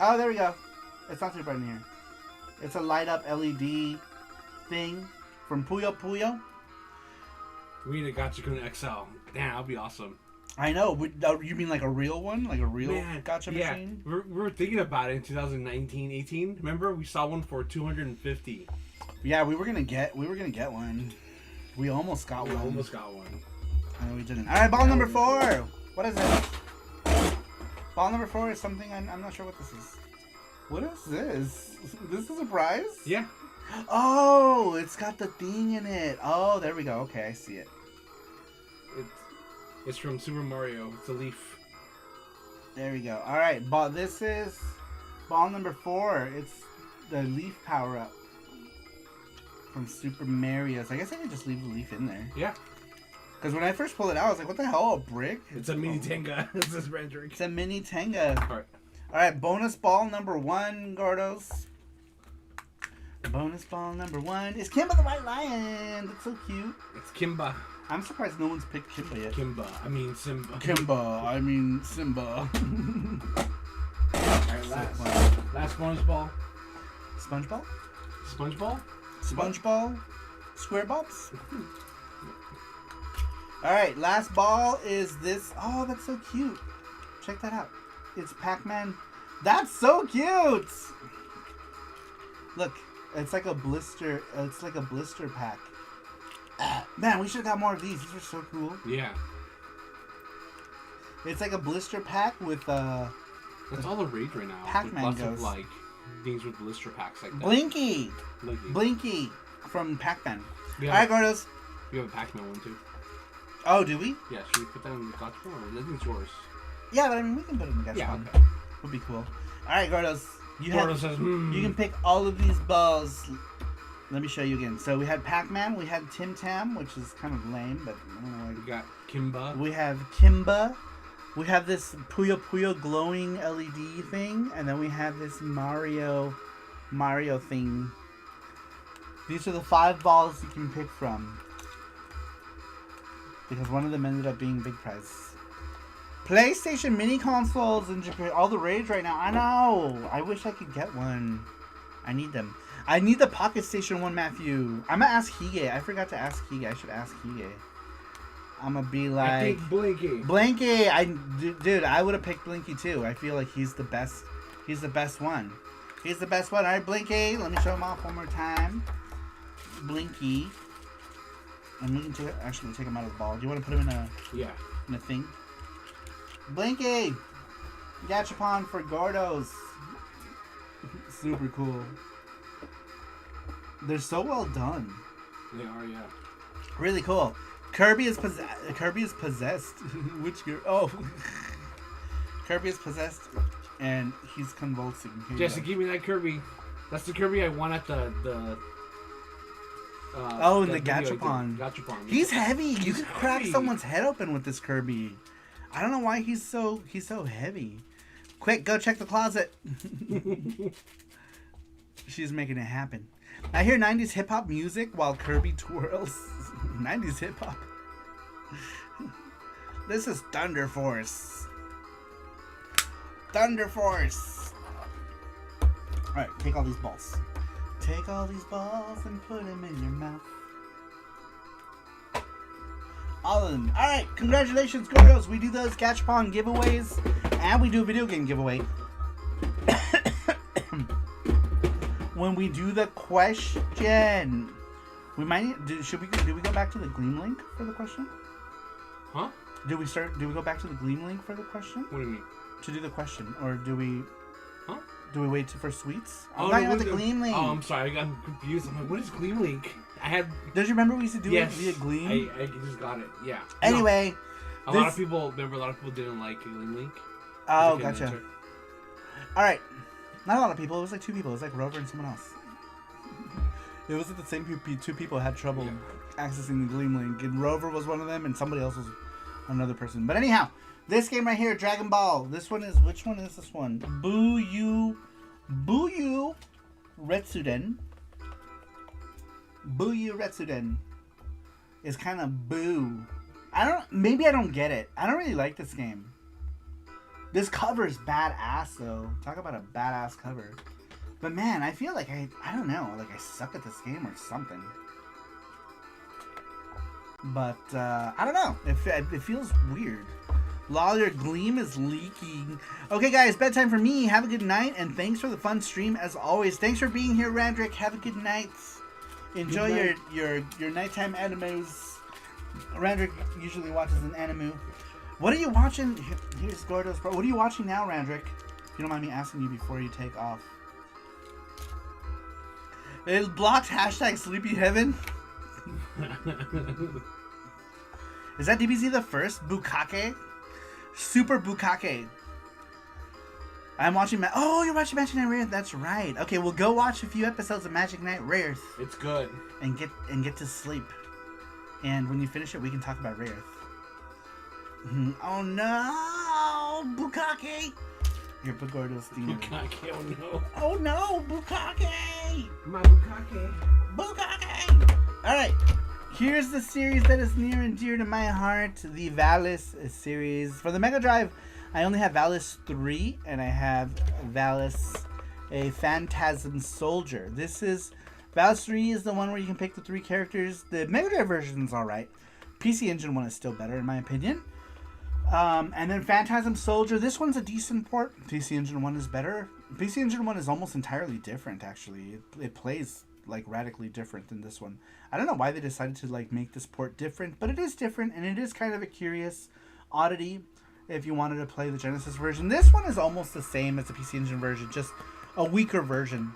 Oh, there we go. It's not too bright in here. It's a light up LED thing from Puyo Puyo. We need a Gachakun XL. Damn, that'd be awesome. I know. You mean like a real one? Like a real gacha machine? We were thinking about it in 2019, 18. Remember, we saw one for $250. Yeah, we were gonna get one. We almost got one. Almost got one. No, we didn't. All right, ball number 4. What is it? Ball number 4 is something I'm not sure what this is. What is this? This is a prize? Yeah. Oh, it's got the thing in it. Oh, there we go. Okay, I see it. It's from Super Mario. It's a leaf. There we go. All right, this is ball number 4. It's the leaf power up from Super Mario. So I guess I can just leave the leaf in there. Yeah. Because when I first pulled it out, I was like, "What the hell? A brick?" It's a mini Tenga. It's this rendering. It's a mini Tenga. All right. All right, bonus ball number 1, Gordos. Bonus ball number 1 is Kimba the White Lion. That's so cute. It's Kimba. I'm surprised no one's picked Kimba yet. Simba. Simba. Alright, last bonus ball. SpongeBall? SpongeBall? SpongeBall? Square Bobs? Alright, last ball is this. Oh, that's so cute. Check that out. It's Pac-Man. That's so cute! Look, it's like a blister. It's like a blister pack. Man, we should have got more of these. These are so cool. Yeah. It's like a blister pack with That's all the rage right now. Pac-Man lots goes. of like things with blister packs like that. Blinky from Pac-Man. Yeah. All right, Gordos. We have a Pac-Man one too. Oh, do we? Yeah. Should we put that in the gotcha one? I think it's yours. Yeah, but I mean, we can put it in the gotcha one. Okay. Would be cool. All right, Gordos. Gordos says, You can pick all of these balls. Let me show you again. So we had Pac-Man, we had Tim Tam, which is kind of lame, but I don't know. We got Kimba. We have Kimba. We have this Puyo Puyo glowing LED thing, and then we have this Mario thing. These are the 5 balls you can pick from, because one of them ended up being big prize. PlayStation mini consoles in Japan, all the rage right now. I know. I wish I could get one. I need them. I need the Pocket Station one, Matthew. I'm gonna ask Hige. I forgot to ask Hige. I should ask Hige. I'm gonna be like, I think Blinky. Blinky. Dude, I would have picked Blinky too. I feel like he's the best. He's the best one. He's the best one. All right, Blinky. Let me show him off one more time. Blinky. And we can actually take him out of the ball. Do you want to put him in a thing? Blinky. Gachapon for Gordos. Super cool. They're so well done. They are, yeah. Really cool. Kirby is possessed. Which girl? Oh, Kirby is possessed, and he's convulsing. Jesse, give me that Kirby. That's the Kirby I won at the Gachapon. Gachapon. He's heavy. You could crack someone's head open with this Kirby. I don't know why he's so heavy. Quick, go check the closet. She's making it happen. I hear 90s hip-hop music while Kirby twirls. 90s hip-hop. This is Thunder Force. Thunder Force. Alright, take all these balls. Take all these balls and put them in your mouth. All of them. Alright, congratulations, Gordos. We do those Gachapon giveaways, and we do a video game giveaway. When we do the question, we might. Do we go back to the Gleam link for the question? Huh? Do we go back to the Gleam link for the question? What do you mean? To do the question, or do we? Huh? Do we wait for sweets? Oh, I'm talking about the Gleam link. Oh, I'm sorry, I got confused. I'm like, what is Gleam link? Don't you remember we used to do it via Gleam? I just got it. Yeah. Anyway, a lot of people didn't like Gleam link. Oh, gotcha. All right. Not a lot of people. It was like 2 people. It was like Rover and someone else. It was like the same 2 people had trouble accessing the Gleam link. And Rover was one of them, and somebody else was another person. But anyhow, this game right here, Dragon Ball. This one is, which one is this one? Buu Retsuden. Buu Retsuden is kind of boo. Maybe I don't get it. I don't really like this game. This cover is badass, though. Talk about a badass cover. But man, I feel like I don't know, like I suck at this game or something. But I don't know. It feels weird. Lol, your gleam is leaking. Okay, guys, bedtime for me. Have a good night, and thanks for the fun stream as always. Thanks for being here, Randrick. Have a good night. Enjoy your nighttime animes. Randrick usually watches an anime. What are you watching? Here's Gordo's Pro. What are you watching now, Randrick? If you don't mind me asking you before you take off. It blocked hashtag Sleepy Heaven. Is that DBZ the first? Bukake? Super Bukake. I'm watching oh, you're watching Magic Knight Rayearth. That's right. Okay, we'll go watch a few episodes of Magic Knight Rayearth. It's good. And get to sleep. And when you finish it, we can talk about Rayearth. Oh no, Bukake! Here, put Gordo's theme. Bukake, oh no. Oh no, Bukake! My Bukake. Bukake! Alright, here's the series that is near and dear to my heart, the Valis series. For the Mega Drive, I only have Valis 3, and I have Valis, a Phantasm Soldier. Valis 3 is the one where you can pick the 3 characters. The Mega Drive version is alright. PC Engine 1 is still better, in my opinion. And then Phantasm Soldier, this one's a decent port. PC Engine 1 is better. PC Engine 1 is almost entirely different, actually. It plays, like, radically different than this one. I don't know why they decided to, like, make this port different, but it is different, and it is kind of a curious oddity if you wanted to play the Genesis version. This one is almost the same as the PC Engine version, just a weaker version.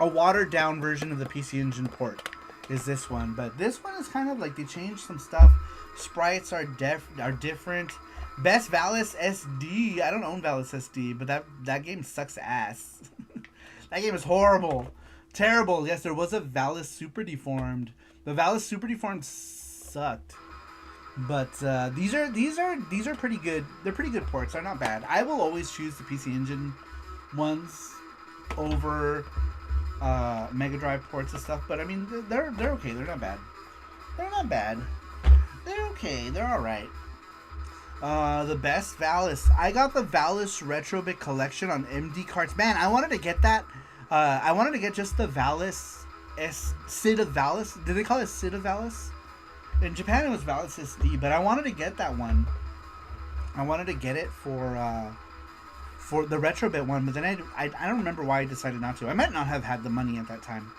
A watered-down version of the PC Engine port is this one, but this one is kind of like they changed some stuff. Sprites are different. Best Valis SD. I don't own Valis SD, but that game sucks ass. That game is horrible, terrible. Yes, there was a Valis Super Deformed. The Valis Super Deformed sucked, but these are pretty good. They're pretty good ports. They're not bad. I will always choose the PC Engine ones over Mega Drive ports and stuff, but I mean they're okay. They're not bad. They're not bad. They're okay. They're all right. The best Valis. I got the Valis Retrobit Collection on MD cards. Man, I wanted to get that. I wanted to get just the Valis Sid of Valis. Did they call it Sid of Valis? In Japan it was Valis SD, but I wanted to get that one. I wanted to get it for the Retrobit one, but then I don't remember why I decided not to. I might not have had the money at that time.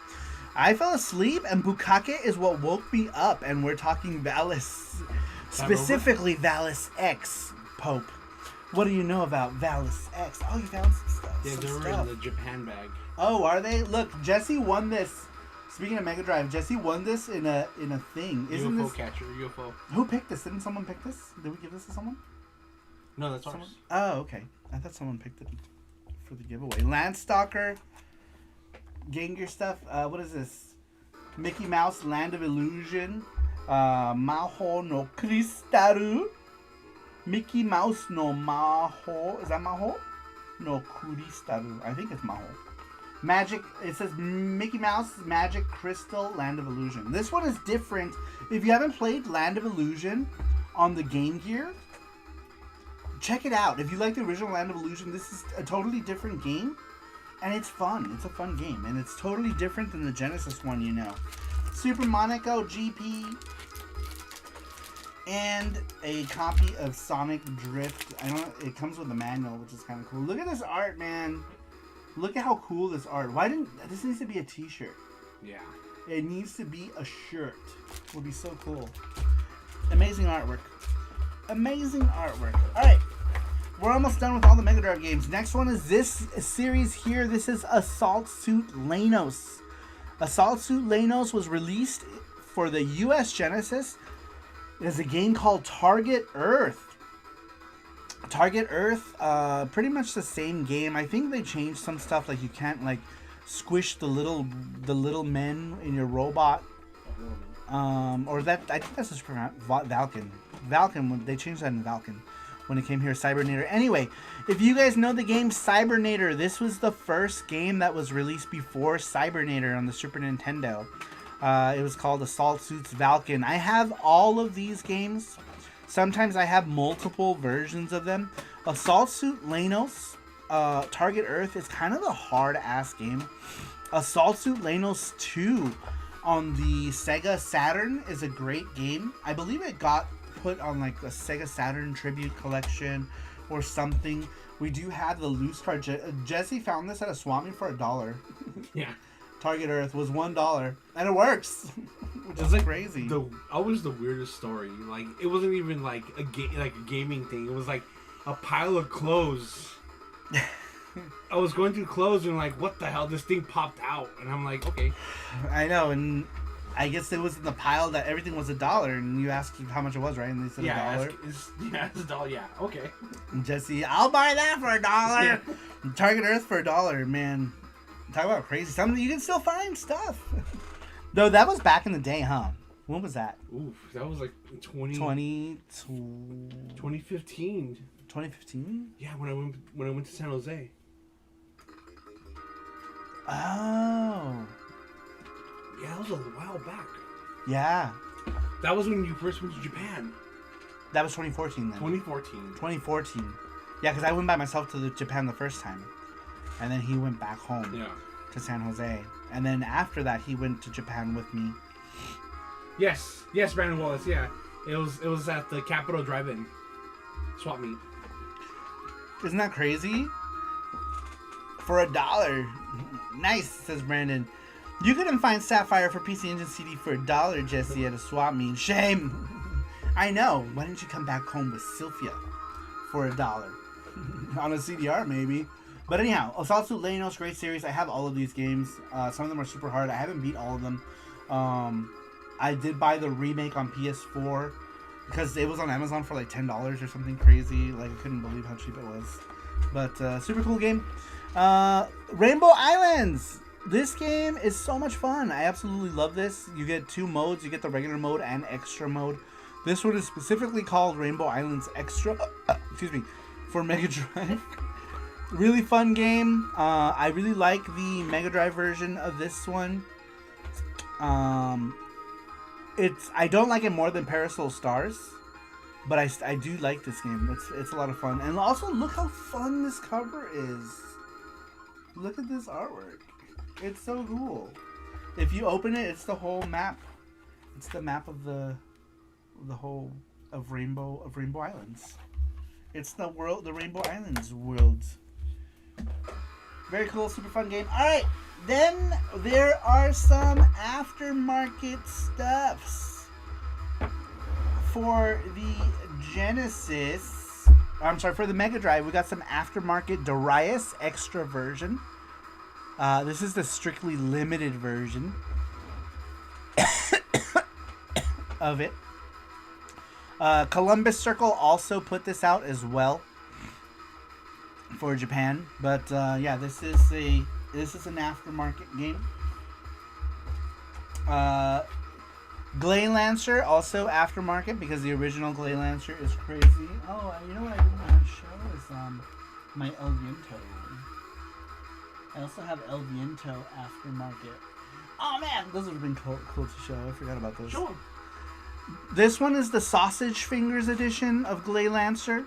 I fell asleep, and Bukake is what woke me up, and we're talking Valis. Specifically Valis X, Pope. What do you know about Valis X? Oh, you found some stuff. Yeah, they were in the Japan bag. Oh, are they? Look, Jesse won this. Speaking of Mega Drive, Jesse won this in a thing. Isn't UFO this... catcher, UFO. Who picked this? Didn't someone pick this? Did we give this to someone? No, that's ours. Oh, okay. I thought someone picked it for the giveaway. Landstalker. Game Gear stuff. What is this? Mickey Mouse Land of Illusion. Maho no Kristaru. Mickey Mouse no Maho. Is that Maho? No Kristaru. I think it's Maho. Magic. It says Mickey Mouse Magic Crystal Land of Illusion. This one is different. If you haven't played Land of Illusion on the Game Gear, check it out. If you like the original Land of Illusion, this is a totally different game. And it's fun. It's a fun game. And it's totally different than the Genesis one, you know. Super Monaco GP. And a copy of Sonic Drift. It comes with a manual, which is kind of cool. Look at this art, man. Look at how cool this art. This needs to be a t-shirt. Yeah. It needs to be a shirt. It would be so cool. Amazing artwork. Amazing artwork. Alright. We're almost done with all the Mega Drive games. Next one is this series here. This is Assault Suit Lanos. Assault Suit Lanos was released for the US Genesis. There's a game called Target Earth. Target Earth, pretty much the same game. I think they changed some stuff, like you can't like squish the little men in your robot. Or that, I think that's just Valken. Valken, they changed that in Valken when it came here, Cybernator. Anyway, if you guys know the game Cybernator, this was the first game that was released before Cybernator on the Super Nintendo. It was called Assault Suits Valken. I have all of these games. Sometimes I have multiple versions of them. Assault Suit Lanos Target Earth is kind of a hard-ass game. Assault Suit Lanos 2 on the Sega Saturn is a great game. I believe it got put on like a Sega Saturn Tribute Collection or something. We do have the loose card. Jesse found this at a swap meet for $1. Yeah. Target Earth was $1, and it works. Which is like crazy. Always the weirdest story. Like it wasn't even like a gaming thing. It was like a pile of clothes. I was going through clothes and like, what the hell? This thing popped out, and I'm like, okay. I know, and I guess it was in the pile that everything was $1, and you asked how much it was, right? And they said $1. It's $1. Yeah, okay. And Jesse, I'll buy that for $1. Yeah. Target Earth for $1, man. Talk about crazy. Something you can still find stuff. Though that was back in the day, huh? When was that? Oof, that was like 2015. 2015? Yeah, when I went to San Jose. Oh. Yeah, that was a while back. Yeah. That was when you first went to Japan. That was 2014 then. 2014. Yeah, because I went by myself to Japan the first time. And then he went back home to San Jose. And then after that, he went to Japan with me. Yes, Brandon Wallace, yeah. It was at the Capitol Drive-In swap meet. Isn't that crazy? For $1. Nice, says Brandon. You couldn't find Sapphire for PC Engine CD for $1, Jesse, at a swap meet. Shame. I know. Why didn't you come back home with Sylphia for $1? On a CDR, maybe. But anyhow, Assault Suit Lanos, great series. I have all of these games. Some of them are super hard. I haven't beat all of them. I did buy the remake on PS4 because it was on Amazon for like $10 or something crazy. Like, I couldn't believe how cheap it was. But super cool game. Rainbow Islands. This game is so much fun. I absolutely love this. You get 2 modes. You get the regular mode and extra mode. This one is specifically called Rainbow Islands Extra. For Mega Drive. Really fun game. I really like the Mega Drive version of this one. I don't like it more than Parasol Stars, but I do like this game. It's a lot of fun. And also, look how fun this cover is. Look at this artwork. It's so cool. If you open it, it's the whole map. It's the map of the whole of Rainbow Islands. It's the Rainbow Islands world. Very cool, super fun game. Alright, then there are some aftermarket stuffs. For the Genesis, for the Mega Drive, we got some aftermarket Darius Extra version. This is the strictly limited version of it. Columbus Circle also put this out as well for Japan, but yeah, this is an aftermarket game. Glay Lancer also aftermarket because the original Glay Lancer is crazy. Oh, you know what I didn't want to show is my El Viento. I also have El Viento aftermarket. Oh man, those would have been cool to show. I forgot about those. Show them. This one is the Sausage Fingers edition of Glay Lancer.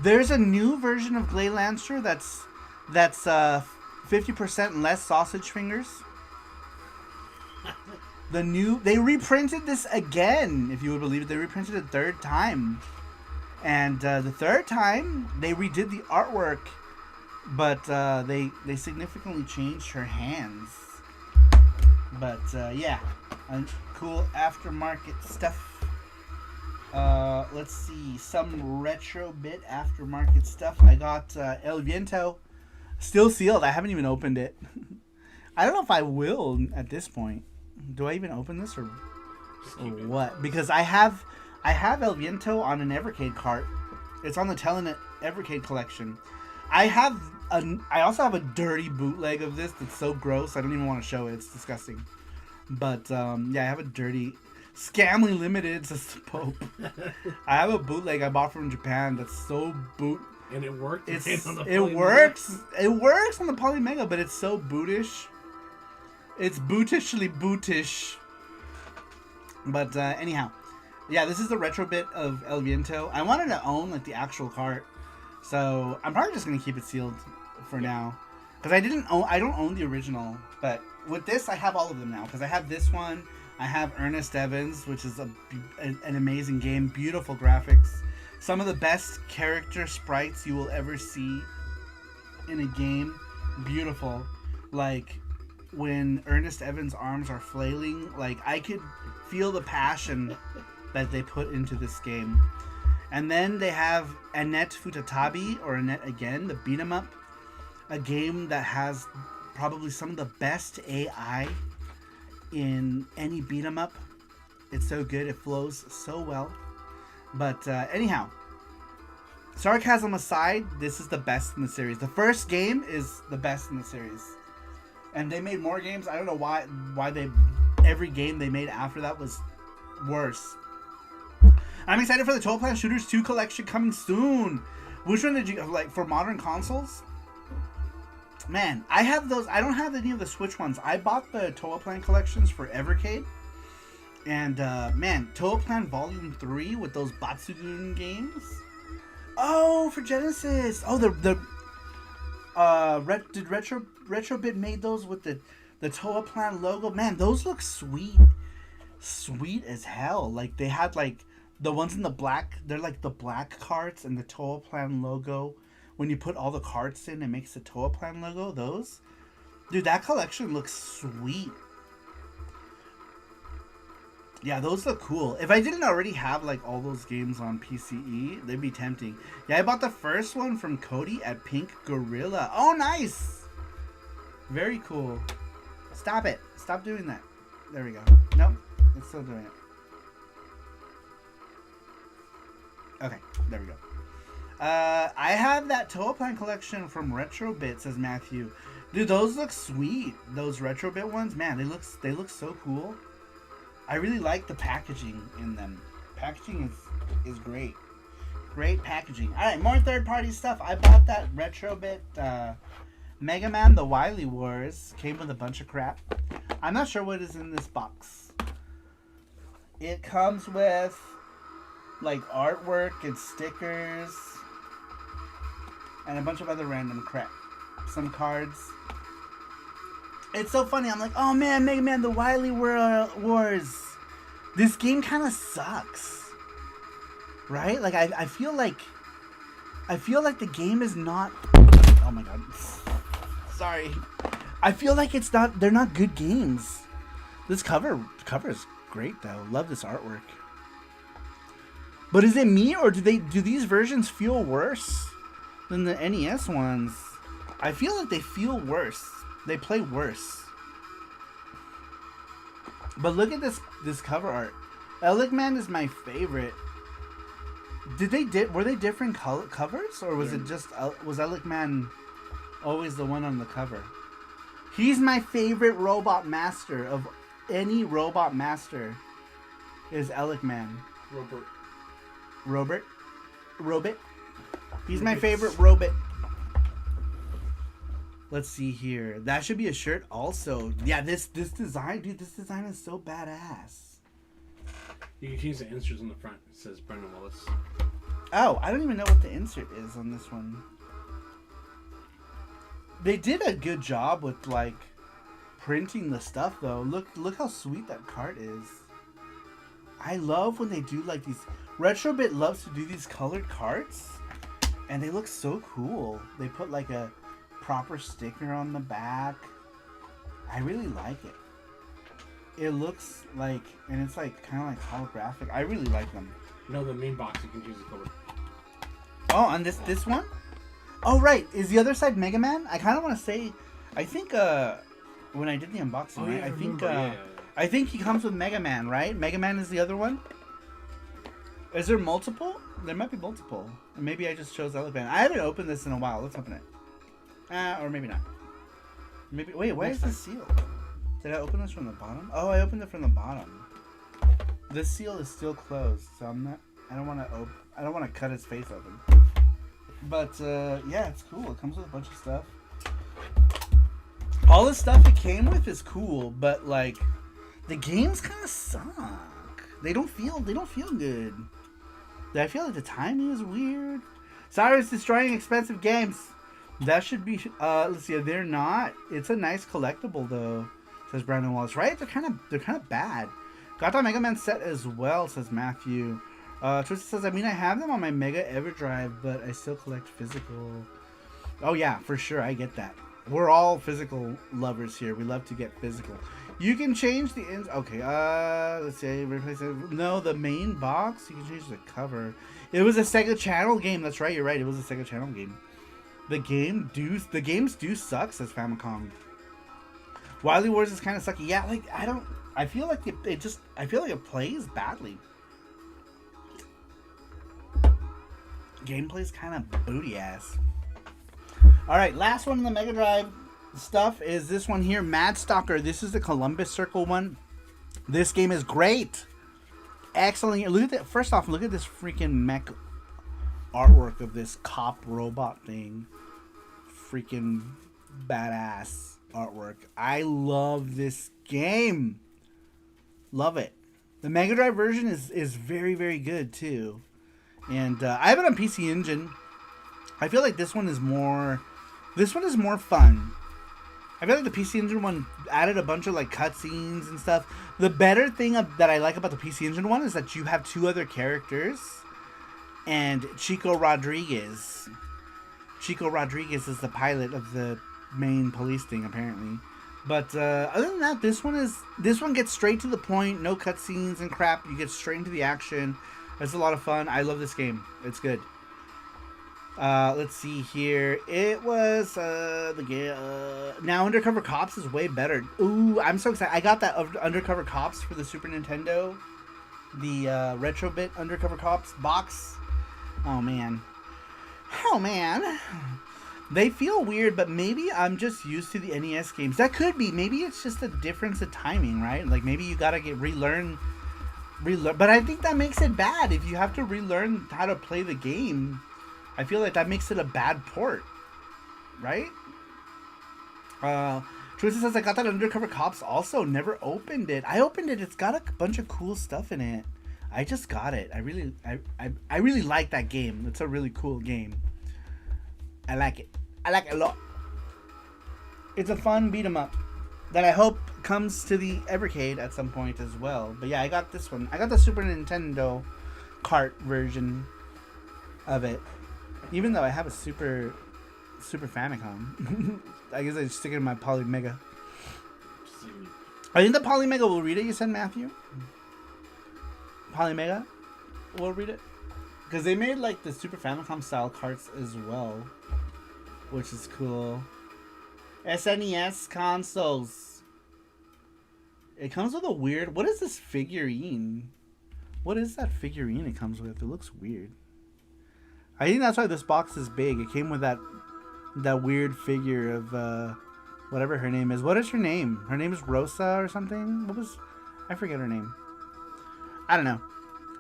There's a new version of Glay Lancer that's 50% less sausage fingers. They reprinted this again, if you would believe it. They reprinted it a third time. And the third time, they redid the artwork, but they significantly changed her hands. But yeah, cool aftermarket stuff. Let's see, some retro bit aftermarket stuff. I got El Viento, still sealed. I haven't even opened it. I don't know if I will at this point. Do I even open this or what? Because I have El Viento on an Evercade cart. It's on the Telenet Evercade collection. I also have a dirty bootleg of this that's so gross I don't even want to show it. It's disgusting. But yeah, I have a dirty Scamly Limited, says the Pope. I have a bootleg I bought from Japan that's so boot. And it worked. It works. It works on the Poly Mega, but it's so bootish. It's bootishly bootish. But anyhow, yeah, this is the retro bit of El Viento. I wanted to own like the actual cart, So I'm probably just gonna keep it sealed for now, because I don't own the original, but with this I have all of them now, because I have this one, I have Ernest Evans, which is an amazing game, beautiful graphics, some of the best character sprites you will ever see in a game, beautiful, like when Ernest Evans' arms are flailing, like I could feel the passion that they put into this game. And then they have Annette Futatabi, or Annette Again, the beat 'em up, a game that has probably some of the best AI in any beat 'em up. It's so good, it flows so well. But anyhow, sarcasm aside, this is the best in the series. The first game is the best in the series, and they made more games. I don't know why they every game they made after that was worse. I'm excited for the Total Plan Shooters 2 collection coming soon. Which one did you like for modern consoles? Man, I have those. I don't have any of the Switch ones. I bought the Total Plan collections for Evercade. And man, Total Plan Volume 3 with those Batsugun games. Oh, for Genesis. Oh, did Retrobit made those with the Total Plan logo? Man, those look sweet. Sweet as hell. Like they had like the ones in the black, they're like the black carts and the Total Plan logo. When you put all the carts in, it makes the Total Plan logo. Those, dude, that collection looks sweet. Yeah, those look cool. If I didn't already have like all those games on PCE, they'd be tempting. Yeah, I bought the first one from Cody at Pink Gorilla. Oh, nice. Very cool. Stop it. Stop doing that. There we go. Nope, it's still doing it. Okay, there we go. I have that Total Plan collection from Retrobit, says Matthew. Dude, those look sweet. Those Retrobit ones, man, they look so cool. I really like the packaging in them. Packaging is great. Great packaging. Alright, more third-party stuff. I bought that Retrobit Mega Man The Wily Wars. Came with a bunch of crap. I'm not sure what is in this box. It comes with like artwork and stickers and a bunch of other random crap. Some cards. It's so funny. I'm like, oh man, Mega Man The Wily Wars. This game kind of sucks, right? Like I feel like the game is not. Oh my god, sorry. I feel like it's not. They're not good games. This cover is great though. Love this artwork. But is it me, or do these versions feel worse than the NES ones? I feel like they feel worse. They play worse. But look at this cover art. Elec Man is my favorite. Were they different covers, or was it just was Elec Man always the one on the cover? He's my favorite robot master of any robot master. Is Elec Man. Robot. He's my favorite robot. Let's see here. That should be a shirt also. Yeah, this design, dude, this design is so badass. You can change the inserts on the front. It says Brendan Willis. Oh, I don't even know what the insert is on this one. They did a good job with like printing the stuff though. Look how sweet that cart is. I love when they do like these. Retrobit loves to do these colored carts, and they look so cool. They put like a proper sticker on the back. I really like it. It looks like, and it's like kind of like holographic. I really like them. No, the main box you can choose the color. Oh, and this one? Oh right, is the other side Mega Man? I kind of want to say, I think when I did the unboxing, oh, yeah, I think he comes with Mega Man, right? Mega Man is the other one. Is there multiple? There might be multiple. Or maybe I just chose Elec Man. I haven't opened this in a while. Let's open it. Or maybe not. Maybe. Wait, why is this sealed? Did I open this from the bottom? Oh, I opened it from the bottom. This seal is still closed, so I'm not. I don't want to cut his face open. But yeah, it's cool. It comes with a bunch of stuff. All the stuff it came with is cool, but like the games kind of suck. They don't feel good. I feel like the timing is weird. Saru's destroying expensive games. That should be. Let's see. They're not. It's a nice collectible though, says Brandon Wallace. Right? They're kind of bad. Got that Mega Man set as well, says Matthew. Tristan says, I mean, I have them on my Mega Everdrive, but I still collect physical. Oh yeah, for sure. I get that. We're all physical lovers here. We love to get physical. You can change the okay, let's see, replace it. No, the main box, you can change the cover. It was a Sega Channel game. That's right, you're right. It was a Sega Channel game. The games do suck, says Famicom. Wily Wars is kind of sucky. Yeah, like I feel like it plays badly. Gameplay's kind of booty ass. All right, last one in the Mega Drive stuff is this one here, Mad Stalker. This is the Columbus Circle one. This game is great. Excellent. Look at that. First off, look at this freaking mech artwork of this cop robot thing. Freaking badass artwork. I love this game. Love it. The Mega Drive version is very, very good too. And I have it on PC Engine. I feel like this one is more fun. I feel like the PC Engine one added a bunch of like cutscenes and stuff. The better thing that I like about the PC Engine one is that you have two other characters, and Chico Rodriguez. Chico Rodriguez is the pilot of the main police thing, apparently. But other than that, this one gets straight to the point. No cutscenes and crap. You get straight into the action. It's a lot of fun. I love this game. It's good. Let's see here. It was the game. Now Undercover Cops is way better. Ooh, I'm so excited. I got that Undercover Cops for the Super Nintendo. The Retro Bit Undercover Cops box. Oh man. Oh man. They feel weird, but maybe I'm just used to the NES games. That could be. Maybe it's just a difference of timing, right? Like maybe you gotta relearn. But I think that makes it bad if you have to relearn how to play the game. I feel like that makes it a bad port, right? Tristan says I got that Undercover Cops also. Never opened it. I opened it. It's got a bunch of cool stuff in it. I just got it. I really like that game. It's a really cool game. I like it. I like it a lot. It's a fun beat 'em up that I hope comes to the Evercade at some point as well. But yeah, I got this one. I got the Super Nintendo cart version of it. Even though I have a Super Famicom. I guess I just stick it in my Polymega. I think the Polymega will read it, you said, Matthew? Polymega will read it? Because they made like the Super Famicom style carts as well. Which is cool. SNES consoles. It comes with a weird... What is this figurine? What is that figurine it comes with? It looks weird. I think that's why this box is big. It came with that weird figure of whatever her name is. What is her name? Her name is Rosa or something? I forget her name. I don't know.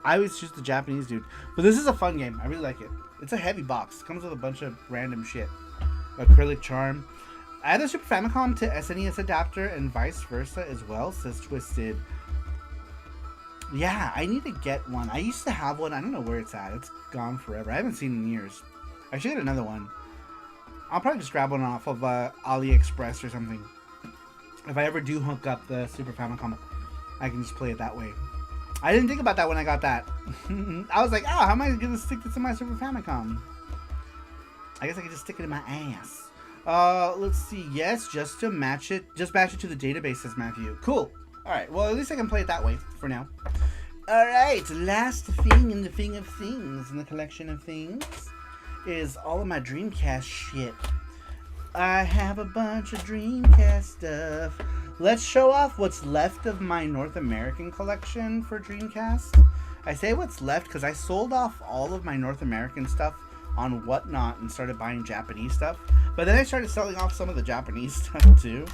I always choose the Japanese dude. But this is a fun game. I really like it. It's a heavy box. It comes with a bunch of random shit. Acrylic charm. I had a Super Famicom to SNES adapter and vice versa as well, says Twisted. Yeah, I need to get one. I used to have one. I don't know where it's at. It's gone forever. I haven't seen it in years. I should get another one. I'll probably just grab one off of AliExpress or something. If I ever do hook up the Super Famicom, I can just play it that way. I didn't think about that when I got that. I was like, oh, how am I going to stick this in my Super Famicom? I guess I can just stick it in my ass. Let's see. Yes, just match it to the database, says Matthew. Cool. Alright, well, at least I can play it that way for now. Alright, last thing in the thing of things, in the collection of things, is all of my Dreamcast shit. I have a bunch of Dreamcast stuff. Let's show off what's left of my North American collection for Dreamcast. I say what's left because I sold off all of my North American stuff on Whatnot and started buying Japanese stuff. But then I started selling off some of the Japanese stuff too.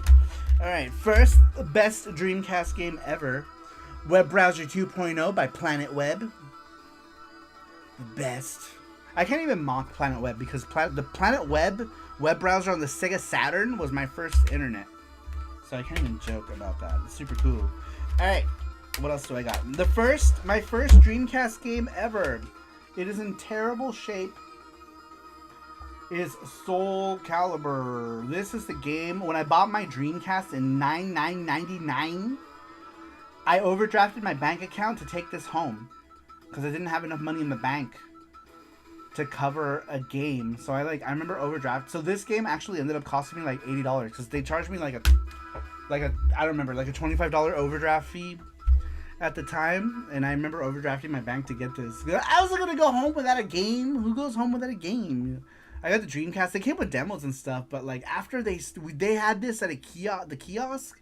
Alright, first, best Dreamcast game ever. Web Browser 2.0 by Planet Web. The best. I can't even mock Planet Web because the Planet Web web browser on the Sega Saturn was my first internet. So I can't even joke about that. It's super cool. Alright, what else do I got? My first Dreamcast game ever. It is in terrible shape. is Soul Calibur. This is the game. When I bought my Dreamcast in $99.99, I overdrafted my bank account to take this home because I didn't have enough money in the bank to cover a game. So I remember overdraft. So this game actually ended up costing me like $80 because they charged me like a I don't remember, like a $25 overdraft fee at the time, and I remember overdrafting my bank to get this. I wasn't gonna go home without a game. Who goes home without a game? I got the Dreamcast. They came with demos and stuff, but like after they had this at the kiosk,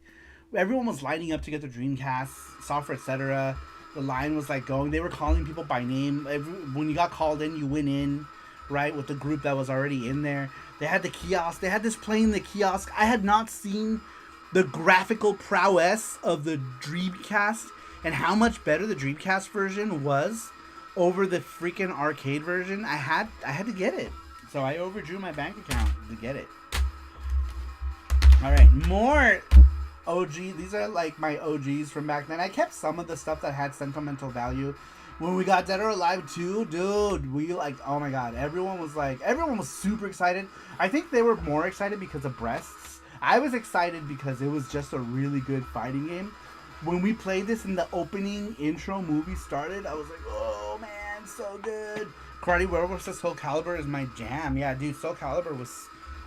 everyone was lining up to get the Dreamcast, software, etc. The line was like going. They were calling people by name. When you got called in, you went in, right, with the group that was already in there. They had the kiosk. They had this playing in the kiosk. I had not seen the graphical prowess of the Dreamcast and how much better the Dreamcast version was over the freaking arcade version. I had to get it. So I overdrew my bank account to get it. Alright, more OG. These are like my OGs from back then. I kept some of the stuff that had sentimental value. When we got Dead or Alive 2, dude, we like, oh my god. Everyone was super excited. I think they were more excited because of breasts. I was excited because it was just a really good fighting game. When we played this and the opening intro movie started, I was like, oh man, so good. Karate Werewolf says Soul Calibur is my jam. Yeah, dude, Soul Calibur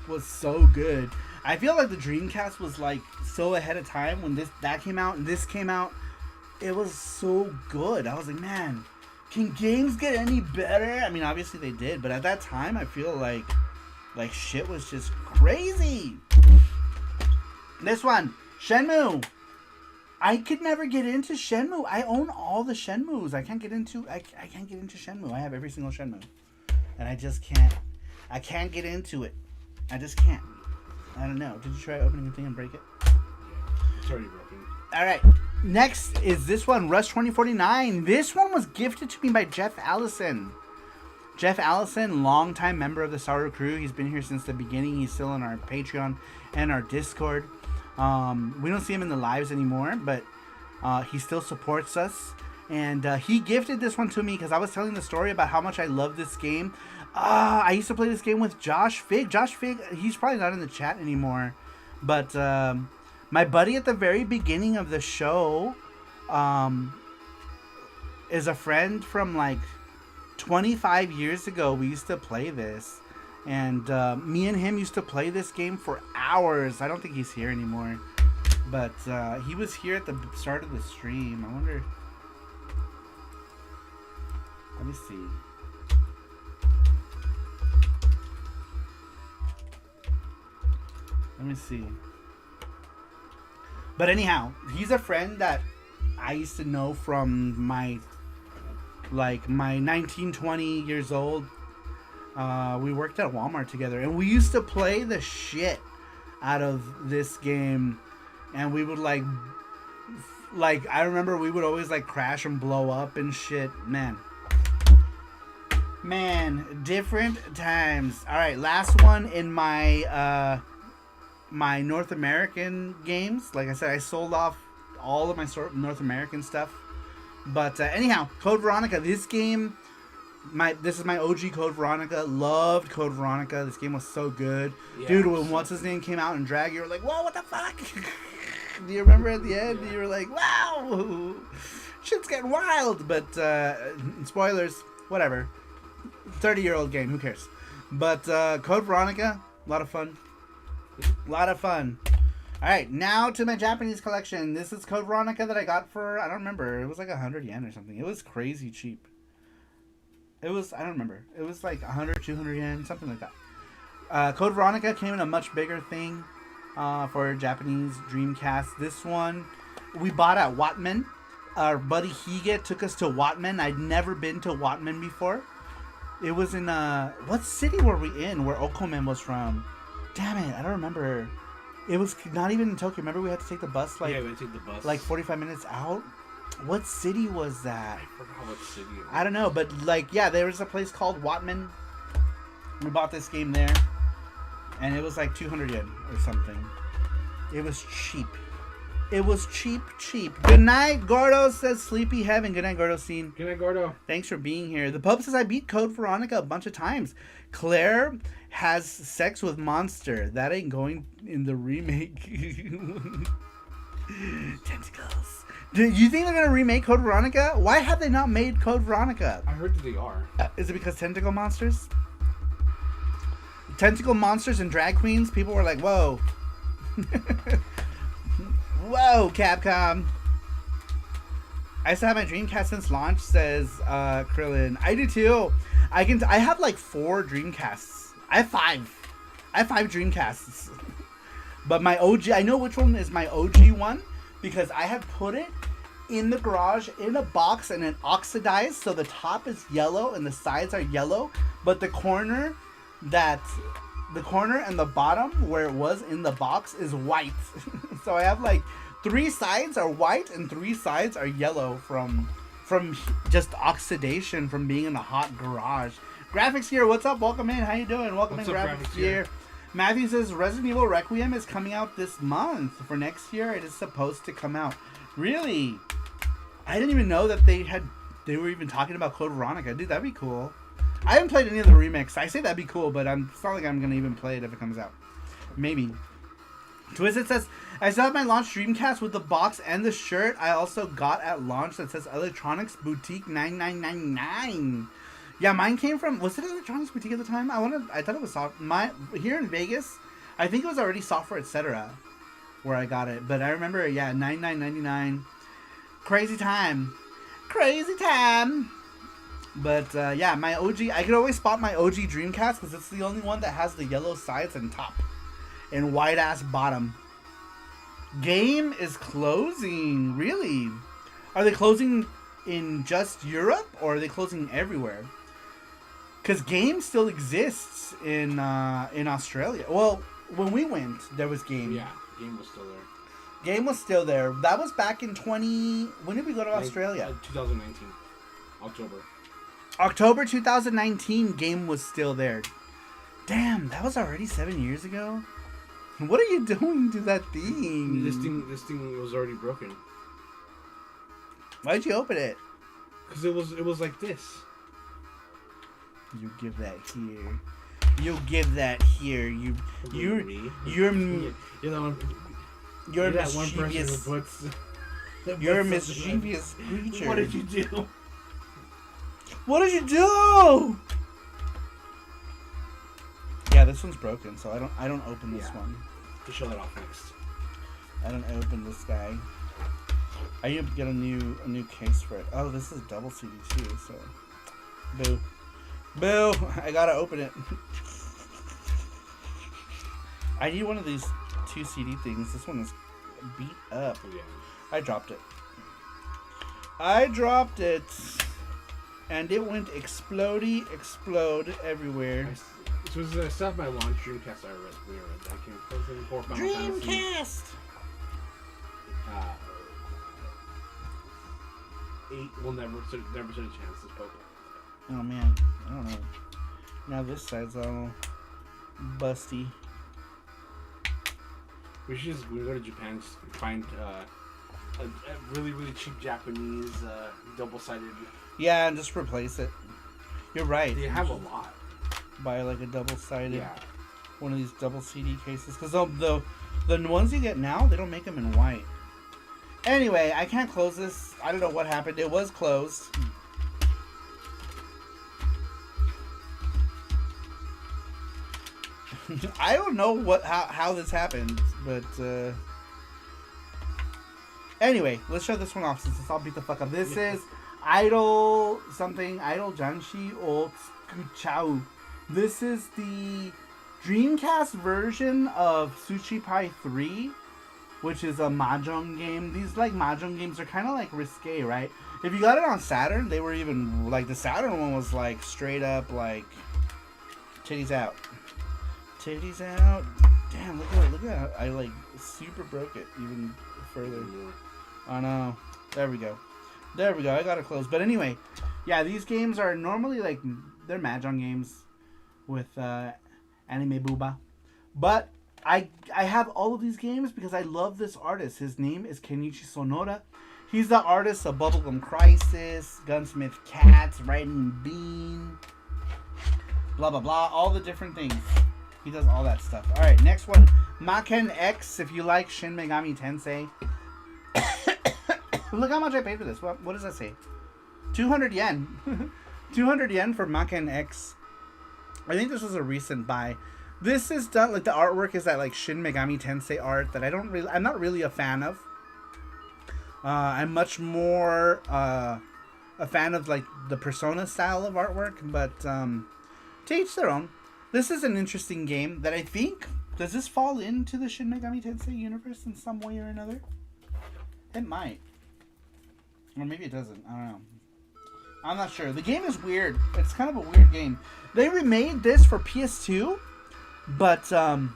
was so good. I feel like the Dreamcast was like so ahead of time when that came out and this came out. It was so good. I was like, man, can games get any better? I mean, obviously they did, but at that time, I feel like shit was just crazy. This one, Shenmue. I could never get into Shenmue. I own all the Shenmues. I can't get into Shenmue. I have every single Shenmue. And I just can't. I can't get into it. I just can't. I don't know. Did you try opening the thing and break it? It's already broken. Alright. Next is this one, Rush 2049. This one was gifted to me by Jeff Allison. Jeff Allison, longtime member of the Saru crew. He's been here since the beginning. He's still on our Patreon and our Discord. We don't see him in the lives anymore, but he still supports us. And he gifted this one to me because I was telling the story about how much I love this game. I used to play this game with Josh Fig. Josh Fig, he's probably not in the chat anymore. But my buddy at the very beginning of the show is a friend from like 25 years ago. We used to play this. And me and him used to play this game for hours. I don't think he's here anymore. But he was here at the start of the stream. I wonder. Let me see. Let me see. But anyhow, he's a friend that I used to know from my 19, 20 years old. We worked at Walmart together, and we used to play the shit out of this game, and we would like I remember we would always like crash and blow up and shit. Man, different times. All right, last one in my my North American games. Like I said, I sold off all of my North American stuff, but anyhow, Code Veronica. This game. This is my OG Code Veronica. Loved Code Veronica. This game was so good. Yeah, dude, when what's his name came out and Drag, you were like, whoa, what the fuck? Do you remember at the end? You were like, wow, shit's getting wild. But spoilers, whatever. 30-year-old game, who cares? But Code Veronica, a lot of fun. Alright, now to my Japanese collection. This is Code Veronica that I got for, I don't remember, it was like 100 yen or something. It was crazy cheap. It was, I don't remember. It was like 100, 200 yen, something like that. Code Veronica came in a much bigger thing for Japanese Dreamcast. This one we bought at Watman. Our buddy Higa took us to Watman. I'd never been to Watman before. It was in, what city were we in where Okomen was from? Damn it, I don't remember. It was not even in Tokyo. Remember we had to take the bus we had to take the bus. Like 45 minutes out? What city was that? I forgot what city it was. I don't know, but there was a place called Watman. We bought this game there, and it was like 200 yen or something. It was cheap. It was cheap. Good night, Gordo, says Sleepy Heaven. Good night, Gordo Scene. Good night, Gordo. Thanks for being here. The Pope says I beat Code Veronica a bunch of times. Claire has sex with Monster. That ain't going in the remake. Tentacles. Do you think they're going to remake Code Veronica? Why have they not made Code Veronica? I heard that they are. Is it because tentacle monsters? Tentacle monsters and drag queens? People were like, whoa. Whoa, Capcom. I still have my Dreamcast since launch, says Krillin. I do too. I have like 4 Dreamcasts. I have 5. I have 5 Dreamcasts. But my OG, I know which one is my OG one because I have put it in the garage in a box and it oxidized, so the top is yellow and the sides are yellow, but the corner and the bottom where it was in the box is white. So I have like 3 sides are white and 3 sides are yellow from just oxidation from being in a hot garage. Graphics here, what's up? Welcome in. How you doing? Welcome in, Graphics here. Matthew says Resident Evil Requiem is coming out this month. For next year, it is supposed to come out. Really? I didn't even know that they were even talking about Code Veronica. Dude, that'd be cool. I haven't played any of the remakes. I say that'd be cool, but it's not like I'm gonna even play it if it comes out. Maybe. Twisted says, I still have my launch Dreamcast with the box and the shirt I also got at launch that says Electronics Boutique 9999. Yeah, mine came from, was it Electronics Boutique at the time? I thought it was here in Vegas, I think it was already Software Etc. where I got it. But I remember, yeah, 99.99. Crazy time. But yeah, my OG, I could always spot my OG Dreamcast because it's the only one that has the yellow sides and top and white ass bottom. Game is closing. Really? Are they closing in just Europe or are they closing everywhere? Because Game still exists in Australia. Well, when we went, there was Game. Yeah, Game was still there. Game was still there. That was back in when did we go to Australia? 2019. October. October 2019, Game was still there. Damn, that was already 7 years ago? What are you doing to that thing? This thing was already broken. Why'd you open it? Because it was like this. You give that here. You give that here. You're that one person who puts. You're a mischievous creature. What did you do? What did you do? Yeah, this one's broken, so I don't open this one. To show that off next. I don't open this guy. I need to get a new case for it. Oh, this is double CD too, so boo. Boo! I gotta open it. I need one of these 2 CD things. This one is beat up. Yeah. I dropped it. And it went explode everywhere. This was the stuff my launch Dreamcast I came for Final Fantasy. Dreamcast! 8 will never stood a chance this Pope. Oh man, I don't know. Now this side's all busty. We should just go to Japan just find a really cheap Japanese double-sided. Yeah, and just replace it. You're right. They have a lot. Buy like a double-sided, one of these double CD cases. Because the ones you get now, they don't make them in white. Anyway, I can't close this. I don't know what happened. It was closed. I don't know how this happened, but anyway, let's show this one off since I'll beat the fuck up. This is Idol Janshi o Tsukuchau. This is the Dreamcast version of Sushi Pai 3, which is a mahjong game. These like mahjong games are kind of like risque, right? If you got it on Saturn, they were even like the Saturn one was like straight up like titties out. Titties out. Damn, look at that. I like super broke it even further. Oh no. There we go. I got it closed. But anyway, yeah, these games are normally like they're mahjong games with anime booba. But I have all of these games because I love this artist. His name is Kenichi Sonora. He's the artist of Bubblegum Crisis, Gunsmith Cats, Riding Bean, blah blah blah, all the different things. He does all that stuff. All right, next one, Maken X. If you like Shin Megami Tensei, look how much I paid for this. What does that say? 200 yen. 200 yen for Maken X. I think this was a recent buy. This is done like the artwork is that like Shin Megami Tensei art that I'm not really a fan of. I'm much more a fan of like the Persona style of artwork, but to each their own. This is an interesting game that I think, does this fall into the Shin Megami Tensei universe in some way or another? It might. Or maybe it doesn't. I don't know. I'm not sure. The game is weird. It's kind of a weird game. They remade this for PS2, but I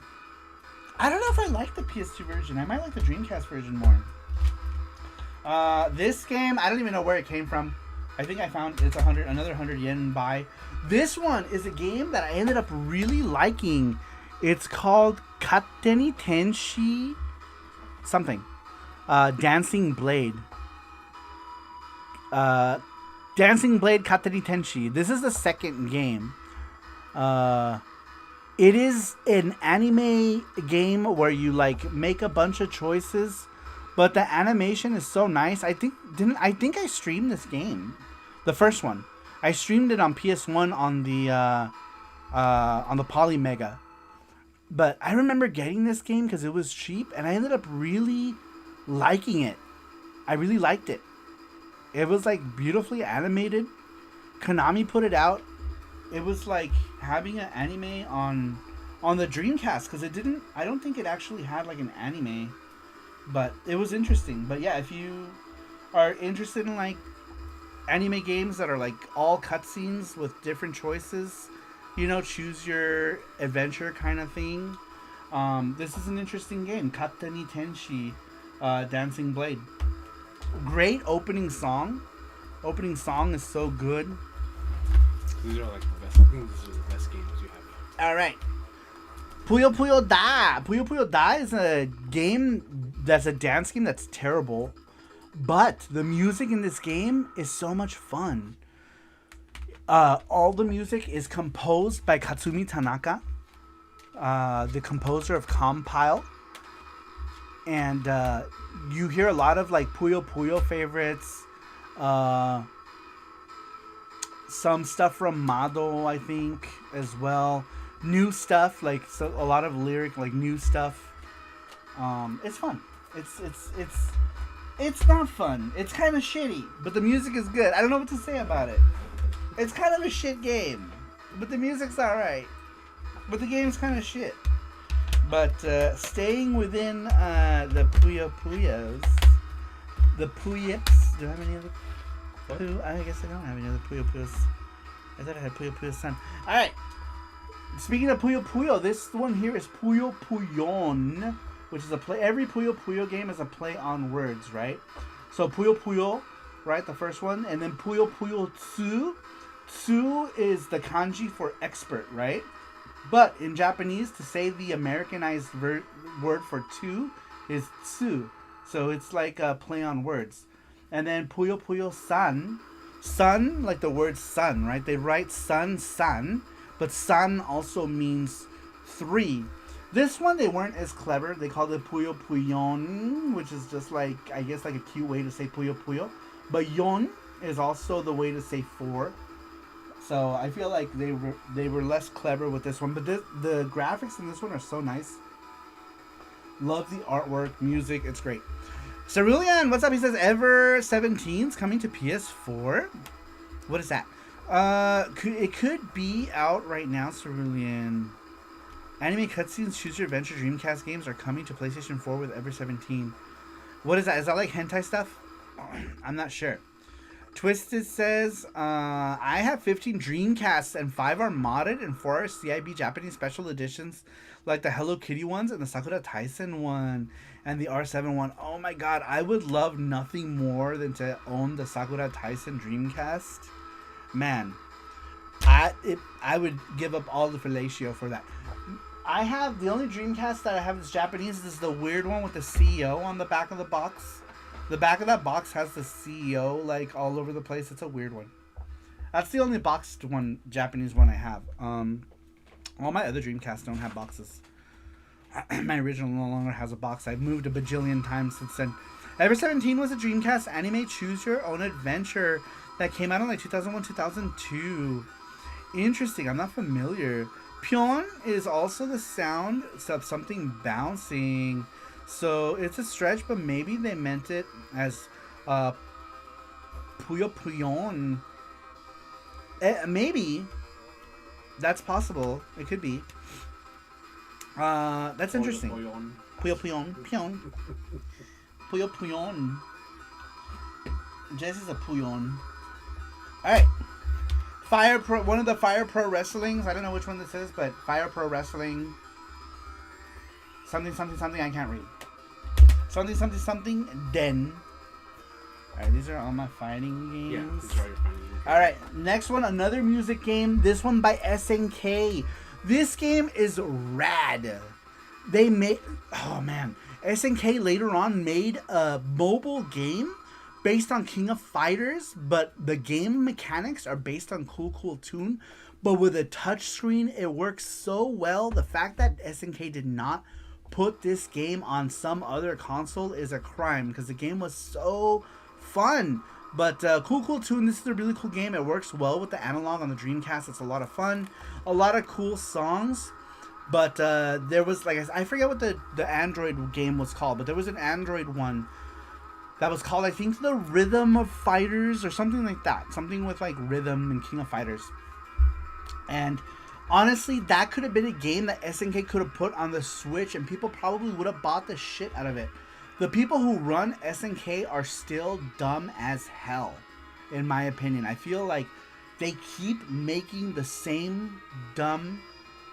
don't know if I like the PS2 version. I might like the Dreamcast version more. This game, I don't even know where it came from. I think I found it's another 100 yen buy. This one is a game that I ended up really liking. It's called Katteni Tenshi something. Dancing Blade. Dancing Blade Katteni Tenshi. This is the second game. It is an anime game where you like make a bunch of choices. But the animation is so nice. I think I streamed this game, the first one. I streamed it on PS1 on the Polymega. But I remember getting this game because it was cheap, and I ended up really liking it. I really liked it. It was like beautifully animated. Konami put it out. It was like having an anime on the Dreamcast because I don't think it actually had like an anime. But it was interesting. But yeah, if you are interested in like anime games that are like all cutscenes with different choices, choose your adventure kind of thing, this is an interesting game. Katteni Tenshi, Dancing Blade. Great opening song. Opening song is so good. These are like the best. I think these are the best games you have. All right. Puyo Puyo Da. Puyo Puyo Da is a game that's a dance game that's terrible, but the music in this game is so much fun. All the music is composed by Katsumi Tanaka, the composer of Compile, and you hear a lot of like Puyo Puyo favorites, some stuff from Mado, I think, as well. New stuff, like a lot of lyric, like new stuff. It's fun. It's not fun. It's kind of shitty, but the music is good. I don't know what to say about it. It's kind of a shit game, but the music's alright. But the game's kind of shit. But staying within the Puyo Puyos, the Puyips. Do I have any other? I guess I don't have any other Puyo Puyos. I thought I had Puyo Puyo's son. All right. Speaking of Puyo Puyo, this one here is Puyo Puyon, which is a play. Every Puyo Puyo game is a play on words, right? So Puyo Puyo, right, the first one, and then Puyo Puyo Tsu. Tsu is the kanji for expert, right? But in Japanese, to say the Americanized word for two is tsu. So it's like a play on words. And then Puyo Puyo San. Sun, like the word sun, right? They write sun, san. But san also means three. This one, they weren't as clever. They called it Puyo Puyon, which is just like, I guess, like a cute way to say Puyo Puyo. But yon is also the way to say four. So I feel like they were less clever with this one. But the graphics in this one are so nice. Love the artwork, music. It's great. Cerulean, what's up? He says, Ever 17's coming to PS4. What is that? It could be out right now, Cerulean. Anime cutscenes, choose your adventure Dreamcast games are coming to PlayStation 4 with Ever 17. What is that? Is that like hentai stuff? I'm not sure. Twisted says, I have 15 Dreamcasts and 5 are modded and 4 are CIB Japanese special editions like the Hello Kitty ones and the Sakura Taisen one and the R7 one. Oh my god, I would love nothing more than to own the Sakura Taisen Dreamcast. Man, I would give up all the fellatio for that. I have the only Dreamcast that I have is Japanese. This is the weird one with the CEO on the back of the box. The back of that box has the CEO like all over the place. It's a weird one. That's the only boxed one, Japanese one I have. All my other Dreamcasts don't have boxes. My original no longer has a box. I've moved a bajillion times since then. Ever 17 was a Dreamcast anime Choose Your Own Adventure that came out in like 2001, 2002. Interesting. I'm not familiar. Pyon is also the sound of something bouncing. So it's a stretch, but maybe they meant it as Puyo Puyon. Maybe. That's possible. It could be. That's interesting. Puyo Puyon. Pyon. Puyo Puyon. Jesse's a Puyon. Alright. Fire Pro, one of the Fire Pro Wrestlings. I don't know which one this is, but Fire Pro Wrestling. Something, something, something. I can't read. Something, something, something. Den. Alright, these are all my fighting games. Yeah, these are all your fighting games. Alright, next one, another music game. This one by SNK. This game is rad. They made... Oh, man. SNK later on made a mobile game based on King of Fighters, but the game mechanics are based on Cool Tune. But with a touchscreen, it works so well. The fact that SNK did not put this game on some other console is a crime, because the game was so fun. But Cool Tune, this is a really cool game. It works well with the analog on the Dreamcast. It's a lot of fun. A lot of cool songs. But there was, like, I forget what the Android game was called, but there was an Android one that was called, I think, The Rhythm of Fighters or something like that. Something with, like, rhythm and King of Fighters. And honestly, that could have been a game that SNK could have put on the Switch, and people probably would have bought the shit out of it. The people who run SNK are still dumb as hell, in my opinion. I feel like they keep making the same dumb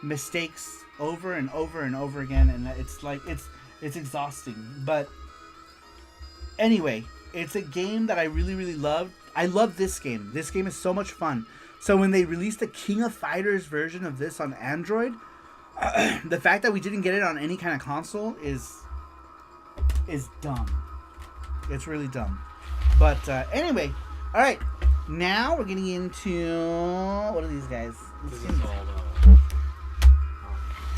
mistakes over and over and over again, and it's like it's exhausting. But anyway, it's a game that I really loved. I love this game. This game is so much fun. So when they released the King of Fighters version of this on Android, the fact that we didn't get it on any kind of console is dumb. It's really dumb. But anyway, all right. Now we're getting into, what are these guys? This is all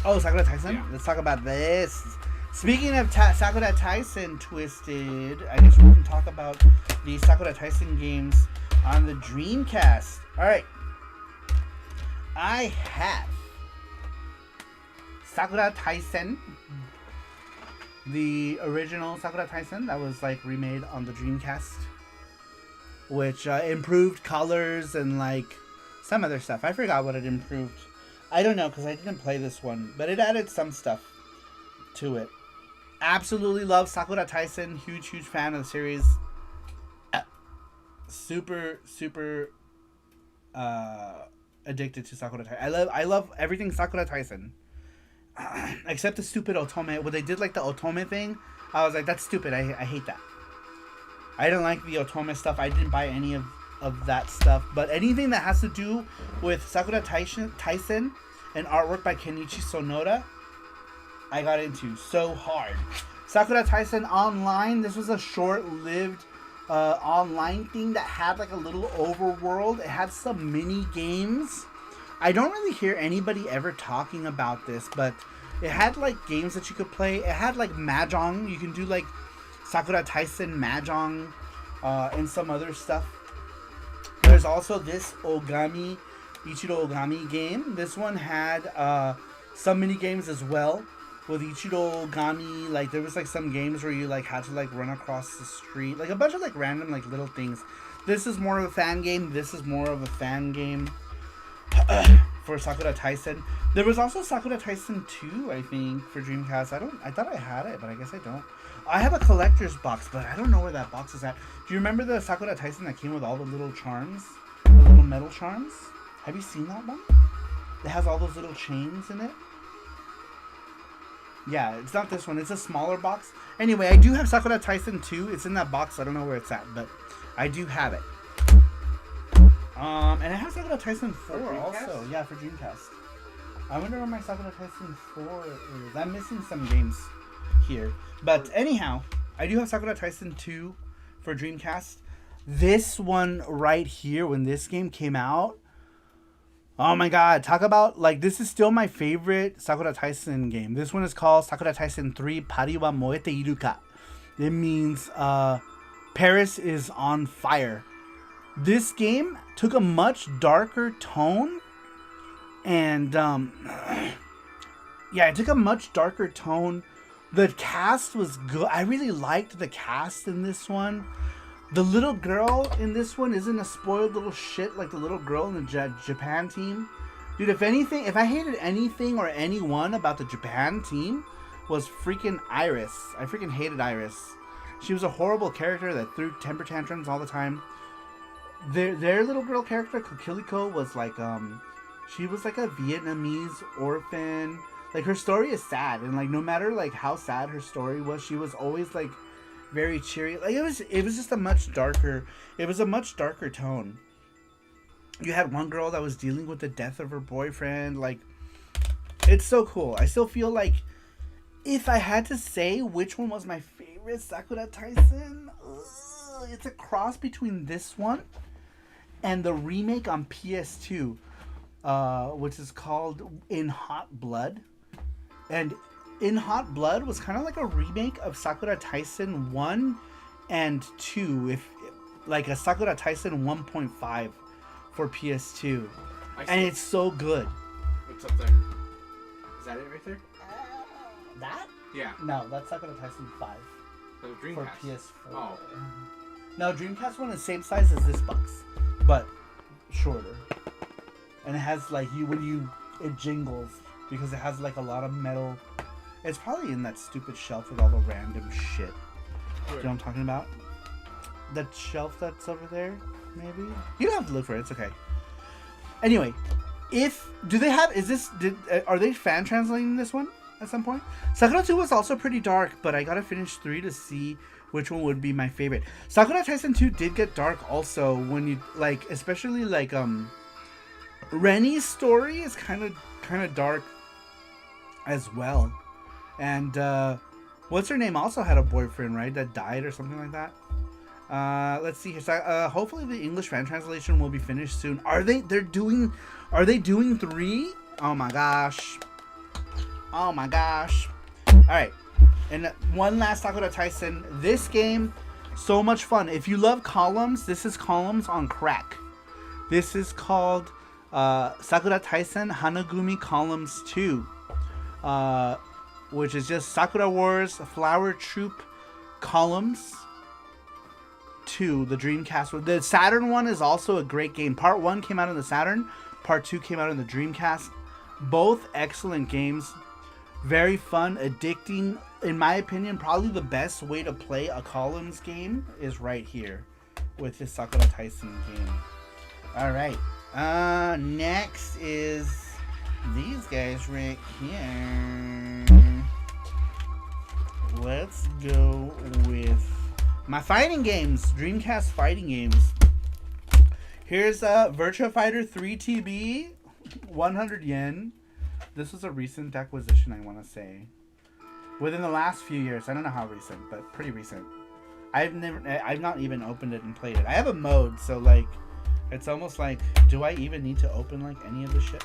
Oh, Sakura Tyson? Yeah. Let's talk about this. Speaking of Sakura Tyson Twisted, I guess we can talk about the Sakura Tyson games on the Dreamcast. Alright. I have Sakura Tyson, the original Sakura Tyson that was like remade on the Dreamcast, which improved colors and like some other stuff. I forgot what it improved. I don't know because I didn't play this one, but it added some stuff to it. Absolutely love Sakura Tyson. Huge fan of the series. Super addicted to Sakura Tyson. I love everything Sakura Tyson. Except the stupid Otome. When they did like the Otome thing, I was like, that's stupid. I hate that. I don't like the Otome stuff. I didn't buy any of that stuff. But anything that has to do with Sakura Tyson and artwork by Kenichi Sonoda, I got into so hard. Sakura Tyson Online. This was a short-lived online thing that had like a little overworld. It had some mini games. I don't really hear anybody ever talking about this, but it had like games that you could play. It had like Mahjong. You can do like Sakura Tyson Mahjong and some other stuff. There's also this Ichiro Ogami game. This one had some mini games as well with Ichiro Ogami. Like there was like some games where you like had to like run across the street, like a bunch of like random like little things. This is more of a fan game. This is more of a fan game for Sakura Tyson. There was also Sakura Tyson 2, I think, for Dreamcast. I thought I had it, but I guess I don't. I have a collector's box, but I don't know where that box is at. Do you remember the Sakura Tyson that came with all the little charms? The little metal charms? Have you seen that one? It has all those little chains in it. Yeah, it's not this one. It's a smaller box. Anyway, I do have Sakura Tyson 2. It's in that box. I don't know where it's at, but I do have it. And it has Sakura Tyson 4 also. Yeah, for Dreamcast. I wonder where my Sakura Tyson 4 is. I'm missing some games here. But anyhow, I do have Sakura Tyson 2 for Dreamcast. This one right here, when this game came out, oh my god, talk about, like, this is still my favorite Sakura Tyson game. This one is called Sakura Tyson 3 Pari wa Moete Iruka. It means Paris is on fire. This game took a much darker tone, and yeah, it took a much darker tone. The cast was good. I really liked the cast in this one. The little girl in this one isn't a spoiled little shit like the little girl in the Japan team. Dude, if anything, if I hated anything or anyone about the Japan team, was freaking Iris. I freaking hated Iris. She was a horrible character that threw temper tantrums all the time. Their little girl character, Kokiliko, was like, she was like a Vietnamese orphan. Like, her story is sad, and like, no matter like how sad her story was, she was always like very cheery. Like, it was just a much darker, it was a much darker tone. You had one girl that was dealing with the death of her boyfriend. Like, it's so cool. I still feel like if I had to say which one was my favorite Sakura Tyson, it's a cross between this one and the remake on PS2, which is called In Hot Blood. And In Hot Blood was kind of like a remake of Sakura Tyson 1 and 2, if like a Sakura Tyson 1.5 for PS2. And it's so good. What's up there? Is that it right there? That? Yeah. No, that's Sakura Tyson 5 The for Dreamcast. PS4. Oh. No, Dreamcast one is same size as this box, but shorter. And it has like it jingles because it has like a lot of metal. It's probably in that stupid shelf with all the random shit. Do you know what I'm talking about? That shelf that's over there, maybe? You don't have to look for it, it's okay. Anyway, are they fan translating this one at some point? Sakura 2 was also pretty dark, but I gotta finish 3 to see which one would be my favorite. Sakura Tyson 2 did get dark also when you, like, especially like, Rennie's story is kind of dark as well. And, what's her name also had a boyfriend, right? That died or something like that. Let's see here. So, hopefully the English fan translation will be finished soon. Are they doing 3? Oh my gosh. Oh my gosh. Alright. And one last Sakura Tyson. This game, so much fun. If you love columns, this is columns on crack. This is called Sakura Tyson Hanagumi Columns 2. Which is just Sakura Wars Flower Troop Columns 2, the Dreamcast. The Saturn one is also a great game. Part 1 came out on the Saturn. Part 2 came out on the Dreamcast. Both excellent games. Very fun, addicting. In my opinion, probably the best way to play a columns game is right here with this Sakura Tyson game. Alright. Next is these guys right here. Let's go with my fighting games. Dreamcast fighting games. Here's Virtua Fighter 3 TB. 100 yen. This was a recent acquisition, I want to say. Within the last few years. I don't know how recent, but pretty recent. I've not even opened it and played it. I have a mode, so like, it's almost like, do I even need to open like any of this shit?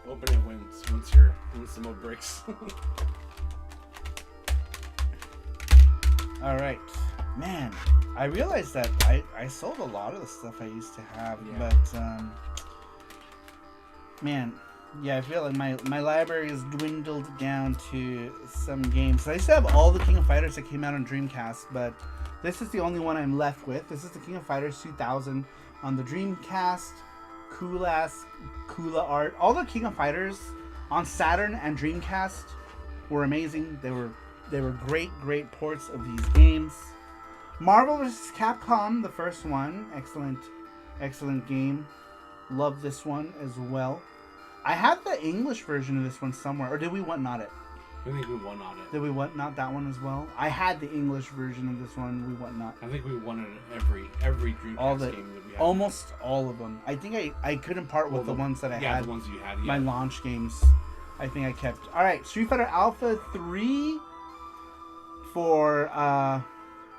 Open it once the mode breaks. Alright. Man, I realized that I sold a lot of the stuff I used to have, Yeah. but man, yeah, I feel like my library has dwindled down to some games. I used to have all the King of Fighters that came out on Dreamcast, but this is the only one I'm left with. This is the King of Fighters 2000 on the Dreamcast. Cool art. All the King of Fighters on Saturn and Dreamcast were amazing. They were great ports of these games. Marvel vs. Capcom, the first one, excellent game. Love this one as well. I have the English version of this one somewhere, or did we not it? I think we won on it. Did we want not that one as well? I had the English version of this one. We won not. I think we won it every Dreamcast game that we had. Almost all of them. I think I couldn't part with the ones that I had. Yeah, the ones you had. Yeah. My launch games. I think I kept. All right, Street Fighter Alpha 3 for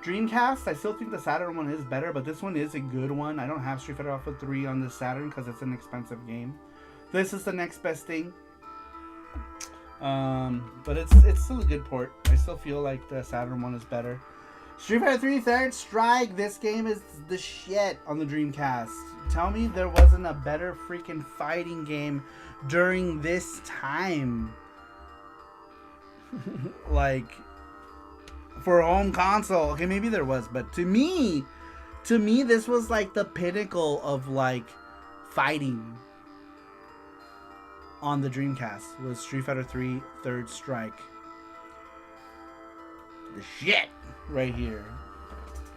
Dreamcast. I still think the Saturn one is better, but this one is a good one. I don't have Street Fighter Alpha 3 on the Saturn because it's an expensive game. This is the next best thing. But it's still a good port. I still feel like the Saturn one is better. Street Fighter 3 Third Strike. This game is the shit on the Dreamcast. Tell me there wasn't a better freaking fighting game during this time. Like, for a home console. Okay, maybe there was, but to me, this was like the pinnacle of like fighting on the Dreamcast was Street Fighter 3 Third Strike. The shit right here.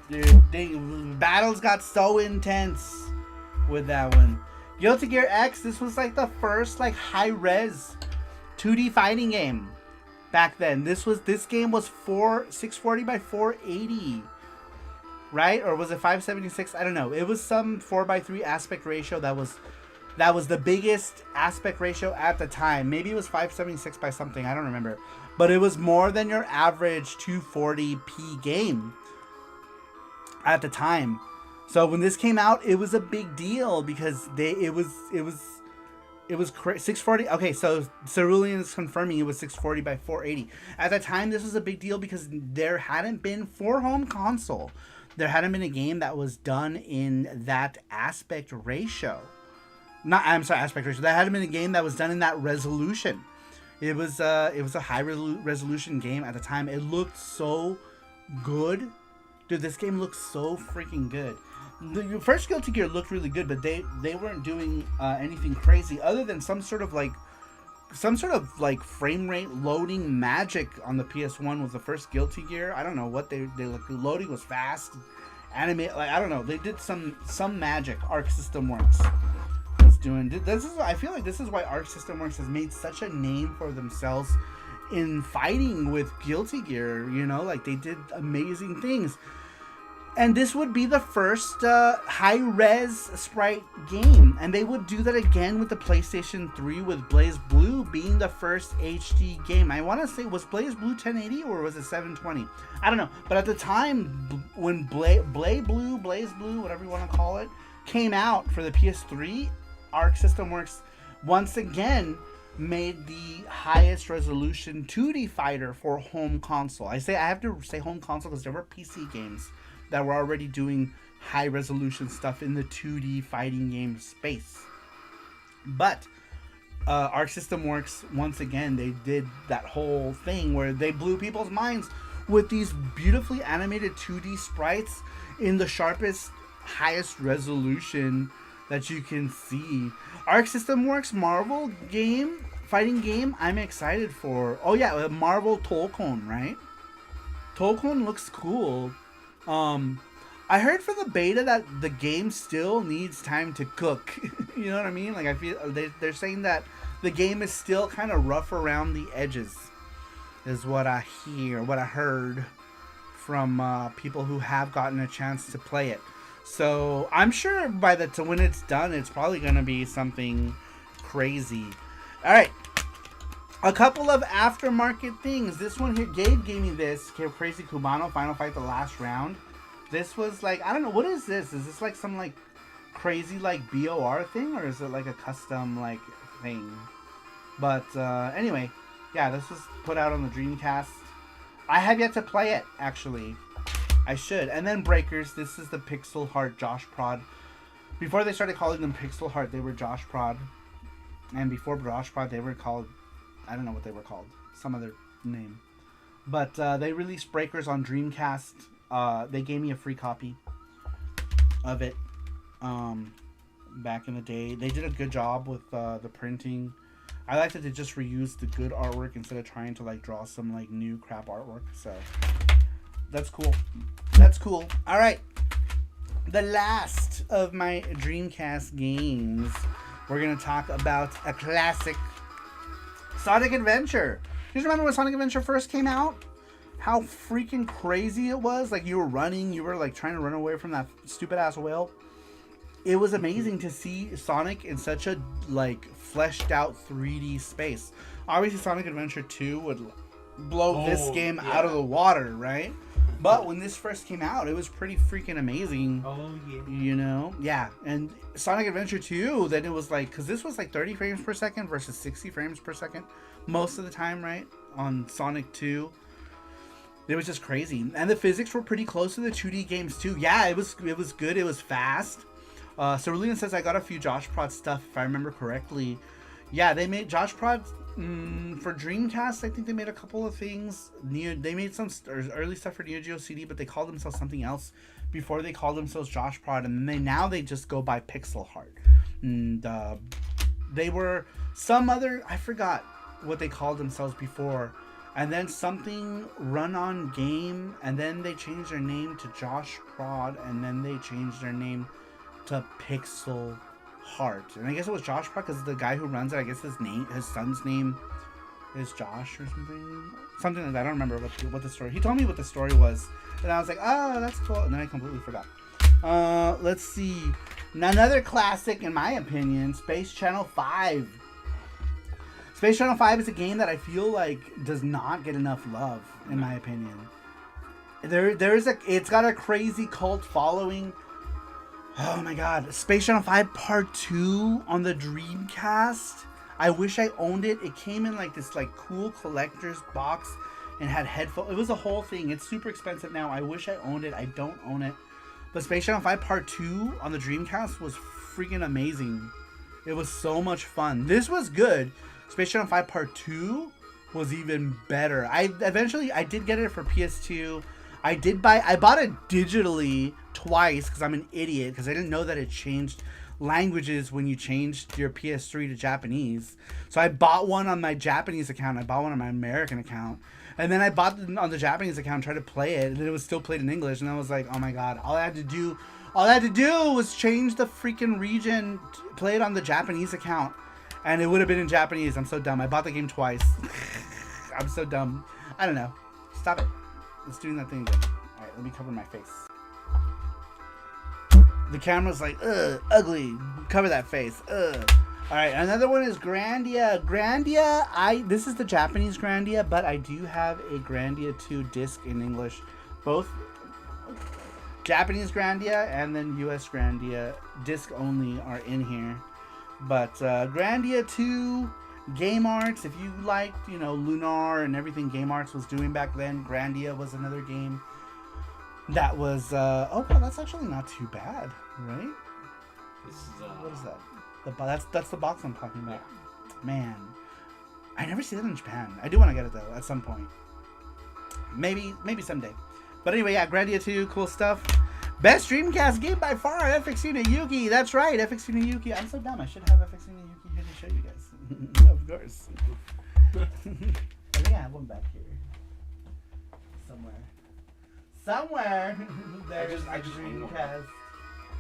Dude, battles got so intense with that one. Guilty Gear X, this was like the first like high-res 2D fighting game back then. This game was 640 by 480. Right? Or was it 576? I don't know. It was some 4:3 aspect ratio that was the biggest aspect ratio at the time. Maybe it was 576 by something. I don't remember. But it was more than your average 240p game at the time. So when this came out, it was a big deal because it was 640. Okay, so Cerulean is confirming it was 640 by 480. At the time, this was a big deal because there hadn't been, for home console, there hadn't been a game that was done in that aspect ratio. Aspect ratio. That hadn't been a game that was done in that resolution. It was a high resolution game at the time. It looked so good. Dude, this game looks so freaking good. The first Guilty Gear looked really good, but they weren't doing anything crazy other than some sort of like frame rate loading magic on the PS1 with the first Guilty Gear. I don't know what they looked. The loading was fast, animate, like I don't know. They did some magic. Arc System Works was doing this. I feel like this is why Arc System Works has made such a name for themselves in fighting with Guilty Gear. You know, like they did amazing things. And this would be the first high-res sprite game. And they would do that again with the PlayStation 3 with Blaze Blue being the first HD game. I want to say, was Blaze Blue 1080 or was it 720? I don't know. But at the time, when Blaze Blue, whatever you want to call it, came out for the PS3, Arc System Works once again made the highest resolution 2D fighter for home console. I have to say home console because there were PC games that were already doing high resolution stuff in the 2D fighting game space. But Arc System Works, once again, they did that whole thing where they blew people's minds with these beautifully animated 2D sprites in the sharpest, highest resolution that you can see. Arc System Works Marvel game, fighting game, I'm excited for. Oh yeah, Marvel Tolkien, right? Tolkien looks cool. I heard for the beta that the game still needs time to cook. You know what I mean? Like I feel they're saying that the game is still kind of rough around the edges, is what I heard from people who have gotten a chance to play it. So I'm sure when it's done, it's probably gonna be something crazy. All right. A couple of aftermarket things. This one here, Gabe gave me this. Crazy Cubano Final Fight the Last Round. This was like, I don't know, what is this? Is this like some like crazy like BOR thing? Or is it like a custom like thing? But anyway, yeah, this was put out on the Dreamcast. I have yet to play it, actually. I should. And then Breakers. This is the Pixel Heart Josh Prod. Before they started calling them Pixel Heart, they were Josh Prod. And before Josh Prod, they were called, I don't know what they were called. Some other name. But they released Breakers on Dreamcast. They gave me a free copy of it back in the day. They did a good job with the printing. I like that they just reused the good artwork instead of trying to like draw some like new crap artwork. So that's cool. That's cool. All right. The last of my Dreamcast games. We're going to talk about a classic, Sonic Adventure. You remember when Sonic Adventure first came out? How freaking crazy it was. Like, you were running, you were like trying to run away from that stupid ass whale. It was amazing to see Sonic in such a like fleshed out 3D space. Obviously Sonic Adventure 2 would blow this game out of the water, right? But when this first came out, it was pretty freaking amazing. Oh yeah. You know? Yeah. And Sonic Adventure 2, then it was like, because this was like 30 frames per second versus 60 frames per second most of the time, right? On Sonic 2. It was just crazy. And the physics were pretty close to the 2D games too. Yeah, it was good. It was fast. Cerulean says, I got a few Josh Prod stuff, if I remember correctly. Yeah, they made Josh Prod for Dreamcast. I think they made a couple of things. They made some early stuff for Neo Geo CD, but they called themselves something else before they called themselves Josh Prod. And then now they just go by Pixel Heart. And they were some other, I forgot what they called themselves before. And then something Run On Game. And then they changed their name to Josh Prod. And then they changed their name to Pixel Heart. And I guess it was Josh Prod because the guy who runs it, I guess his son's name is Josh or something like that. I don't remember what the story. He told me what the story was, and I was like, oh, that's cool. And then I completely forgot. Let's see. Another classic, in my opinion, Space Channel 5. Space Channel 5 is a game that I feel like does not get enough love, in my opinion. It's got a crazy cult following. Oh my god, Space Channel 5 Part 2 on the Dreamcast. I wish I owned it. It came in like this like cool collector's box and had headphones. It was a whole thing. It's super expensive now. I wish I owned it. I don't own it. But Space Channel 5 Part 2 on the Dreamcast was freaking amazing. It was so much fun. This was good. Space Channel 5 Part 2 was even better. I did get it for PS2. I bought it digitally twice because I'm an idiot, because I didn't know that it changed languages when you changed your PS3 to Japanese. So I bought one on my Japanese account. I bought one on my American account. And then I bought it on the Japanese account, tried to play it, and then it was still played in English. And I was like, oh my god, all I had to do was change the freaking region, play it on the Japanese account, and it would have been in Japanese. I'm so dumb. I bought the game twice. I'm so dumb. I don't know. Stop it. It's doing that thing again. Alright, let me cover my face. The camera's like, ugh, ugly. Cover that face. Ugh. Alright, another one is Grandia. Grandia, this is the Japanese Grandia, but I do have a Grandia 2 disc in English. Both Japanese Grandia and then US Grandia disc only are in here. But Grandia 2 Game Arts, if you liked, Lunar and everything Game Arts was doing back then, Grandia was another game that was, oh, well, that's actually not too bad, right? This is, what is that? That's the box I'm talking about. Man, I never see that in Japan. I do want to get it, though, at some point. Maybe someday. But anyway, yeah, Grandia 2, cool stuff. Best Dreamcast game by far, FX no Yuki. That's right, FX no Yuki. I'm so dumb. I should have FX no Yuki here to show you guys. Of course. I think I have one back here. Somewhere. There's I just Dreamcast.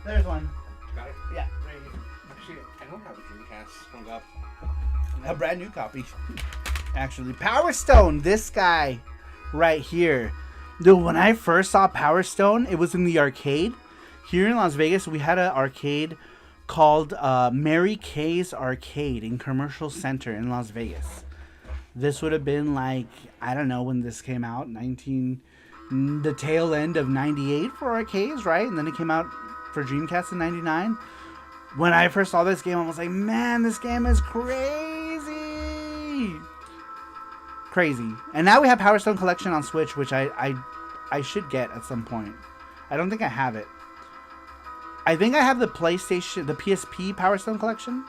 There's one. Got it? Yeah, right here. Actually, I don't have a Dreamcast hung up. A brand new copy. Actually, Power Stone. This guy right here. Dude, when I first saw Power Stone, it was in the arcade. Here in Las Vegas, we had an arcade called Mary Kay's Arcade in Commercial Center in Las Vegas. This would have been like, I don't know when this came out, the tail end of 98 for arcades, right? And then it came out for Dreamcast in 99. When I first saw this game, I was like, man, this game is crazy. Crazy. And now we have Power Stone Collection on Switch, which I should get at some point. I don't think I have it. I think I have the PlayStation, the PSP Power Stone Collection.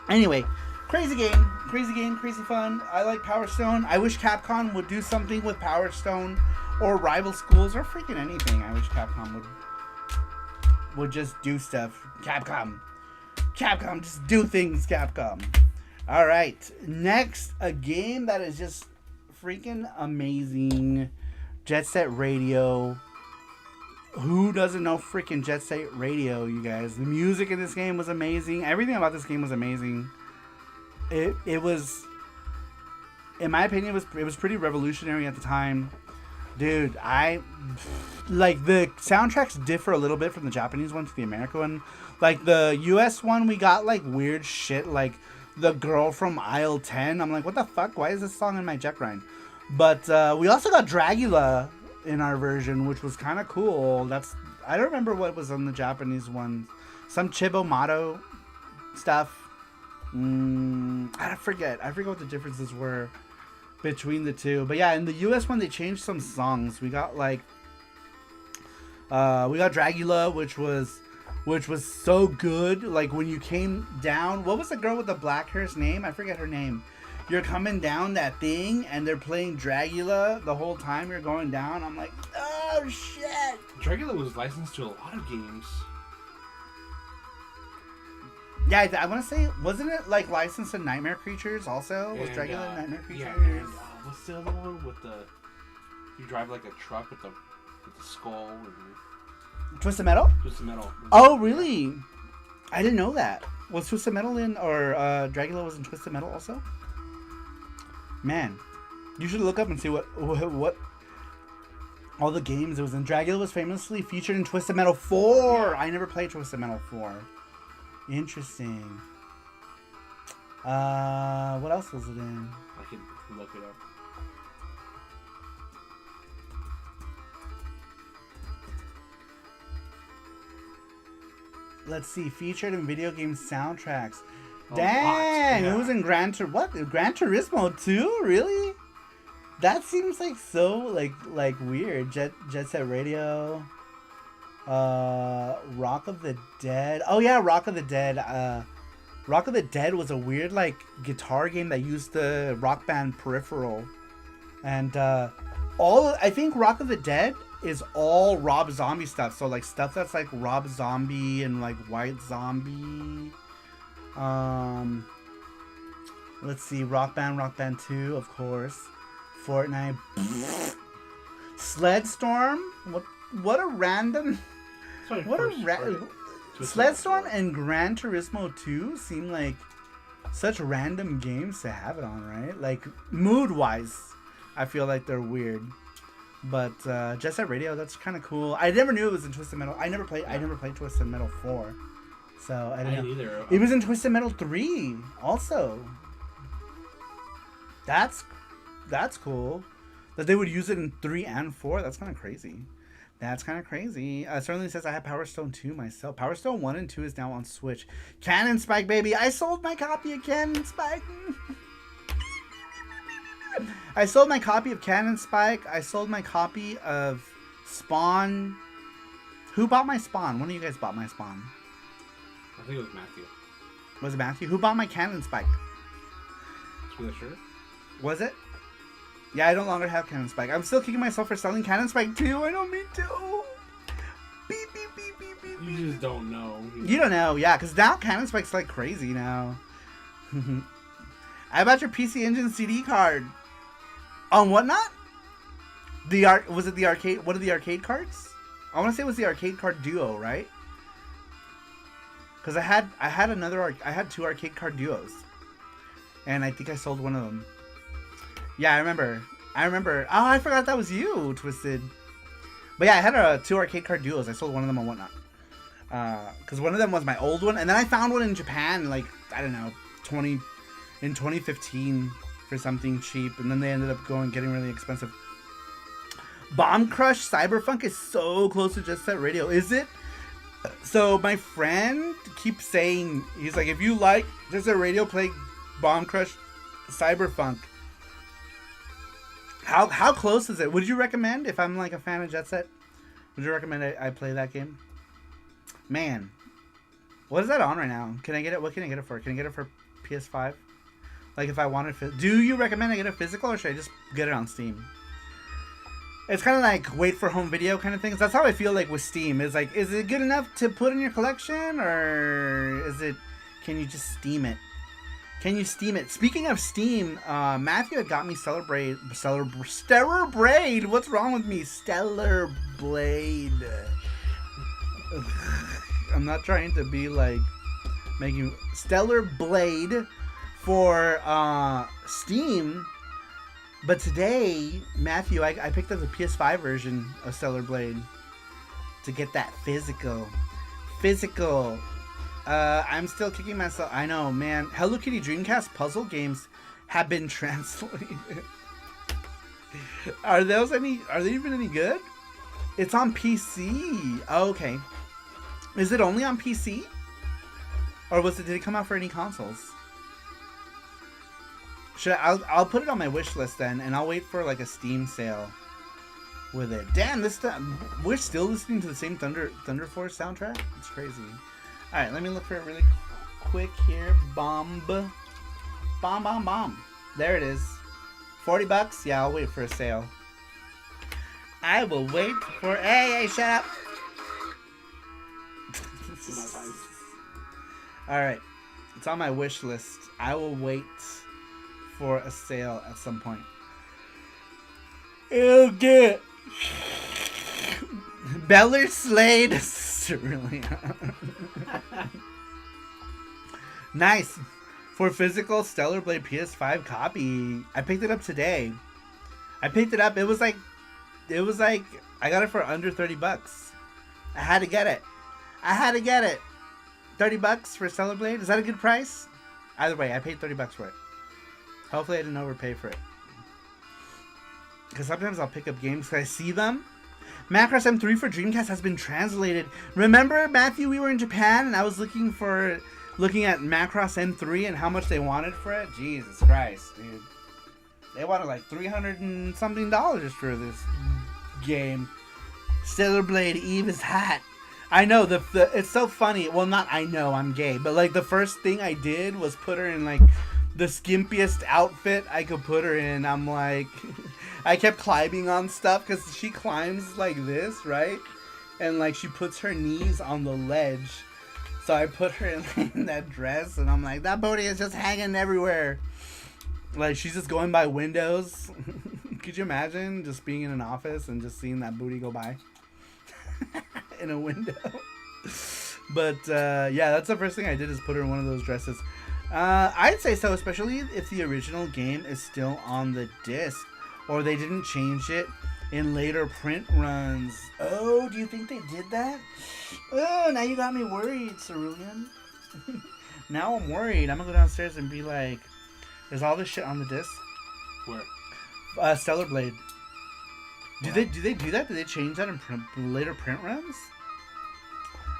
Anyway, crazy game, crazy fun. I like Power Stone. I wish Capcom would do something with Power Stone or Rival Schools or freaking anything. I wish Capcom would just do stuff. Capcom, just do things, Capcom. All right, next, a game that is just freaking amazing. Jet Set Radio. Who doesn't know freaking Jet Set Radio, you guys? The music in this game was amazing. Everything about this game was amazing. It was in my opinion, it was pretty revolutionary at the time. Dude, I like the soundtracks differ a little bit from the Japanese one to the American one. Like the US one, we got like weird shit like the girl from aisle 10. I'm like, what the fuck? Why is this song in my jet grind? But we also got Dragula in our version, which was kind of cool. I don't remember what was on the Japanese one. Some Chibomato stuff. I forget what the differences were between the two. But yeah, in the US one, they changed some songs. We got like we got Dragula, which was so good. Like when you came down, what was the girl with the black hair's name? I forget her name. You're coming down that thing and they're playing Dragula the whole time you're going down. I'm like, oh shit. Dragula was licensed to a lot of games. Yeah, I want to say, wasn't it like licensed to Nightmare Creatures also? Was Dragula Nightmare Creatures? Yeah, and what's the other one with the? You drive like a truck with the skull. And... Twisted Metal? Twisted Metal. Oh, really? I didn't know that. Was Twisted Metal in, or Dragula was in Twisted Metal also? Man, you should look up and see what all the games it was in. Dragula was famously featured in Twisted Metal 4. I never played Twisted Metal 4. Interesting. What else was it in? I can look it up. Let's see. Featured in video game soundtracks. Oh, Dang! yeah. It was in Gran Turismo 2? Really? That seems like so like weird. Jet Set Radio. Rock of the Dead. Oh yeah, Rock of the Dead. Rock of the Dead was a weird like guitar game that used the Rock Band peripheral, and I think Rock of the Dead is all Rob Zombie stuff. So like stuff that's like Rob Zombie and like White Zombie. Let's see, Rock Band 2, of course. Fortnite. Sledstorm. What a random. What a Sledstorm and Gran Turismo 2 seem like such random games to have it on, right? Like mood wise, I feel like they're weird. But Jet Set Radio, that's kind of cool. I never knew it was in Twisted Metal. I never played Twisted Metal 4. So I didn't know. Either. It was in Twisted Metal 3 also. That's cool. That they would use it in 3 and 4. That's kind of crazy. Certainly says I have Power Stone 2 myself. Power Stone 1 and 2 is now on Switch. Cannon Spike, baby. I sold my copy of Cannon Spike. I sold my copy of Cannon Spike. I sold my copy of Spawn. Who bought my Spawn? One of you guys bought my Spawn. I think it was Matthew. Was it Matthew? Who bought my Cannon Spike? Are you sure? Was it? Yeah, I no longer have Cannon Spike. I'm still kicking myself for selling Cannon Spike 2. I don't mean to. Beep, beep, beep, beep, beep. You just don't know. You don't know, yeah, because now Cannon Spike's like crazy now. I bought your PC Engine CD card. On whatnot? Was it the arcade? What are the arcade cards? I want to say it was the arcade card duo, right? Because I had 2 arcade card duos, and I think I sold one of them. Yeah, I remember. Oh, I forgot that was you, Twisted. But yeah, I had 2 arcade card duos. I sold one of them on whatnot. Because one of them was my old one, and then I found one in Japan, like I don't know, in 2015 for something cheap, and then they ended up getting really expensive. Bomb Crush Cyberfunk is so close to Jet Set Radio, is it? So my friend keeps saying, he's like, if you like Jet Set Radio, play Bomb Crush Cyberfunk. How close is it? Would you recommend, if I'm like a fan of Jet Set, would you recommend I play that game? Man, what is that on right now? Can I get it? What can I get it for? Can I get it for PS5? Like if I wanted, do you recommend I get it physical, or should I just get it on Steam? It's kind of like wait for home video kind of things. That's how I feel like with Steam. Is like, is it good enough to put in your collection, or can you just Steam it? Can you Steam it? Speaking of Steam, Matthew had got me Stellar Blade. What's wrong with me? Stellar Blade. I'm not trying to be like making Stellar Blade for Steam. But today, Matthew, I picked up the PS5 version of Stellar Blade to get that physical. I'm still kicking myself. I know, man. Hello Kitty Dreamcast puzzle games have been translated. Are they even any good? It's on PC. Oh, okay. Is it only on PC? Or did it come out for any consoles? I'll put it on my wish list then, and I'll wait for like a Steam sale with it. Damn, this time we're still listening to the same Thunder Force soundtrack. It's crazy. All right, let me look for it really quick here. Bomb. There it is. $40. Yeah, I'll wait for a sale. I will wait for. Hey, shut up. All right, it's on my wish list. I will wait for a sale at some point. It'll get Beller Slade Cerulean. Nice. For physical Stellar Blade PS5 copy. I picked it up today. I picked it up. It was like I got it for under $30. I had to get it. $30 for Stellar Blade. Is that a good price? Either way, I paid $30 for it. Hopefully I didn't overpay for it. Because sometimes I'll pick up games because I see them. Macross M3 for Dreamcast has been translated. Remember, Matthew, we were in Japan and I was looking at Macross M3 and how much they wanted for it? Jesus Christ, dude. They wanted like $300 and something for this game. Stellar Blade Eve is hot. I know, it's so funny. Well, not I know, I'm gay. But like the first thing I did was put her in like the skimpiest outfit I could put her in. I'm like, I kept climbing on stuff because she climbs like this, right? And like she puts her knees on the ledge. So I put her in that dress and I'm like, that booty is just hanging everywhere. Like she's just going by windows. Could you imagine just being in an office and just seeing that booty go by in a window? But yeah, that's the first thing I did is put her in one of those dresses. I'd say so, especially if the original game is still on the disc or they didn't change it in later print runs. Oh, do you think they did that? Oh, now you got me worried, Cerulean. Now I'm worried. I'm gonna go downstairs and be like, is all this shit on the disc? Where? Stellar Blade. Do they do that? Did they change that in later print runs?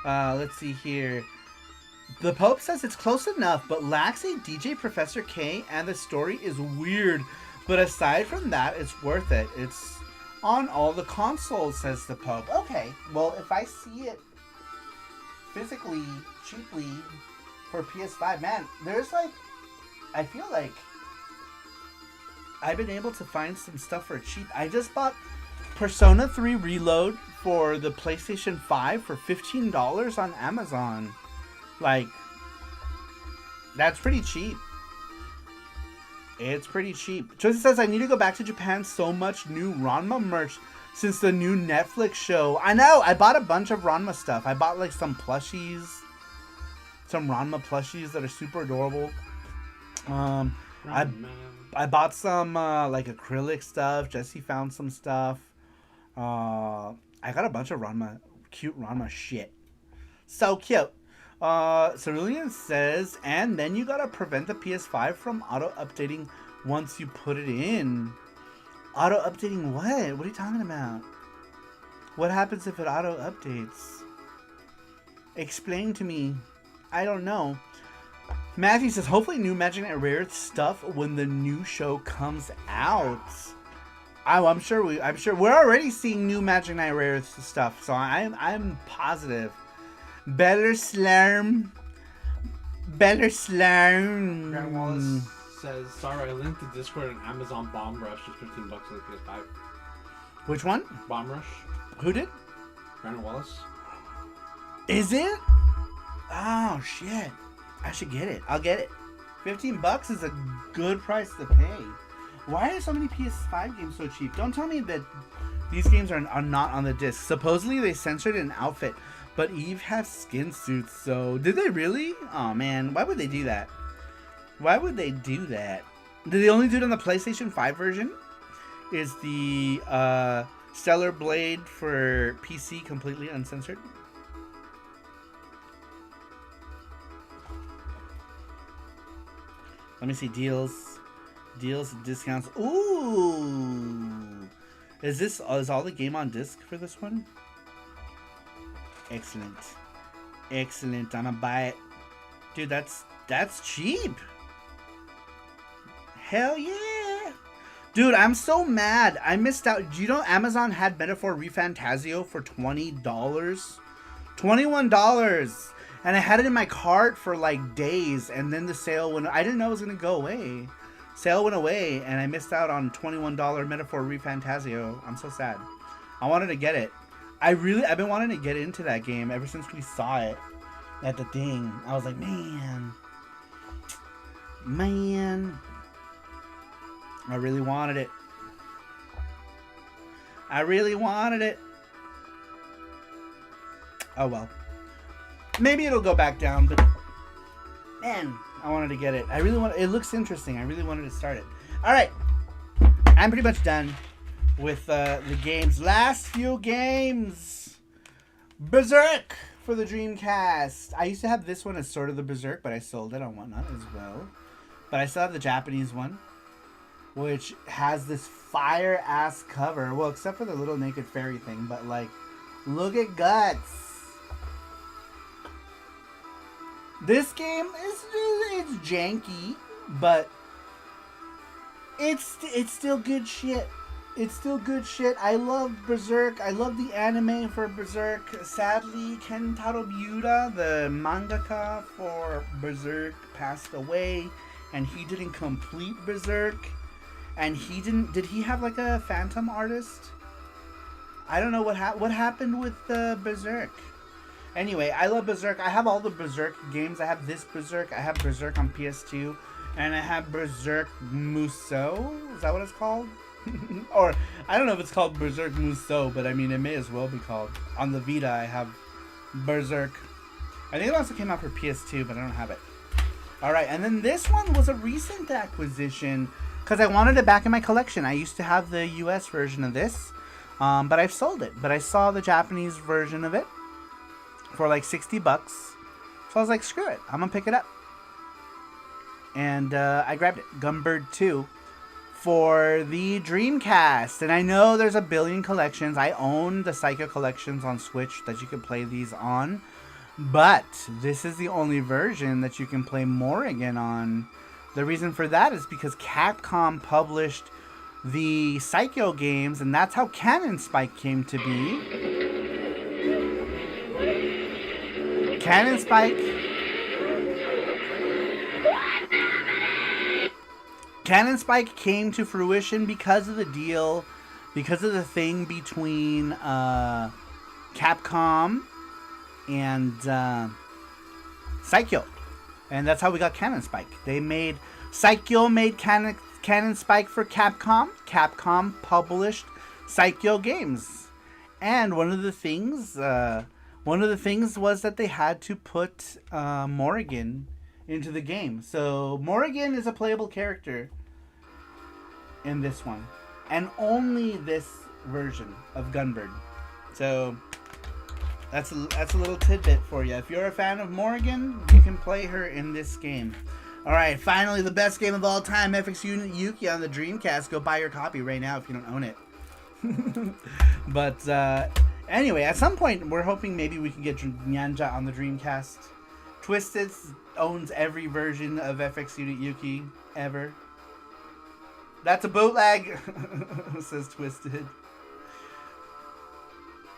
Let's see here. The Pope says it's close enough, but lacks a DJ Professor K, and the story is weird. But aside from that, it's worth it. It's on all the consoles, says the Pope. Okay, well, if I see it physically, cheaply, for PS5, man, there's like, I feel like I've been able to find some stuff for cheap. I just bought Persona 3 Reload for the PlayStation 5 for $15 on Amazon. Like, that's pretty cheap. It's pretty cheap. Josie says, I need to go back to Japan. So much new Ranma merch since the new Netflix show. I know. I bought a bunch of Ranma stuff. I bought like some plushies. Some Ranma plushies that are super adorable. I bought some like acrylic stuff. Jesse found some stuff. I got a bunch of cute Ranma shit. So cute. Cerulean says, and then you gotta prevent the PS5 from auto-updating once you put it in. Auto-updating what? What are you talking about? What happens if it auto-updates? Explain to me. I don't know. Matthew says, hopefully new Magic Knight Rare stuff when the new show comes out. I'm sure we're already seeing new Magic Knight Rare stuff, so I'm positive. Better Slurm. Grant Wallace says, sorry, I linked the Discord and Amazon Bomb Rush is $15 on the PS5. Which one? Bomb Rush. Who did? Grant Wallace. Is it? Oh shit. I should get it. I'll get it. $15 is a good price to pay. Why are so many PS5 games so cheap? Don't tell me that these games are not on the disc. Supposedly they censored an outfit, but Eve has skin suits, so... Did they really? Oh man, why would they do that? Why would they do that? Did they only do it on the PlayStation 5 version? Is the Stellar Blade for PC completely uncensored? Let me see deals, discounts. Ooh, is all the game on disc for this one? Excellent. I'm gonna buy it, dude. That's cheap. Hell yeah, dude. I'm so mad. I missed out. Do you know Amazon had Metaphor ReFantazio for $20, $21, and I had it in my cart for like days, and then the sale went. I didn't know it was gonna go away. Sale went away, and I missed out on $21 Metaphor ReFantazio. I'm so sad. I wanted to get it. I've been wanting to get into that game ever since we saw it at the thing. I was like, man, I really wanted it. Oh well. Maybe it'll go back down, but man, I wanted to get it. It looks interesting. I really wanted to start it. All right. I'm pretty much done with the games. Last few games. Berserk for the Dreamcast. I used to have this one as sort of the Berserk, but I sold it on Whatnot as well. But I still have the Japanese one, which has this fire-ass cover. Well, except for the little naked fairy thing, but like, look at guts. This game it's janky, but it's still good shit. It's still good shit. I love Berserk. I love the anime for Berserk. Sadly, Kentaro Miura, the mangaka for Berserk, passed away, and he didn't complete Berserk. And did he have like a phantom artist? I don't know what happened with Berserk. Anyway, I love Berserk. I have all the Berserk games. I have this Berserk. I have Berserk on PS2. And I have Berserk Musou. Is that what it's called? Or, I don't know if it's called Berserk Musou, but I mean, it may as well be called. On the Vita, I have Berserk. I think it also came out for PS2, but I don't have it. Alright, and then this one was a recent acquisition, because I wanted it back in my collection. I used to have the US version of this, but I've sold it. But I saw the Japanese version of it for like $60. So I was like, screw it, I'm gonna pick it up. And I grabbed it, Gunbird 2, for the Dreamcast. And I know there's a billion collections. I own the Psycho collections on Switch that you can play these on. But this is the only version that you can play Morrigan on. The reason for that is because Capcom published the Psycho games, and that's how Cannon Spike came to be. Cannon Spike came to fruition because of the deal, because of the thing between Capcom and Psycho. And that's how we got Cannon Spike. Psycho made Cannon Spike for Capcom. Capcom published Psycho games. And one of the things was that they had to put Morrigan into the game. So Morrigan is a playable character in this one, and only this version of Gunbird. So that's a little tidbit for you. If you're a fan of Morrigan, you can play her in this game. All right, finally, the best game of all time, FX Unit Yuki on the Dreamcast. Go buy your copy right now if you don't own it. But anyway, at some point, we're hoping maybe we can get Nyanja on the Dreamcast. Twisted owns every version of FX Unit Yuki ever. That's a bootleg, says Twisted.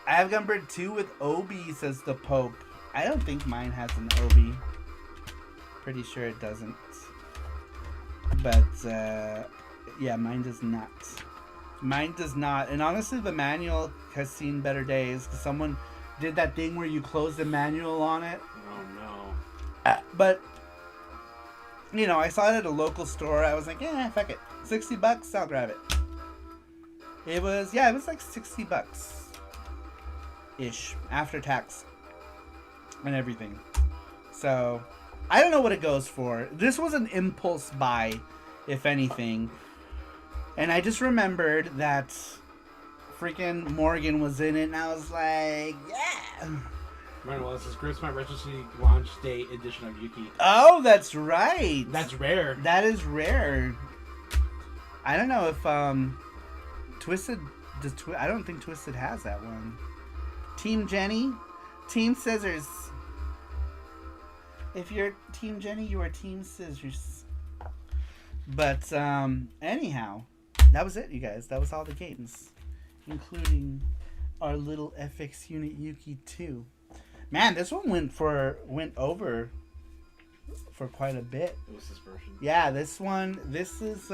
I have Gunbird 2 with Obi, says the Pope. I don't think mine has an Obi. Pretty sure it doesn't. But, yeah, mine does not. Mine does not. And honestly, the manual has seen better days. Someone did that thing where you close the manual on it. Oh, no. But, you know, I saw it at a local store. I was like, fuck it. $60, I'll grab it. It was like $60-ish after tax and everything. So, I don't know what it goes for. This was an impulse buy, if anything. And I just remembered that freaking Morgan was in it, and I was like, yeah. Right, well, this is Christmas Retro City launch day edition of Yuki. Oh, that's right. That's rare. That is rare. I don't know if Twisted does. I don't think Twisted has that one. Team Jenny, Team Scissors. If you're Team Jenny, you are Team Scissors. But anyhow, that was it, you guys. That was all the games, including our little FX Unit Yuki 2. Man, this one went over for quite a bit. It was this version. Yeah, this one. This is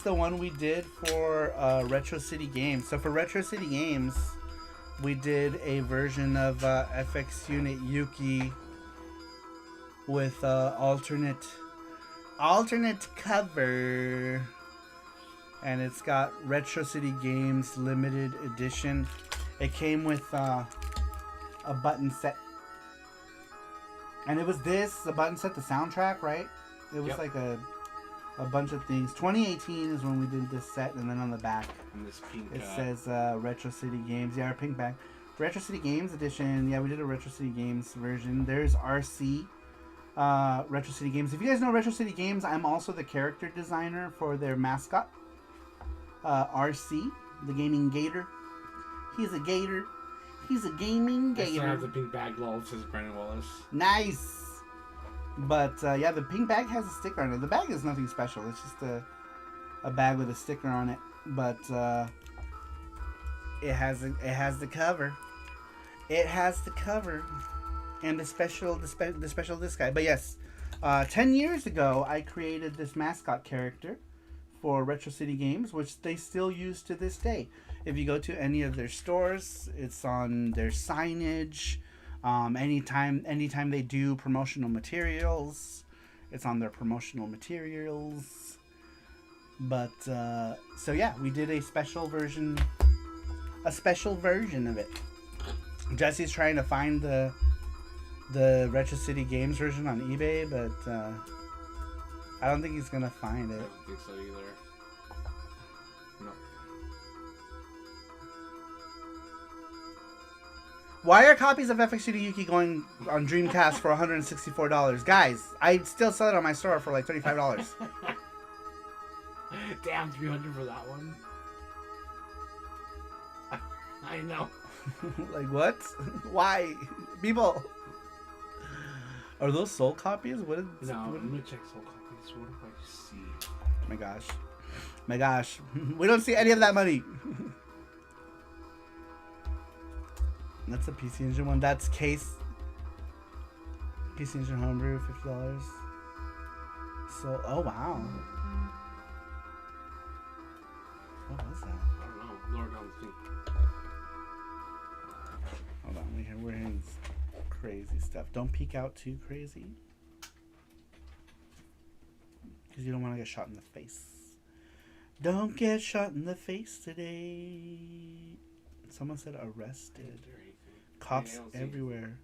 the one we did for Retro City Games. So for Retro City Games, we did a version of FX Unit Yuki with alternate cover. And it's got Retro City Games limited edition. It came with a button set. And it was the button set, the soundtrack, right? It was like a bunch of things. 2018 is when we did this set, and then on the back And this pink. it says Retro City Games. Yeah, our pink bag. Retro City Games edition. Yeah, we did a Retro City Games version. There's RC. Retro City Games. If you guys know Retro City Games, I'm also the character designer for their mascot. RC, the gaming gator. He's a gator. He's a gaming I still gator. have the pink bag lol, says Brandon Wallace. Nice. But yeah, the pink bag has a sticker on it. The bag is nothing special. It's just a bag with a sticker on it. But it has the cover. It has the cover and the special this guy. But yes, 10 years ago I created this mascot character for Retro City Games, which they still use to this day. If you go to any of their stores, it's on their signage. Anytime they do promotional materials, it's on their promotional materials. But so yeah, we did a special version of it. Jesse's trying to find the Retro City Games version on eBay, but I don't think he's gonna find it. I don't think so either. No. Why are copies of FX Unit Yuki going on Dreamcast for $164? Guys, I still sell it on my store for like $35. Damn, 300 for that one. I know. Like what? Why? People. Are those soul copies? What is No, let me check soul copies. What if I see? My gosh. My gosh. We don't see any of that money. That's a PC Engine one. That's case. PC Engine Homebrew, $50. So, oh wow. What was that? I don't know. Lower down the thing. Hold on, we're hearing crazy stuff. Don't peek out too crazy. Because you don't want to get shot in the face. Don't get shot in the face today. Someone said arrested. Cops everywhere.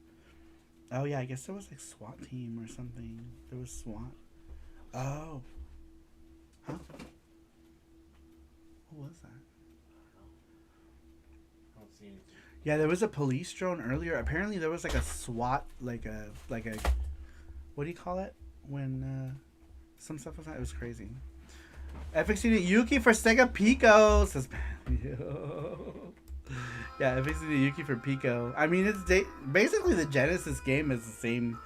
Oh yeah, I guess there was like SWAT team or something. There was SWAT. Oh. Huh? What was that? I don't see anything. Yeah, there was a police drone earlier. Apparently there was like a SWAT, like a what do you call it? When some stuff was on. It was crazy. FX Unit Yuki for Sega Pico says yeah, FX Unit Yuki for Pico. I mean, it's basically the Genesis game is the same.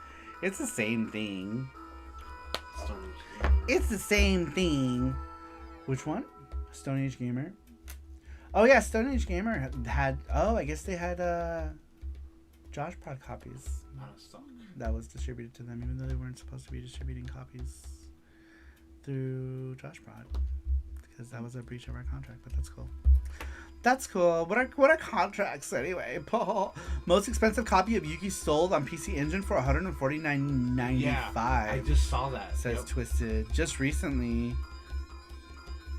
It's the same thing. It's the same thing. Which one? Stone Age Gamer. Oh yeah, Stone Age Gamer had. Oh, I guess they had Josh Prod copies. Out of stock. That was distributed to them, even though they weren't supposed to be distributing copies through Josh Prod, because that was a breach of our contract. But that's cool. That's cool. What are contracts anyway? Paul. Most expensive copy of Yuki sold on PC Engine for $149.95. Yeah, I just saw that. Says Twisted just recently.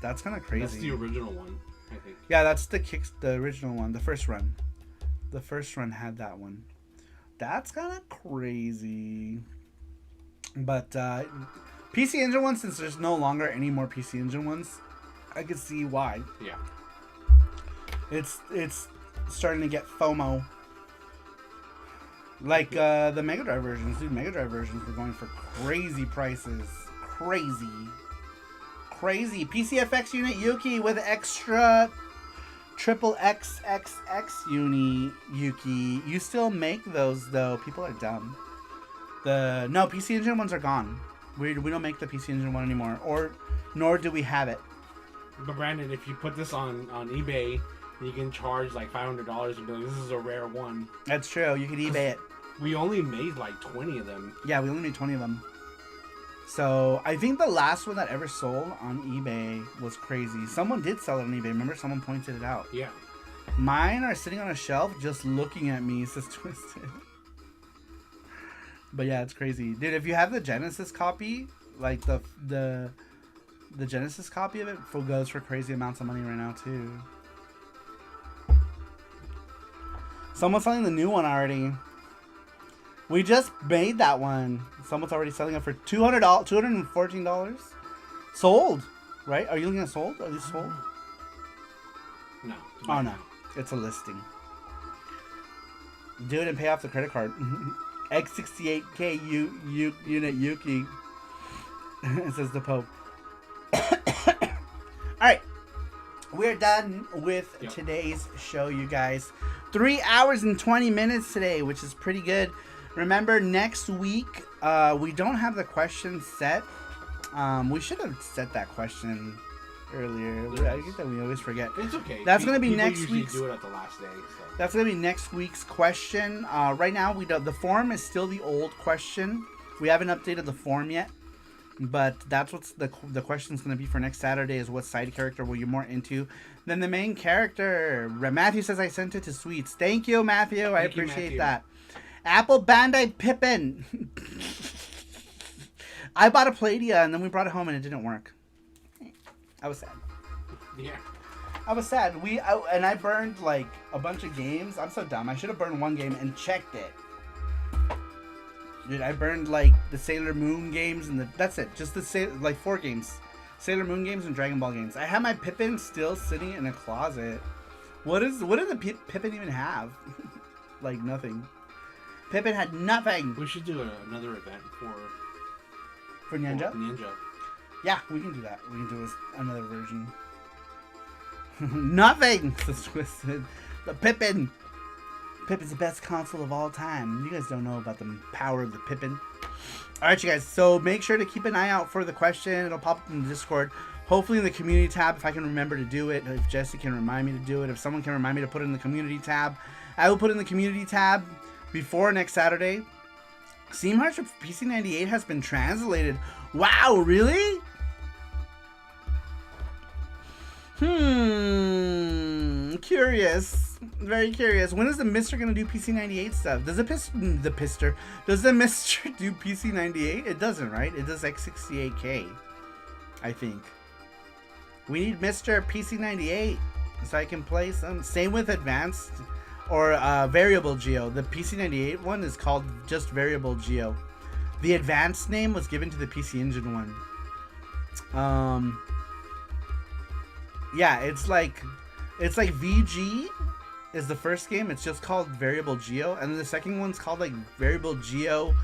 That's kind of crazy. That's the original one, I think. Yeah, that's the original one, the first run. The first run had that one. That's kind of crazy. But PC Engine ones, since there's no longer any more PC Engine ones, I could see why. Yeah. It's starting to get FOMO. Like the Mega Drive versions, dude. Mega Drive versions were going for crazy prices. Crazy. PCFX unit Yuki with extra triple XXX Yuki. You still make those though. People are dumb. No, PC Engine ones are gone. We don't make the PC Engine one anymore, nor do we have it. But Brandon, if you put this on eBay, you can charge like $500 and be like, this is a rare one. That's true. You could eBay it. We only made like 20 of them. Yeah, we only made 20 of them. So I think the last one that ever sold on eBay was crazy. Someone did sell it on eBay. Remember, someone pointed it out. Yeah. Mine are sitting on a shelf just looking at me. It says Twisted. But yeah, it's crazy. Dude, if you have the Genesis copy, like the Genesis copy of it, goes for crazy amounts of money right now too. Someone's selling the new one already. We just made that one. Someone's already selling it for $200, $214. Sold, right? Are you looking at sold? Are these sold? No. Oh no, it's a listing. Do it and pay off the credit card. X68K unit Yuki. It says the Pope. Alright. We're done with today's show, you guys. 3 hours and 20 minutes today, which is pretty good. Remember, next week, we don't have the question set. We should have set that question earlier. I think that we always forget. It's okay. That's going to be next usually week's. Do it at the last day. So. That's going to be next week's question. Right now, the form is still the old question. We haven't updated the form yet. But that's what's the question's going to be for next Saturday is what side character were you more into than the main character. Matthew says I sent it to Sweets. Thank you, Matthew. I appreciate that. Apple Bandai Pippin. I bought a Palladium and then we brought it home and it didn't work. I was sad. Yeah. I was sad. And I burned like a bunch of games. I'm so dumb. I should have burned one game and checked it. Dude, I burned like the Sailor Moon games and that's it. Just like 4 games. Sailor Moon games and Dragon Ball games. I have my Pippin still sitting in a closet. What does the Pippin even have? Like nothing. Pippin had nothing. We should do another event for Ninja? For Ninja. Yeah, we can do that. We can do another version. Nothing! Says Twisted. The Pippin! Pippin's the best console of all time. You guys don't know about the power of the Pippin. Alright, you guys. So make sure to keep an eye out for the question. It'll pop up in the Discord. Hopefully in the community tab, if I can remember to do it. If Jesse can remind me to do it. If someone can remind me to put it in the community tab. I will put it in the community tab before next Saturday. Steam Hearts for PC98 has been translated. Wow, really? Curious. Very curious. When is the Mister gonna do PC98 stuff? Does Does the Mister do PC98? It doesn't, right? It does X68K, I think. We need Mr. PC98 so I can play some. Same with Advanced or Variable Geo. The PC98 one is called just Variable Geo. The Advanced name was given to the PC Engine one. Yeah, it's like VG is the first game. It's just called Variable Geo, and then the second one's called like Variable Geo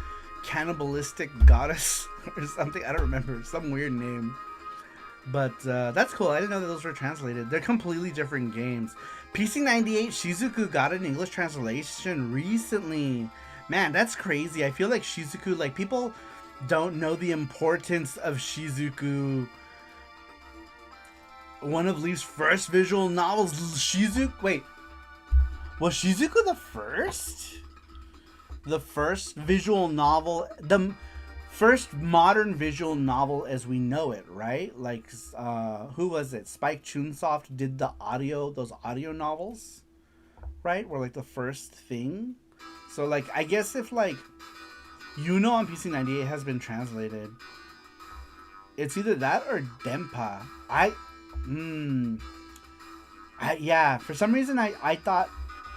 Cannibalistic Goddess or something. I don't remember, some weird name. But that's cool. I didn't know that those were translated. They're completely different games. PC98 Shizuku got an English translation recently. Man, that's crazy. I feel like Shizuku, like people don't know the importance of Shizuku. One of Leaf's first visual novels, Shizuku. Wait, was Shizuku the first? The first visual novel, the first modern visual novel as we know it, right? Like, who was it? Spike Chunsoft did the those audio novels, right? Were like the first thing. So, like, I guess if like, on PC98 has been translated, it's either that or Denpa. Yeah, for some reason I thought,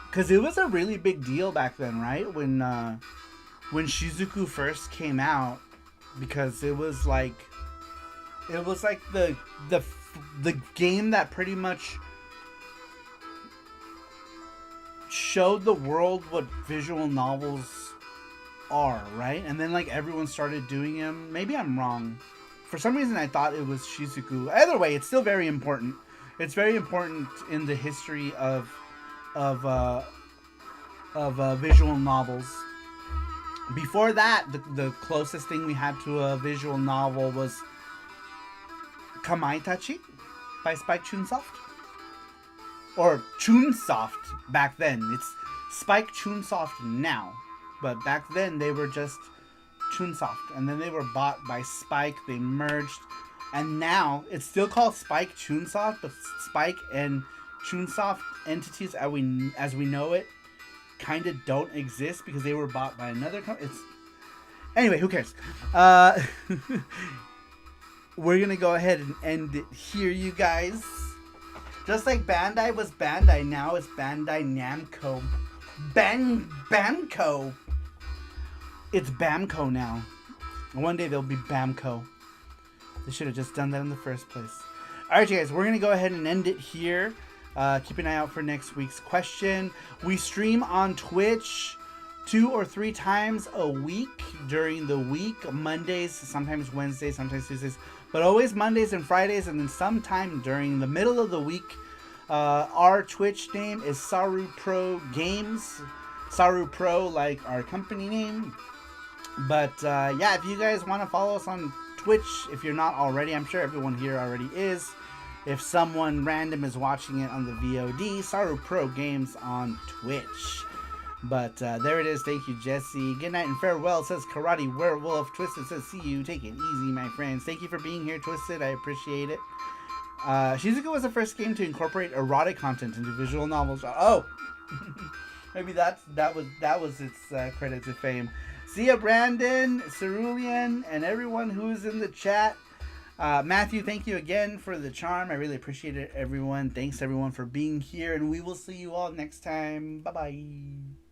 because it was a really big deal back then, right? When Shizuku first came out, because it was like the game that pretty much showed the world what visual novels are, right? And then like everyone started doing them. Maybe I'm wrong. For some reason I thought it was Shizuku. Either way, it's still very important. It's very important in the history of visual novels. Before that, the closest thing we had to a visual novel was Kamaitachi by Spike Chunsoft. Or Chunsoft back then. It's Spike Chunsoft now. But back then they were just Chunsoft. And then they were bought by Spike. They merged. And now it's still called Spike Chunsoft. But Spike and Chunsoft entities as we know it kind of don't exist because they were bought by another company. Anyway, who cares? We're going to go ahead and end it here, you guys. Just like Bandai was Bandai, now it's Bandai Namco. Bamco. It's Bamco now. One day they'll be Bamco. They should have just done that in the first place. Alright, you guys, we're going to go ahead and end it here. Keep an eye out for next week's question. We stream on Twitch 2 or 3 times a week during the week. Mondays, sometimes Wednesdays, sometimes Tuesdays. But always Mondays and Fridays, and then sometime during the middle of the week. Our Twitch name is SaruPro Games. SaruPro, like our company name. But yeah, if you guys want to follow us on Twitch, if you're not already, I'm sure everyone here already is. If someone random is watching it on the VOD, SaruPro Games on Twitch. But there it is. Thank you, Jesse. Good night and farewell, says Karate Werewolf. Twisted says, see you. Take it easy, my friends. Thank you for being here, Twisted. I appreciate it. Shizuku was the first game to incorporate erotic content into visual novels. Oh! Maybe that was its credit to fame. See ya, Brandon, Cerulean, and everyone who's in the chat. Matthew, thank you again for the charm. I really appreciate it, everyone. Thanks, everyone, for being here, and we will see you all next time. Bye-bye.